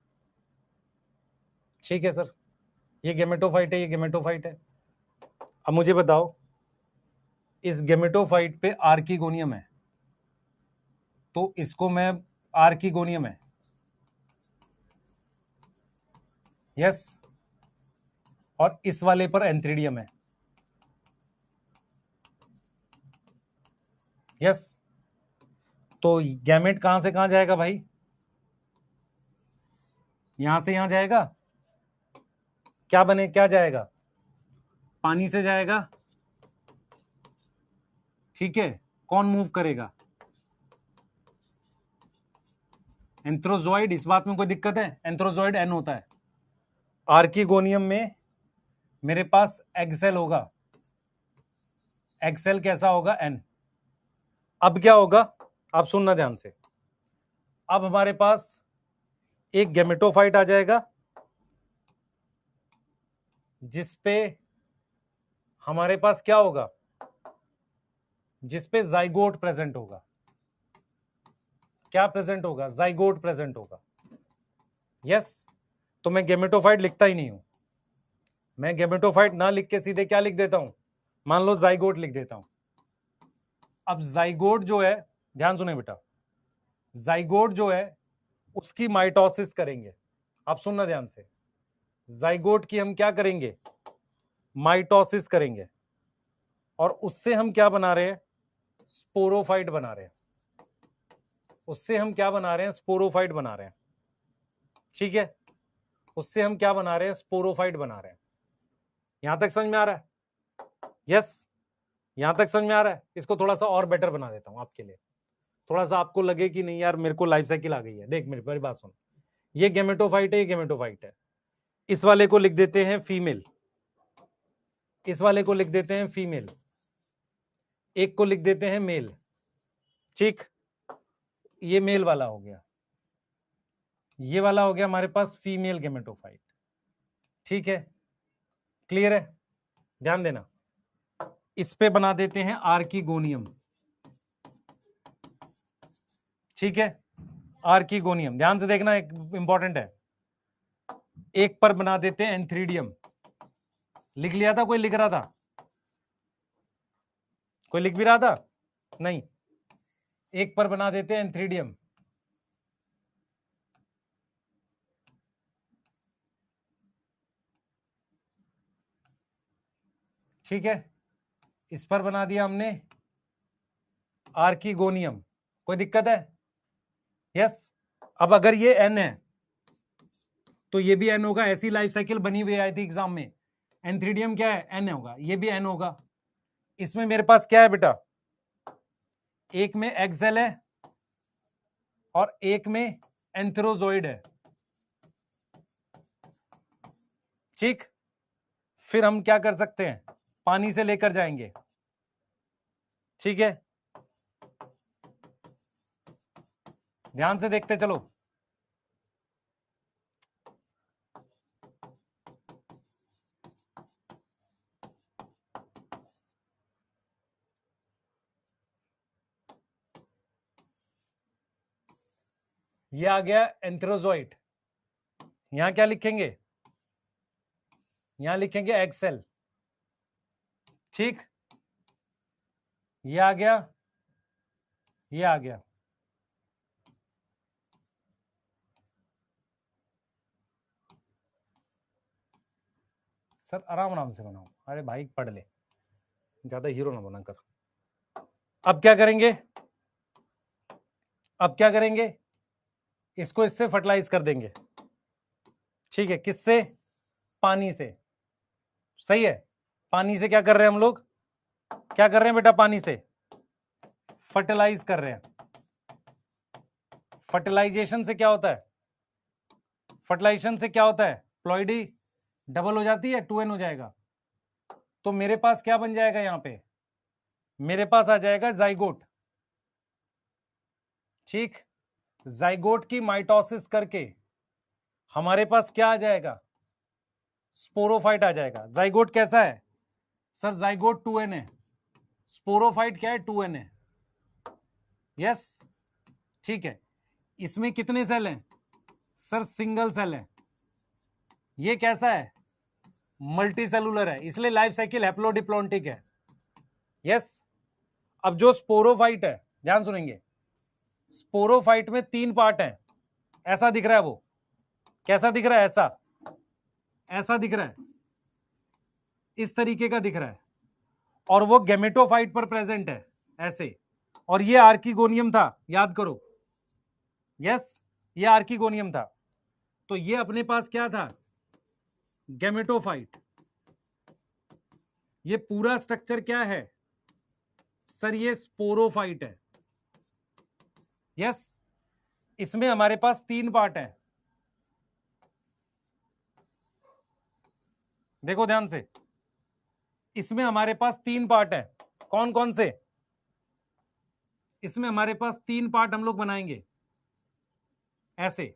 ठीक है सर। ये गेमेटोफाइट है, ये गेमेटोफाइट है। अब मुझे बताओ, इस गेमेटोफाइट पे आर्किगोनियम है, तो इसको मैं, आर्किगोनियम है, यस, और इस वाले पर एंथ्रीडियम है, यस। तो गैमेट कहां से कहां जाएगा भाई, यहां से यहां जाएगा, क्या बने, क्या जाएगा, पानी से जाएगा, ठीक है। कौन मूव करेगा, एंथ्रोजोइड। इस बात में कोई दिक्कत है, एंथ्रोजोइड एन होता है। आर्किगोनियम में मेरे पास एक्सेल होगा, एक्सेल कैसा होगा, एन। अब क्या होगा, आप सुनना ध्यान से। अब हमारे पास एक गेमेटोफाइट आ जाएगा, जिसपे हमारे पास क्या होगा, जिसपे जाइगोट प्रेजेंट होगा। क्या प्रेजेंट होगा, जाइगोट प्रेजेंट होगा, यस। तो मैं गेमेटोफाइट लिखता ही नहीं हूं, मैं गेमेटोफाइट ना लिख के सीधे क्या लिख देता हूं, मान लो जाइगोट लिख देता हूं। अब जाइगोट जो है, ध्यान सुने बेटा, जाइगोट जो है उसकी माइटोसिस करेंगे। आप सुनना ध्यान से, जाइगोट की हम क्या करेंगे, माइटोसिस करेंगे, और उससे हम क्या बना रहे हैं, स्पोरोफाइट बना रहे हैं। उससे हम क्या बना रहे हैं, स्पोरोफाइट बना रहे हैं, ठीक है। उससे हम क्या बना रहे हैं, स्पोरोफाइट बना रहे हैं। यहां तक समझ में आ रहा है, यस, यहां तक समझ में आ रहा है। इसको थोड़ा सा और बेटर बना देता हूं आपके लिए, थोड़ा सा आपको लगे कि नहीं यार मेरे को लाइफ साइकिल आ गई है। देख मेरी बात सुन, ये गेमेटोफाइट है, ये गेमेटोफाइट है। इस वाले को लिख देते हैं फीमेल, इस वाले को लिख देते हैं फीमेल, एक को लिख देते हैं मेल, ठीक। ये मेल वाला हो गया, ये वाला हो गया हमारे पास फीमेल गेमेटोफाइट, ठीक है। क्लियर है, ध्यान देना। इस पे बना देते हैं आर्कीगोनियम, ठीक है, आर्कीगोनियम, ध्यान से देखना, एक इंपॉर्टेंट है। एक पर बना देते हैं एंथ्रीडियम, लिख लिया था, कोई लिख रहा था, कोई लिख भी रहा था, नहीं, एक पर बना देते हैं एंथ्रीडियम, ठीक है, इस पर बना दिया हमने आर्कीगोनियम, कोई दिक्कत है? यस। अब अगर ये एन है तो ये भी एन होगा, ऐसी लाइफ साइकिल बनी हुई आई थी एग्जाम में, एंथ्रीडियम क्या है, एन होगा, ये भी एन होगा। इसमें मेरे पास क्या है बेटा, एक में एक्सेल है और एक में एंथ्रोजोइड है, ठीक। फिर हम क्या कर सकते हैं, पानी से लेकर जाएंगे, ठीक है, ध्यान से देखते चलो। ये आ गया एंथ्रोजोइड, यहां क्या लिखेंगे, यहां लिखेंगे एक्सेल, ठीक, ये आ गया, ये आ गया, सर आराम आराम से बनाओ, अरे भाई पढ़ ले, ज्यादा हीरो ना बना कर। अब क्या करेंगे, अब क्या करेंगे, इसको इससे फर्टिलाइज कर देंगे, ठीक है, किससे, पानी से, सही है, पानी से क्या कर रहे हैं हम लोग, क्या कर रहे हैं बेटा, पानी से फर्टिलाइज कर रहे हैं। फर्टिलाइजेशन से क्या होता है, फर्टिलाइजेशन से क्या होता है, प्लॉइडी डबल हो जाती है, 2n हो जाएगा, तो मेरे पास क्या बन जाएगा, यहां पे मेरे पास आ जाएगा जाइगोट, ठीक, जाइगोट की माइटोसिस करके हमारे पास क्या आ जाएगा, स्पोरोफाइट आ जाएगा। जाइगोट कैसा है सर, जाइगोट 2n है, स्पोरोफाइट क्या है, 2n है, यस, ठीक है। इसमें कितने सेल हैं सर, सिंगल सेल है, ये कैसा है, मल्टी सेलुलर है, इसलिए लाइफ साइकिल हैप्लोडिप्लॉन्टिक है, यस। अब जो स्पोरोफाइट है, ध्यान सुनेंगे, स्पोरोफाइट में 3 पार्ट हैं, ऐसा दिख रहा है, वो कैसा दिख रहा है, ऐसा, ऐसा दिख रहा है, इस तरीके का दिख रहा है, और वो गेमेटोफाइट पर प्रेजेंट है, ऐसे, और ये आर्कीगोनियम था, याद करो, यस, ये आर्कीगोनियम था, तो ये अपने पास क्या था, गेमेटोफाइट। ये पूरा स्ट्रक्चर क्या है सर, ये स्पोरोफाइट है, यस। इसमें हमारे पास 3 पार्ट हैं, देखो ध्यान से, इसमें हमारे पास 3 पार्ट है, कौन कौन से, इसमें हमारे पास 3 पार्ट हम लोग बनाएंगे, ऐसे,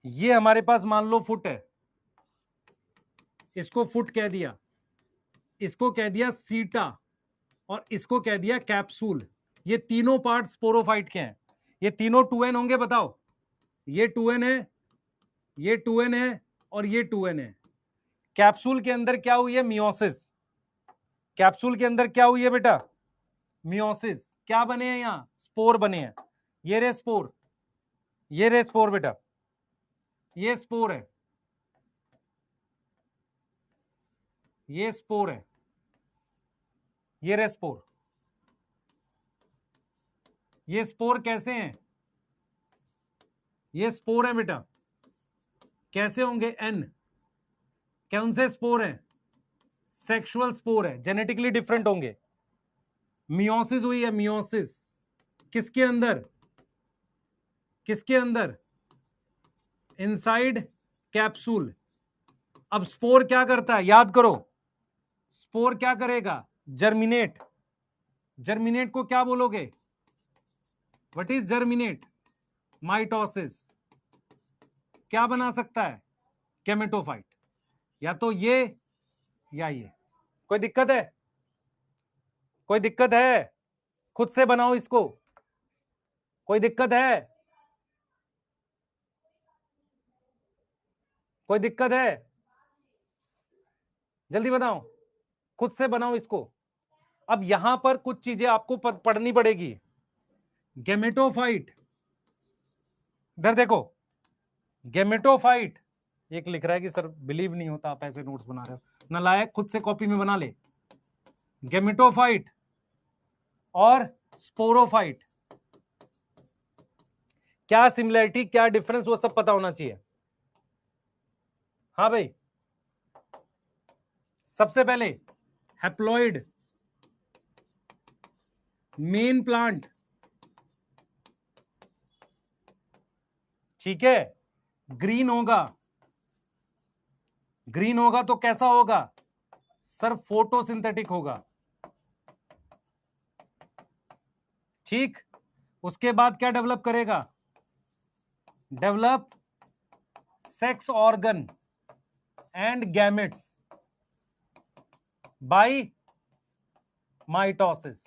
ये हमारे पास मान लो फुट है, इसको फुट कह दिया, इसको कह दिया सीटा, और इसको कह दिया कैप्सूल। ये तीनों पार्ट स्पोरोफाइट के हैं, ये तीनों 2n होंगे, बताओ, ये 2n है, ये 2n है, और ये 2n है। कैप्सूल के अंदर क्या हुई है, मियोसिस, कैप्सूल के अंदर क्या हुई है बेटा, मियोसिस, क्या बने हैं यहां, स्पोर बने हैं, ये रे स्पोर, ये रे स्पोर बेटा, ये स्पोर है, ये स्पोर है, ये रे स्पोर, ये स्पोर कैसे हैं, ये स्पोर है बेटा, कैसे होंगे, एन, कौन से स्पोर है, सेक्सुअल स्पोर है, जेनेटिकली डिफरेंट होंगे। मियोसिस हुई है, मियोसिस, किसके अंदर, किसके अंदर, इनसाइड कैप्सूल। अब स्पोर क्या करता है, याद करो, स्पोर क्या करेगा, जर्मिनेट, जर्मिनेट को क्या बोलोगे, व्हाट इज जर्मिनेट, माइटोसिस, क्या बना सकता है, केमेटोफाइट, या तो ये या ये, कोई दिक्कत है, कोई दिक्कत है? खुद से बनाओ इसको, कोई दिक्कत है? कोई दिक्कत है? जल्दी बनाओ, खुद से बनाओ इसको। अब यहां पर कुछ चीजें आपको पढ़नी पड़ेगी। गेमेटोफाइट, इधर देखो, गेमेटोफाइट। एक लिख रहा है कि सर बिलीव नहीं होता आप ऐसे नोट्स बना रहे हो, नालायक, खुद से कॉपी में बना ले। गेमेटोफाइट और स्पोरोफाइट, क्या सिमिलरिटी क्या डिफरेंस वो सब पता होना चाहिए। हाँ भाई, सबसे पहले हैप्लॉइड मेन प्लांट, ठीक है, ग्रीन होगा। ग्रीन होगा तो कैसा होगा सर? फोटोसिंथेटिक होगा, ठीक। उसके बाद क्या डेवलप करेगा? Develop sex organ and gametes by mitosis.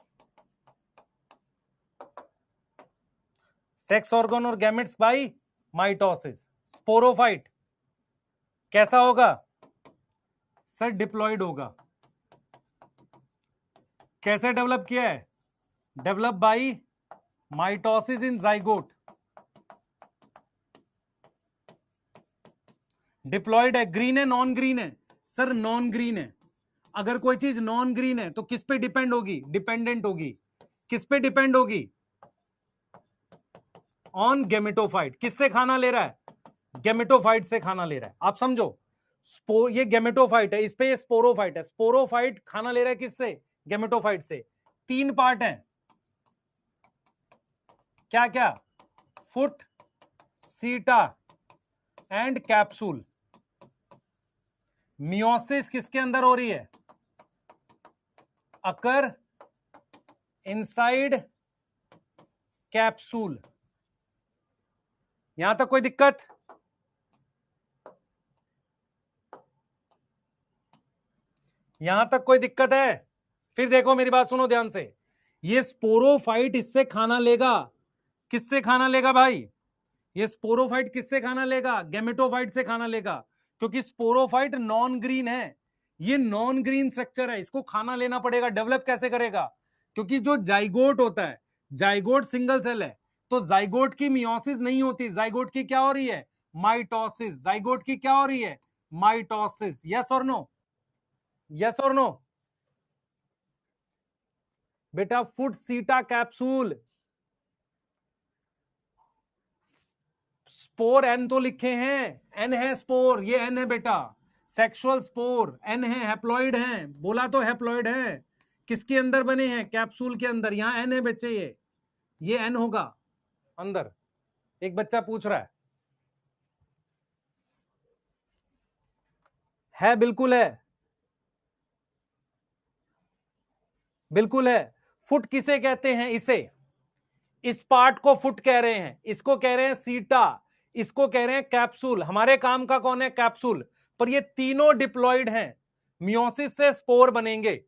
Sex organ और गैमेट्स बाय माइटोसिस। स्पोरोफाइट कैसा होगा सर? डिप्लॉइड होगा। कैसे डेवलप किया है? Develop by mitosis in zygote. Diploid है। ग्रीन है नॉन ग्रीन है? सर नॉन ग्रीन है। अगर कोई चीज नॉन ग्रीन है तो किस पे डिपेंड होगी? डिपेंडेंट होगी। किस पे डिपेंड होगी? On gametophyte. किससे खाना ले रहा है? गेमेटोफाइट से खाना ले रहा है। आप समझो, ये गेमेटोफाइट है, इस पे ये स्पोरोफाइट है। स्पोरोफाइट खाना ले रहा है किससे? गेमेटोफाइट से। तीन पार्ट हैं, क्या क्या? फुट, सीटा एंड कैप्सूल। मियोसिस किसके अंदर हो रही है? अकर इनसाइड कैप्सूल। यहां तक कोई दिक्कत? यहां तक कोई दिक्कत है? फिर देखो मेरी बात सुनो ध्यान से। ये स्पोरोफाइट इससे खाना लेगा। किससे खाना लेगा भाई? ये स्पोरोफाइट किससे खाना लेगा? गेमेटोफाइट से खाना लेगा, क्योंकि स्पोरोफाइट नॉन ग्रीन है। ये नॉन ग्रीन स्ट्रक्चर है, इसको खाना लेना पड़ेगा। डेवलप कैसे करेगा? क्योंकि जो जाइगोट होता है, जाइगोट सिंगल सेल है, तो जाइगोट की मियोसिस नहीं होती। जाइगोट की क्या हो रही है? माइटोसिस। जाइगोट की क्या हो रही है? माइटोसिस। यस और नो? यस और नो? बेटा फुट, सीटा, कैप्सूल। स्पोर एन तो लिखे हैं, एन है स्पोर, ये एन है बेटा। सेक्सुअल स्पोर एन है, हैप्लॉइड है, बोला तो हैप्लॉइड है। किसके अंदर बने हैं? कैप्सूल के अंदर। यहां एन है बच्चे, ये एन होगा अंदर। एक बच्चा पूछ रहा है बिल्कुल है, बिल्कुल है। फुट किसे कहते हैं? इस पार्ट को फुट कह रहे हैं, इसको कह रहे हैं सीटा, इसको कह रहे हैं कैप्सूल। हमारे काम का कौन है? कैप्सूल। पर ये तीनों डिप्लॉइड हैं, मियोसिस से स्पोर बनेंगे।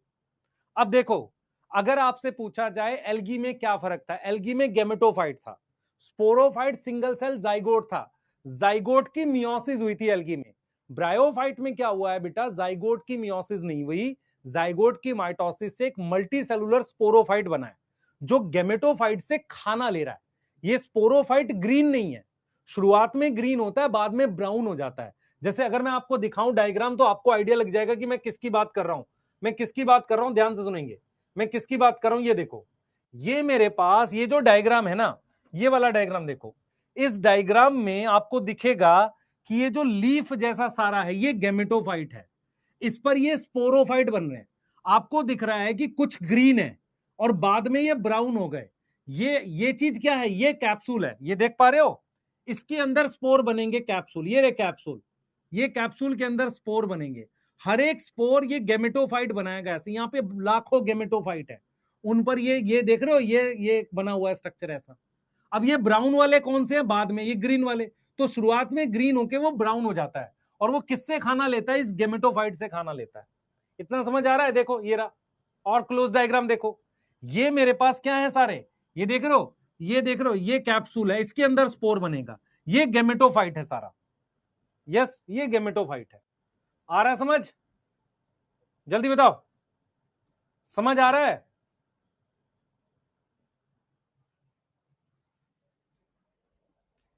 अब देखो, अगर आपसे पूछा जाए एल्गी में क्या फर्क था? एल्गी में गेमेटोफाइट था, स्पोरोफाइट सिंगल सेल जाइगोट था। जाइगोट की मियोसिस हुई थी एल्गी में। ब्रायोफाइट में क्या हुआ है बेटा? जाइगोट की मियोसिस नहीं हुई, जाइगोट की माइटोसिस से एक मल्टी सेलुलर स्पोरोफाइट बना है, जो गेमेटोफाइट से खाना ले रहा है। ये स्पोरोफाइट ग्रीन नहीं है, शुरुआत में ग्रीन होता है, बाद में ब्राउन हो जाता है। जैसे अगर मैं आपको दिखाऊं डायग्राम तो आपको आइडिया लग जाएगा कि मैं किसकी बात कर रहा हूं। मैं किसकी बात कर रहा हूं, ध्यान से सुनेंगे। मैं किसकी बात कर रहा हूं, ये देखो। ये मेरे पास ये जो डायग्राम है ना, ये वाला डायग्राम देखो। इस डायग्राम में आपको दिखेगा कि ये जो लीफ जैसा सारा है, ये गेमेटोफाइट है। इस पर ये स्पोरोफाइट बन रहे हैं। आपको दिख रहा है कि कुछ ग्रीन है और बाद में ये ब्राउन हो गए। ये चीज क्या है? ये कैप्सूल है, ये देख पा रहे हो? इसके अंदर स्पोर बनेंगे, कैप्सूल। ये रे कैप्सूल, ये कैप्सूल के अंदर स्पोर बनेंगे। हर एक स्पोर ये गेमेटोफाइट बनाएगा। ऐसे यहाँ पे लाखों गेमेटोफाइट है, उन पर ये देख रहे हो, ये बना हुआ है स्ट्रक्चर ऐसा। अब ये ब्राउन वाले कौन से हैं? बाद में ये ग्रीन वाले। तो शुरुआत में ग्रीन होके वो ब्राउन हो जाता है, और वो किससे खाना लेता है? इस गेमेटोफाइट से खाना लेता है। इतना समझ आ रहा है? देखो ये रहा। और क्लोज डायग्राम देखो, ये मेरे पास क्या है सारे, ये देख रहे हो, ये देख रहे हो, ये कैप्सूल है, इसके अंदर स्पोर बनेगा, ये गेमेटोफाइट है सारा। यस, ये गेमेटोफाइट है। आ रहा है समझ? जल्दी बताओ, समझ आ रहा है?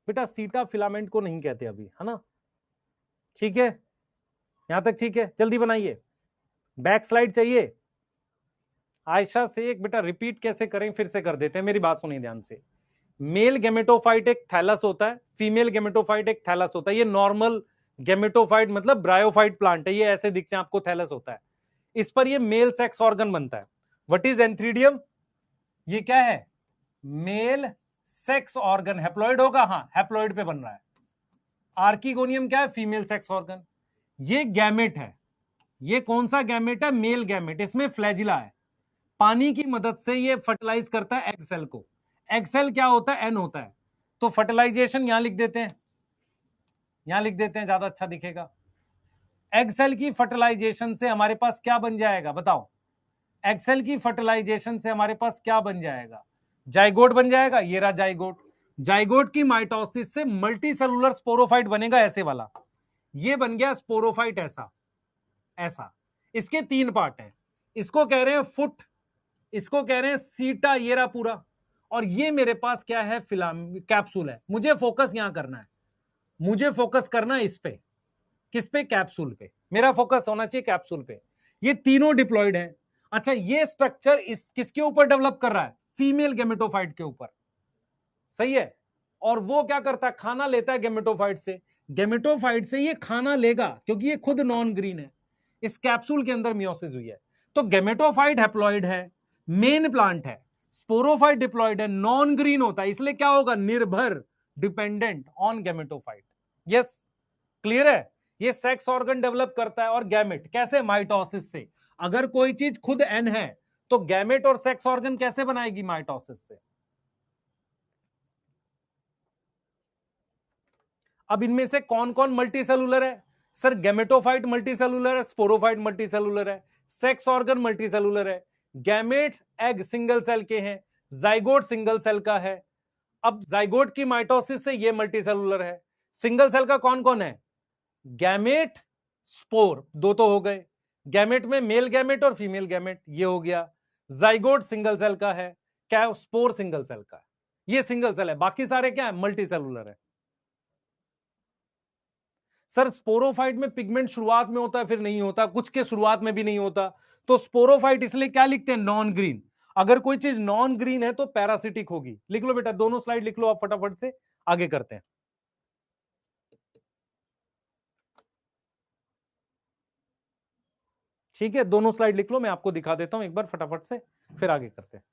बेटा सीटा फिलामेंट को नहीं कहते अभी, है ना? ठीक है, यहां तक ठीक है? जल्दी बनाइए, बैक स्लाइड चाहिए। आयशा से एक बेटा रिपीट कैसे करें, फिर से कर देते हैं, मेरी बात सुनिए ध्यान से। मेल गेमेटोफाइट एक थैलस होता है, फीमेल गेमेटोफाइट एक थैलस होता है। ये नॉर्मल गेमेटोफाइट मतलब ब्रायोफाइट प्लांट है, ये ऐसे दिखते हैं आपको, थैलस होता है। इस पर ये मेल सेक्स ऑर्गन बनता है। What is antheridium? ये क्या है? Male sex organ. हैप्लॉइड होगा, हाँ हैप्लॉइड पे बन रहा है। आर्किगोनियम क्या है? Female sex organ. ये गैमेट है। ये कौन सा गैमेट है? Male gamete. इसमें फ्लैजिला है, पानी की मदद से ये फर्टिलाइज करता है एग सेल को। एग सेल क्या होता है? एन होता है। तो फर्टिलाइजेशन यहां लिख देते हैं, यहां लिख देते हैं, ज्यादा अच्छा दिखेगा। एग सेल की फर्टिलाइजेशन से हमारे पास क्या बन जाएगा बताओ? एग सेल की फर्टिलाइजेशन से हमारे पास क्या बन जाएगा? जाइगोट बन जाएगा। ये रहा जाइगोट। जाइगोट की माइटोसिस से मल्टी सेलुलर स्पोरोफाइट बनेगा, ऐसे वाला। ये बन गया स्पोरोफाइट, ऐसा ऐसा। इसके तीन पार्ट हैं, इसको कह रहे हैं फुट, इसको कह रहे हैं सीटा, ये रहा पूरा। और ये मेरे पास क्या है? फिलाम कैप्सूल है। मुझे फोकस यहां करना है, मुझे फोकस करना है इस पे। किस पे? कैप्सूल पे। मेरा फोकस होना चाहिए कैप्सूल पे। ये तीनों डिप्लॉयड हैं। अच्छा, ये स्ट्रक्चर इस किसके ऊपर डेवलप कर रहा है? फीमेल गेमेटोफाइट के ऊपर। सही है। और वो क्या करता है? खाना लेता है गेमेटोफाइट से। गेमेटोफाइट से ये खाना लेगा क्योंकि ये खुद नॉन ग्रीन है। इस कैप्सूल के अंदर मियोसिस हुई है। तो गेमेटोफाइट हैप्लॉइड है, मेन प्लांट है। स्पोरोफाइट डिप्लॉयड है, नॉन ग्रीन होता है, इसलिए क्या होगा? निर्भर, dependent on gametophyte. Yes, clear है? ये सेक्स ऑर्गन डेवलप करता है। और गैमेट कैसे? माइटोसिस से। अगर कोई चीज खुद एन है तो गैमेट और सेक्स ऑर्गन कैसे बनाएगी? माइटोसिस से। अब इनमें से कौन कौन मल्टी सेलुलर है? सर गैमेटोफाइट मल्टी सेलुलर है, स्पोरोफाइट मल्टी सेलुलर है, सेक्स ऑर्गन मल्टी सेलुलर है। गैमेट्स एग सिंगल सेल के हैं, जाइगोट सिंगल सेल का है। अब जाइगोट की माइटोसिस से ये मल्टी सेलुलर है। सिंगल सेल का कौन कौन है? गैमेट, स्पोर, दो तो हो गए। गैमेट में मेल गैमेट और फीमेल गैमेट, ये हो गया। जाइगोट सिंगल सेल का है, क्या? स्पोर सिंगल सेल का है। ये सिंगल सेल है, बाकी सारे क्या है? मल्टी सेलुलर है। सर स्पोरोफाइट में पिगमेंट शुरुआत में होता है, फिर नहीं होता, कुछ के शुरुआत में भी नहीं होता। तो स्पोरोफाइट इसलिए क्या लिखते हैं? Non green. अगर कोई चीज नॉन ग्रीन है तो पैरासिटिक होगी। लिख लो बेटा, दोनों स्लाइड लिख लो आप फटाफट से, आगे करते हैं। ठीक है, दोनों स्लाइड लिख लो, मैं आपको दिखा देता हूं एक बार फटाफट से, फिर आगे करते हैं।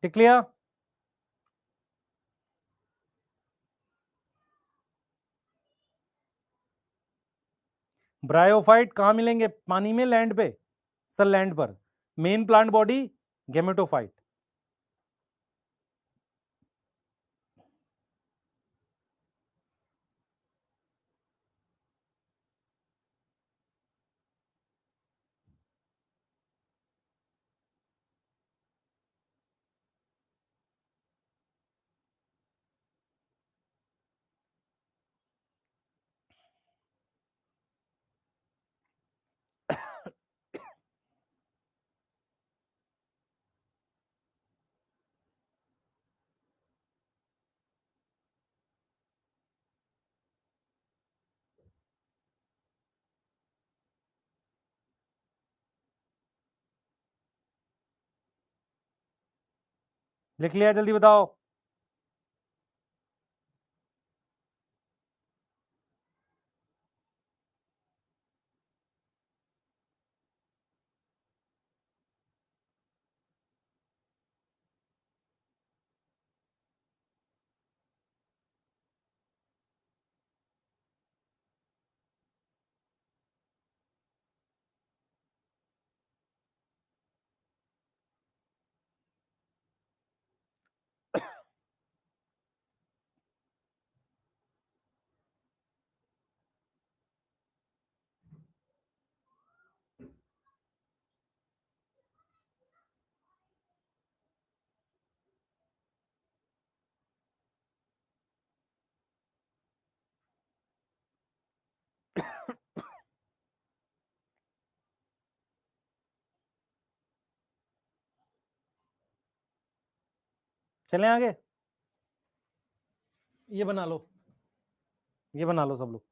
लिख लिया? ब्रायोफाइट कहां मिलेंगे? पानी में, लैंड पे? सर लैंड पर। Main plant body gametophyte. लिख लिया? जल्दी बताओ। चलें आगे, ये बना लो, ये बना लो सब लोग।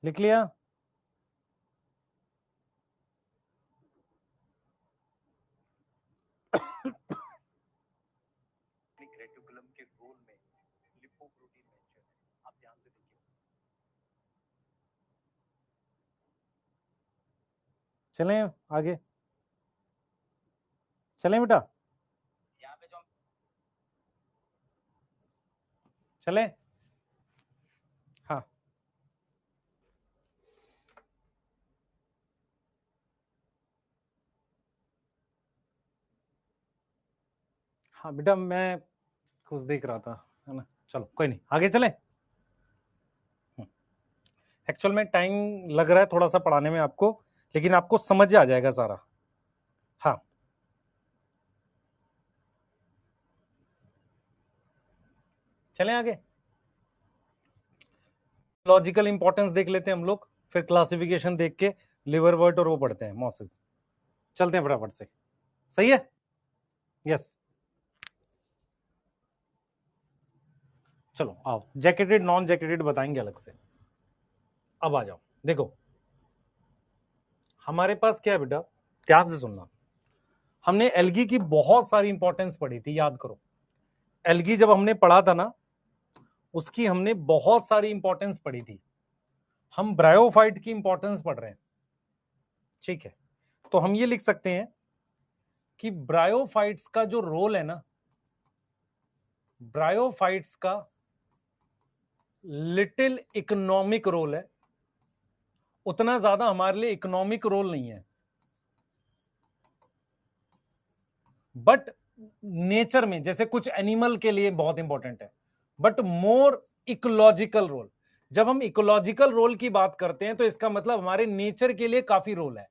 लिख लिया? रेटिकुलम के रोल में लिपोप्रोटीन मेंशन है, आप ध्यान से देखिए। चलें आगे, चलें बेटा, यहाँ पे जो चलें। हाँ हाँ बेटा, मैं कुछ देख रहा था, है ना। चलो कोई नहीं, आगे चलें। एक्चुअल में टाइम लग रहा है थोड़ा सा पढ़ाने में आपको, लेकिन आपको समझ आ जाएगा सारा। हाँ चलें आगे, लॉजिकल इंपॉर्टेंस देख लेते हैं हम लोग, फिर क्लासिफिकेशन देख के लिवरवर्ट और वो पढ़ते हैं मॉसेस। चलते हैं फटाफट से, सही है? यस, चलो आओ, जैकेटेड नॉन जैकेटेड बताएंगे अलग से। अब आ जाओ, देखो हमारे पास क्या है बेटा, ध्यान से सुनना। हमने एल्गी की बहुत सारी इंपॉर्टेंस पढ़ी थी, याद करो। एल्गी जब हमने पढ़ा था ना, उसकी हमने बहुत सारी इंपॉर्टेंस पढ़ी थी। हम ब्रायोफाइट की इंपॉर्टेंस पढ़ रहे हैं, ठीक है। तो हम ये लिख सकते हैं कि ब्रायोफाइट्स का जो रोल है ना, ब्रायोफाइट्स का लिटिल इकोनॉमिक रोल है, उतना ज्यादा हमारे लिए इकोनॉमिक रोल नहीं है, बट नेचर में जैसे कुछ एनिमल के लिए बहुत इंपॉर्टेंट है, बट मोर इकोलॉजिकल रोल। जब हम इकोलॉजिकल रोल की बात करते हैं तो इसका मतलब हमारे नेचर के लिए काफी रोल है।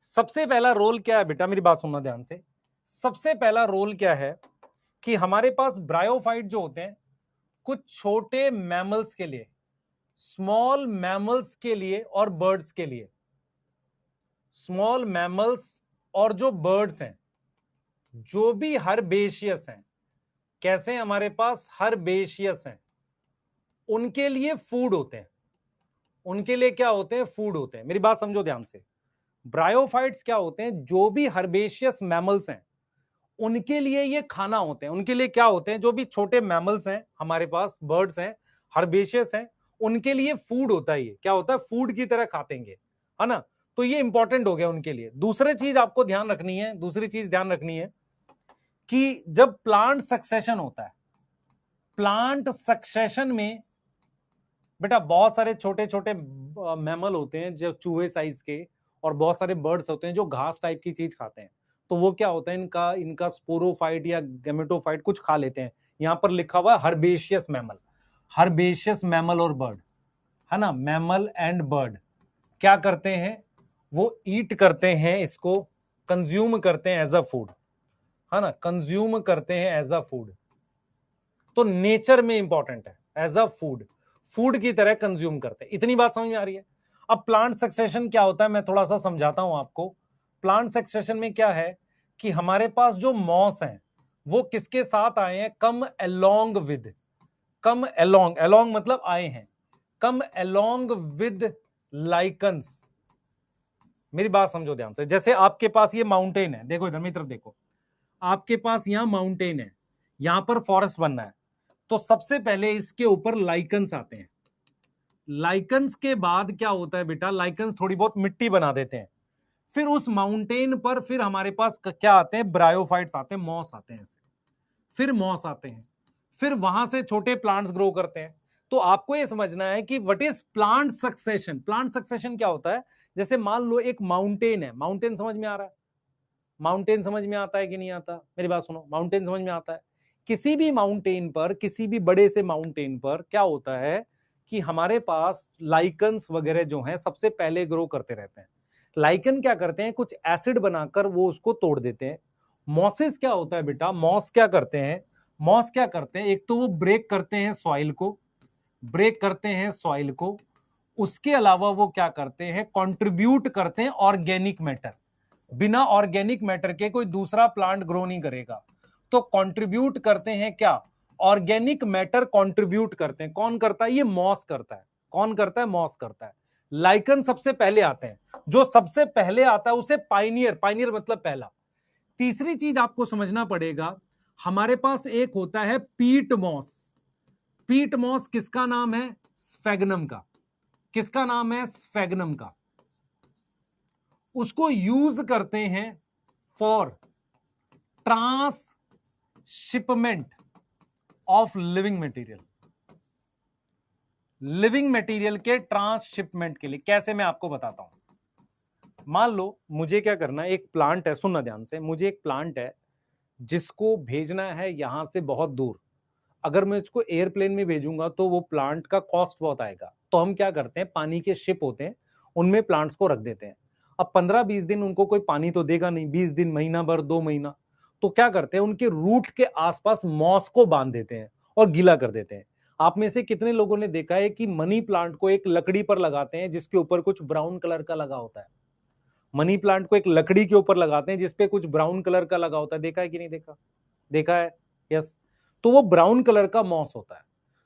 सबसे पहला रोल क्या है बेटा, मेरी बात सुनना ध्यान से। सबसे पहला रोल क्या है कि हमारे पास ब्रायोफाइट जो होते हैं, कुछ छोटे मैमल्स के लिए, स्मॉल मैमल्स के लिए और बर्ड्स के लिए, स्मॉल मैमल्स और जो बर्ड्स हैं, जो भी हर्बेशियस हैं, कैसे हमारे पास हर्बेशियस हैं, उनके लिए फूड होते हैं। उनके लिए क्या होते हैं? फूड होते हैं। मेरी बात समझो ध्यान से। ब्रायोफाइट्स क्या होते हैं? जो भी हर्बेशियस मैमल्स हैं, उनके लिए ये खाना होते हैं। उनके लिए क्या होते हैं? जो भी छोटे मैमल्स हैं हमारे पास, बर्ड्स हैं, हर्बेशियस हैं, उनके लिए फूड होता है। ये क्या होता है? फूड की तरह खातेंगे, है ना। तो ये इंपॉर्टेंट हो गया उनके लिए। दूसरी चीज आपको ध्यान रखनी है, दूसरी चीज ध्यान रखनी है कि जब प्लांट सक्सेशन होता है, प्लांट सक्सेशन में बेटा बहुत सारे छोटे छोटे मैमल होते हैं जो चूहे साइज के, और बहुत सारे बर्ड्स होते हैं जो घास टाइप की चीज खाते हैं। तो वो क्या होता है, इनका इनका स्पोरोफाइट या गेमेटोफाइट कुछ खा लेते हैं। यहां पर लिखा हुआ है हर्बेशियस मैमल, हर्बेशियस मैमल और बर्ड, है ना। मैमल एंड बर्ड क्या करते हैं? वो ईट करते हैं, इसको कंज्यूम करते हैं एज अ फूड, है ना, कंज्यूम करते हैं एज अ फूड। तो नेचर में इंपॉर्टेंट है, एज अ फूड, फूड की तरह कंज्यूम करते हैं। इतनी बात समझ में आ रही है? अब प्लांट सक्सेशन क्या होता है, मैं थोड़ा सा समझाता हूं आपको। प्लांट सक्सेशन में क्या है कि हमारे पास जो मॉस हैं, वो किसके साथ आए हैं? Come along with, come along, along मतलब आए हैं, कम अलोंग विद लाइकन्स। मेरी बात समझो ध्यान से। जैसे आपके पास ये माउंटेन है, देखो इधर मेरी तरफ देखो, आपके पास यहाँ माउंटेन है, यहां पर फॉरेस्ट बनना है, तो सबसे पहले इसके ऊपर लाइकन्स आते हैं। लाइकन्स के बाद क्या होता है बेटा, लाइकन्स थोड़ी बहुत मिट्टी बना देते हैं, फिर उस माउंटेन पर फिर हमारे पास क्या आते हैं, ब्रायोफाइट्स आते हैं, मॉस आते हैं ऐसे, फिर मॉस आते हैं, फिर वहां से छोटे प्लांट्स ग्रो करते हैं। तो आपको यह समझना है कि what is plant succession. Plant succession क्या होता है, जैसे मान लो एक माउंटेन है, माउंटेन समझ में आ रहा है, माउंटेन समझ में आता है कि नहीं आता, मेरी बात सुनो, माउंटेन समझ में आता है। किसी भी माउंटेन पर, किसी भी बड़े से माउंटेन पर क्या होता है कि हमारे पास लाइकन्स वगैरह जो हैं सबसे पहले ग्रो करते रहते हैं। लाइकन क्या करते हैं, कुछ एसिड बनाकर वो उसको तोड़ देते हैं। मॉसेस क्या होता है बेटा, मॉस क्या करते हैं, मॉस क्या करते हैं, एक तो वो ब्रेक करते हैं सॉइल को, ब्रेक करते हैं सॉइल को, उसके अलावा वो क्या करते हैं, कंट्रीब्यूट करते हैं ऑर्गेनिक मैटर। बिना ऑर्गेनिक मैटर के कोई दूसरा प्लांट ग्रो नहीं करेगा, तो कंट्रीब्यूट करते हैं क्या, ऑर्गेनिक मैटर कंट्रीब्यूट करते हैं। कौन करता है, ये मॉस करता है। कौन करता है, मॉस करता है। लाइकन सबसे पहले आते हैं, जो सबसे पहले आता है उसे पाइनियर, पाइनियर मतलब पहला। तीसरी चीज आपको समझना पड़ेगा, हमारे पास एक होता है पीट मॉस। पीट मॉस किसका नाम है, स्फेगनम का। किसका नाम है, स्फेगनम का। उसको यूज करते हैं for transshipment of living material. Living material के ट्रांसशिपमेंट के लिए कैसे, मैं आपको बताता हूं। मान लो मुझे क्या करना है, एक प्लांट है, सुनना ध्यान से, मुझे एक प्लांट है जिसको भेजना है यहां से बहुत दूर। अगर मैं इसको एयरप्लेन में भेजूंगा तो वो प्लांट का कॉस्ट बहुत आएगा, तो हम क्या करते हैं, पानी के शिप होते हैं, उनमें प्लांट्स को रख देते हैं। अब 15-20 दिन उनको कोई पानी तो देगा नहीं, 20 दिन, महीना भर, 2 महीना, तो क्या करते हैं, उनके रूट के आसपास मॉस को बांध देते हैं और गीला कर देते हैं। आप में से कितने लोगों ने देखा है कि मनी प्लांट को एक लकड़ी पर लगाते हैं जिसके ऊपर कुछ ब्राउन कलर का लगा होता है। मनी प्लांट को एक लकड़ी के ऊपर लगाते हैं जिसपे कुछ ब्राउन कलर का लगा होता है, देखा है कि नहीं देखा, देखा है, यस। तो वो ब्राउन कलर का मॉस होता है।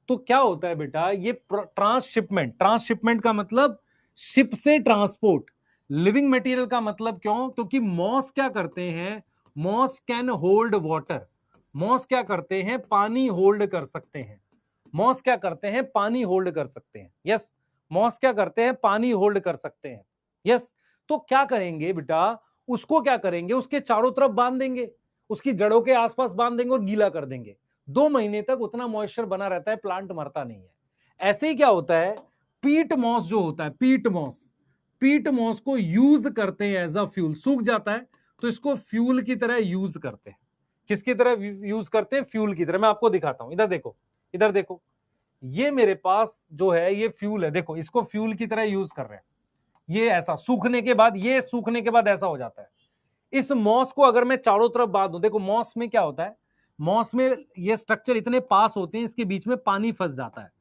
तो क्या होता है बेटा, ये ट्रांसशिपमेंट, ट्रांसशिपमेंट का मतलब शिप से ट्रांसपोर्ट। लिविंग मटेरियल का मतलब क्यों, क्योंकि मॉस क्या करते हैं, moss can hold water. Moss क्या करते हैं, पानी होल्ड कर सकते हैं। मॉस क्या करते हैं, पानी होल्ड कर सकते हैं, यस। मॉस क्या करते हैं, पानी होल्ड कर सकते हैं, यस। तो क्या करेंगे बेटा, उसको क्या करेंगे, उसके चारों तरफ बांध देंगे, उसकी जड़ों के आसपास बांध देंगे और गीला कर देंगे। 2 महीने तक उतना मॉइस्चर बना रहता है, प्लांट मरता नहीं है। ऐसे ही क्या होता है, पीट मॉस जो होता है, पीट मॉस, पीट मॉस को यूज करते हैं एज अ फ्यूल। सूख जाता है तो इसको फ्यूल की तरह यूज करते हैं। किसकी तरह यूज करते हैं, फ्यूल की तरह। मैं आपको दिखाता हूं, इधर देखो, इधर देखो, ये मेरे पास जो है ये फ्यूल है, देखो इसको फ्यूल की तरह यूज कर रहे हैं। ये ऐसा सूखने के बाद, ये सूखने के बाद ऐसा हो जाता है। इस मॉस को अगर मैं चारों तरफ बांध दूं, देखो मॉस में क्या होता है, मॉस में ये स्ट्रक्चर इतने पास होते हैं, इसके बीच में पानी फंस जाता है,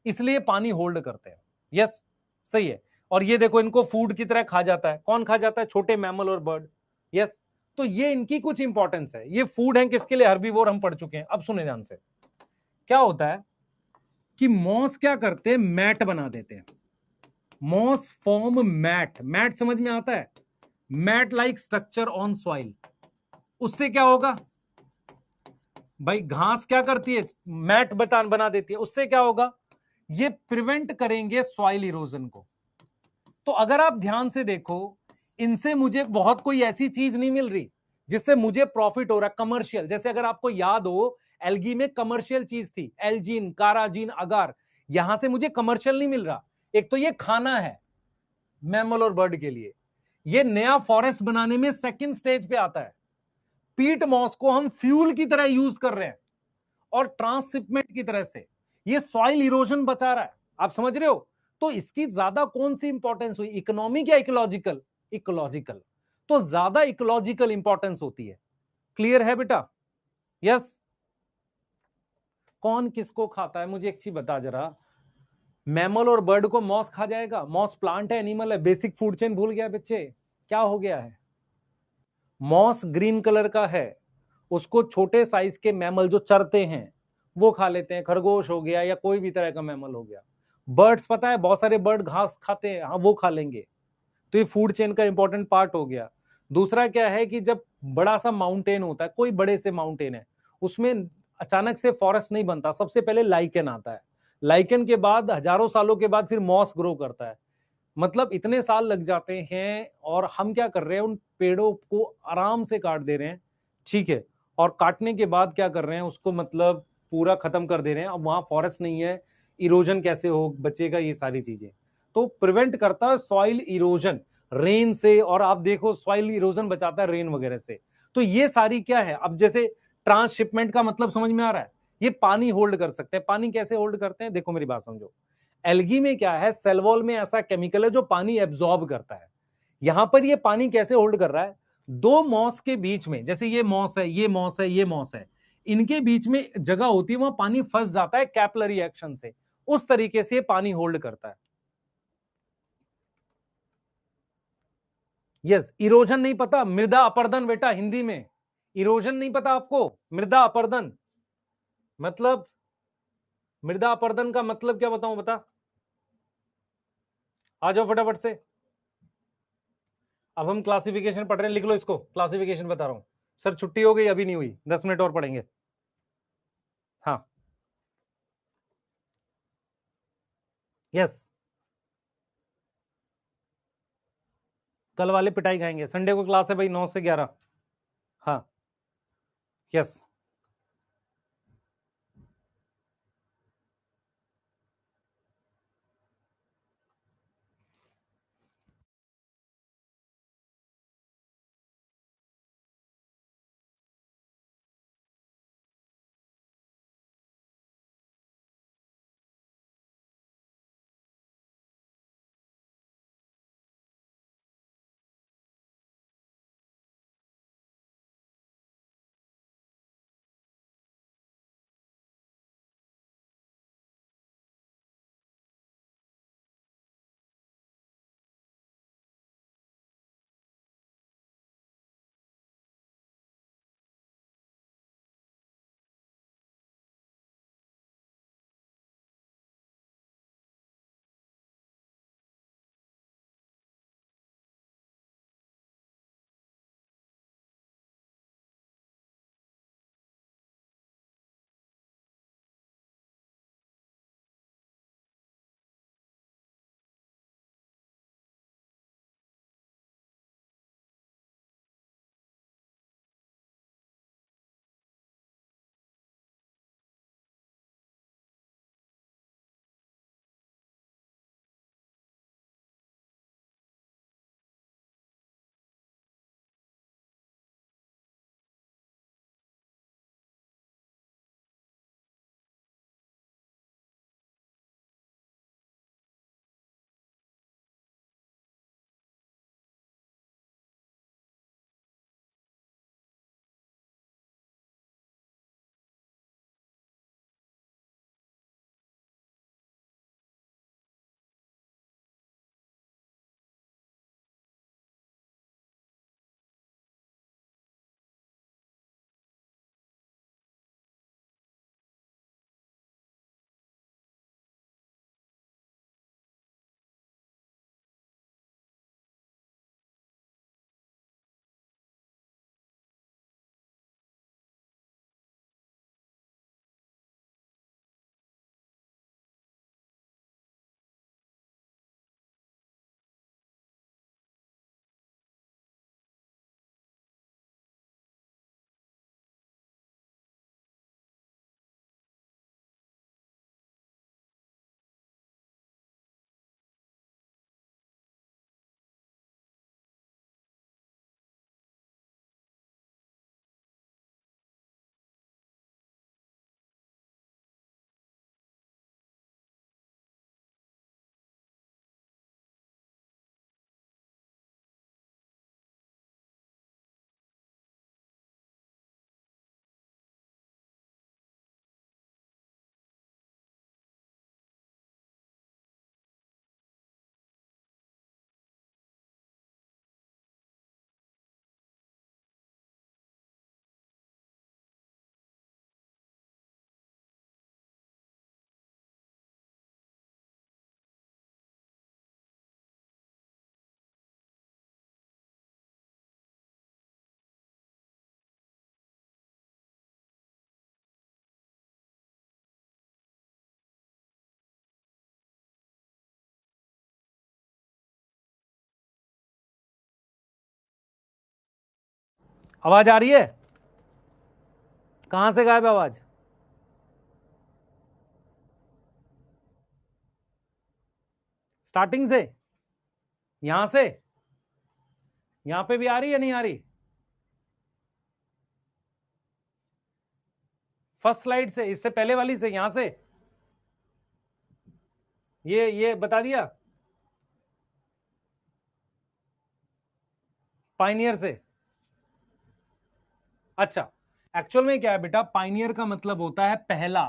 इसलिए पानी होल्ड करते हैं, यस, सही है। और ये देखो इनको फूड की तरह खा जाता है, कौन खा जाता है, छोटे मैमल और बर्ड, यस। तो ये इनकी कुछ इंपॉर्टेंस है, ये फूड है किसके लिए, हर्बीवोर, हम पढ़ चुके हैं। अब सुने ध्यान से, क्या होता है कि मॉस क्या करते हैं, मैट बना देते हैं। मॉस फॉर्म मैट, मैट समझ में आता है, mat like structure on soil. उससे क्या होगा भाई, घास क्या करती है, मैट बना देती है, उससे क्या होगा, ये प्रिवेंट करेंगे सॉइल इरोजन को। तो अगर आप ध्यान से देखो, इनसे मुझे बहुत कोई ऐसी चीज नहीं मिल रही जिससे मुझे प्रॉफिट हो रहा है कमर्शियल। जैसे अगर आपको याद हो, एल्गी में कमर्शियल चीज थी, एल्जीन, काराजीन, अगार, यहां से मुझे कमर्शियल नहीं मिल रहा। एक तो ये खाना है मैमल और बर्ड के लिए, ये नया फॉरेस्ट बनाने में सेकंड स्टेज पे आता है। पीट मॉस को हम फ्यूल की तरह यूज कर रहे हैं और ट्रांसशिपमेंट की तरह से ये सॉइल इरोजन बचा रहा है, आप समझ रहे हो। तो इसकी ज्यादा कौन सी इंपॉर्टेंस हुई, इकोनॉमिक या इकोलॉजिकल, इकोलॉजिकल। तो ज्यादा इकोलॉजिकल इंपॉर्टेंस होती है, क्लियर है बेटा, यस। कौन किसको खाता है, मुझे एक चीज बता जरा, मैमल और बर्ड को मॉस खा जाएगा, मॉस प्लांट है, एनिमल है, बेसिक फूड चेन भूल गया बच्चे, क्या हो गया है। मॉस ग्रीन कलर का है, उसको छोटे साइज के मैमल जो चरते हैं वो खा लेते हैं, खरगोश हो गया या कोई भी तरह का मैमल हो गया। बर्ड्स पता है, बहुत सारे बर्ड घास खाते हैं, हाँ वो खा लेंगे। तो ये फूड चेन का इंपॉर्टेंट पार्ट हो गया। दूसरा क्या है कि जब बड़ा सा माउंटेन होता है, कोई बड़े से माउंटेन है, उसमें अचानक से फॉरेस्ट नहीं बनता, सबसे पहले लाइकेन आता है, लाइकेन के बाद हजारों सालों के बाद फिर मॉस ग्रो करता है। मतलब इतने साल लग जाते हैं, और हम क्या कर रहे हैं, उन पेड़ों को आराम से काट दे रहे हैं, ठीक है, और काटने के बाद क्या कर रहे हैं, उसको मतलब पूरा खत्म कर दे रहे हैं। अब वहां फॉरेस्ट नहीं है, इरोजन कैसे हो बचेगा, ये सारी चीजें तो प्रिवेंट करता है सॉइल इरोजन रेन से, और आप देखो सॉइल इरोजन बचाता है रेन वगैरह से। तो ये सारी क्या है, अब जैसे ट्रांसशिपमेंट का मतलब समझ में आ रहा है, ये पानी होल्ड कर सकते हैं। पानी कैसे होल्ड करते हैं, देखो मेरी बात समझो। एल्गी में क्या है, सेल वॉल में ऐसा केमिकल है जो पानी एब्जॉर्ब करता है। यहां पर ये पानी कैसे होल्ड कर रहा है, दो मॉस के बीच में, जैसे ये मॉस है, ये मॉस है, ये मॉस है, इनके बीच में जगह होती है, वहां पानी फंस जाता है कैपिलरी एक्शन से, उस तरीके से पानी होल्ड करता है। यस, इरोजन नहीं पता, मृदा अपर्दन बेटा, हिंदी में इरोजन नहीं पता आपको, मृदा अपर्दन मतलब, मृदा अपर्दन का मतलब क्या बताऊं, बता, आ जाओ फटाफट से। अब हम क्लासिफिकेशन पढ़ रहे हैं, लिख लो इसको, क्लासिफिकेशन बता रहा हूं। सर छुट्टी हो गई, अभी नहीं हुई, 10 मिनट और पढ़ेंगे। हाँ, यस, कल वाले पिटाई खाएंगे, संडे को क्लास है भाई 9 से 11। हाँ, यस। आवाज आ रही है? कहां से गायब है आवाज? स्टार्टिंग से, यहां से, यहां पे भी आ रही है नहीं आ रही? फर्स्ट स्लाइड से, इससे पहले वाली से, यहां से, ये बता दिया, पाइनियर से। अच्छा, एक्चुअल में क्या है बेटा, पाइनियर का मतलब होता है पहला।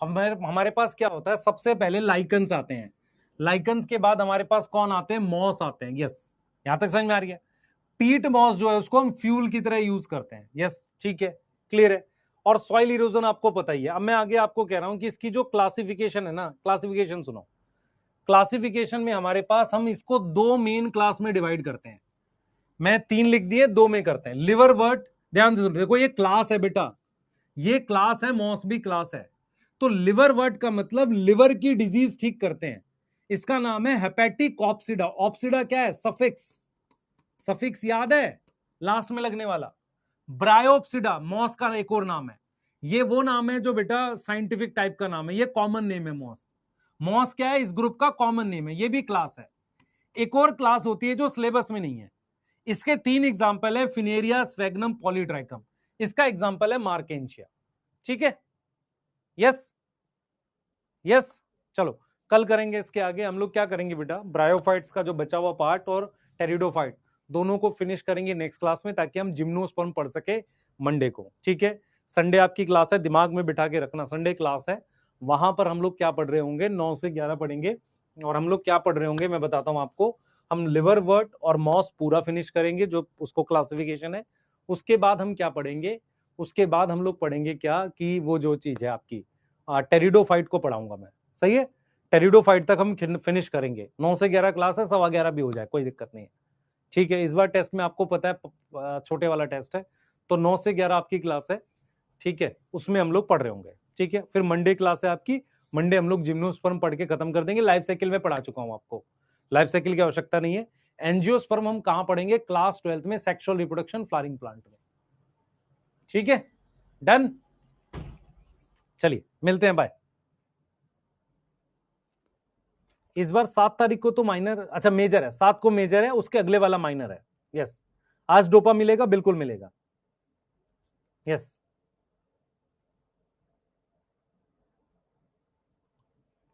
हमारे पास क्या होता है, सबसे पहले लाइकन्स आते हैं, लाइकन्स के बाद हमारे पास कौन आते हैं, मॉस आते हैं। यस, यहां तक समझ में आ रही है? पीट मॉस जो है उसको हम फ्यूल की तरह यूज करते हैं। यस, ठीक है, क्लियर है। और सॉइल इरोजन आपको पता ही है। अब मैं आगे आपको कह रहा हूं कि इसकी जो क्लासिफिकेशन है ना, क्लासिफिकेशन सुनो। क्लासिफिकेशन में हमारे पास, हम इसको दो मेन क्लास में डिवाइड करते हैं। मैं तीन लिख दिए, दो में करते हैं। लिवर वर्ट, ध्यान से देखो, ये क्लास है बेटा, ये क्लास है, मॉसबी क्लास है। तो लिवर वर्ट का मतलब लिवर की डिजीज ठीक करते हैं। इसका नाम है हेपेटिक ऑप्सिडा। ऑप्सिडा क्या है, सफिक्स, सफिक्स याद है, लास्ट में लगने वाला। ब्रायोप्सिडा मॉस का एक और नाम है। ये वो नाम है जो बेटा साइंटिफिक टाइप का नाम है, ये कॉमन नेम है मॉस। मॉस क्या है, इस ग्रुप का कॉमन नेम है, ये भी क्लास है। एक और क्लास होती है जो सिलेबस में नहीं है। इसके तीन एग्जाम्पल है, फिनेरिया, स्वेग्नम, पॉलीट्राइकम। इसका एग्जाम्पल है मार्केंशिया। ठीक है, यस यस। चलो, कल करेंगे इसके आगे। हम लोग क्या करेंगे बेटा, ब्रायोफाइट्स का जो बचा हुआ पार्ट और टेरिडोफाइट दोनों को फिनिश करेंगे नेक्स्ट क्लास में, ताकि हम जिम्नोस्पर्म पढ़ सके मंडे को। ठीक है, संडे आपकी क्लास है, दिमाग में बिठा के रखना, संडे क्लास है। वहां पर हम लोग क्या पढ़ रहे होंगे, 9 से 11 पढ़ेंगे। और हम लोग क्या पढ़ रहे होंगे मैं बताता हूं आपको। हम लिवर वर्ट और मॉस पूरा फिनिश करेंगे, जो उसको क्लासिफिकेशन है। उसके बाद हम क्या पढ़ेंगे, उसके बाद हम लोग पढ़ेंगे क्या, कि वो जो चीज है आपकी टेरिडोफाइट को पढ़ाऊंगा मैं। सही है, टेरिडोफाइट तक हम फिनिश करेंगे। 9 से 11 क्लास है, 11:15 भी हो जाए, कोई दिक्कत नहीं है। ठीक है, इस बार टेस्ट में आपको पता है छोटे वाला टेस्ट है, तो 9 से 11 आपकी क्लास है। ठीक है, उसमें हम लोग पढ़ रहे होंगे। ठीक है, फिर मंडे क्लास है आपकी, मंडे हम लोग जिम्नोस्पर्म पढ़ के खत्म कर देंगे। लाइफ साइकिल में पढ़ा चुका हूं आपको, लाइफ साइकिल की आवश्यकता नहीं है। एंजियोस्पर्म हम कहां पढ़ेंगे, क्लास 12th में, सेक्सुअल रिप्रोडक्शन फ्लावरिंग प्लांट में। ठीक है, डन। चलिए मिलते हैं, बाय। इस बार 7 तारीख को तो माइनर, अच्छा मेजर है, 7 को मेजर है, उसके अगले वाला माइनर है। यस, आज डोपा मिलेगा, बिल्कुल मिलेगा। यस।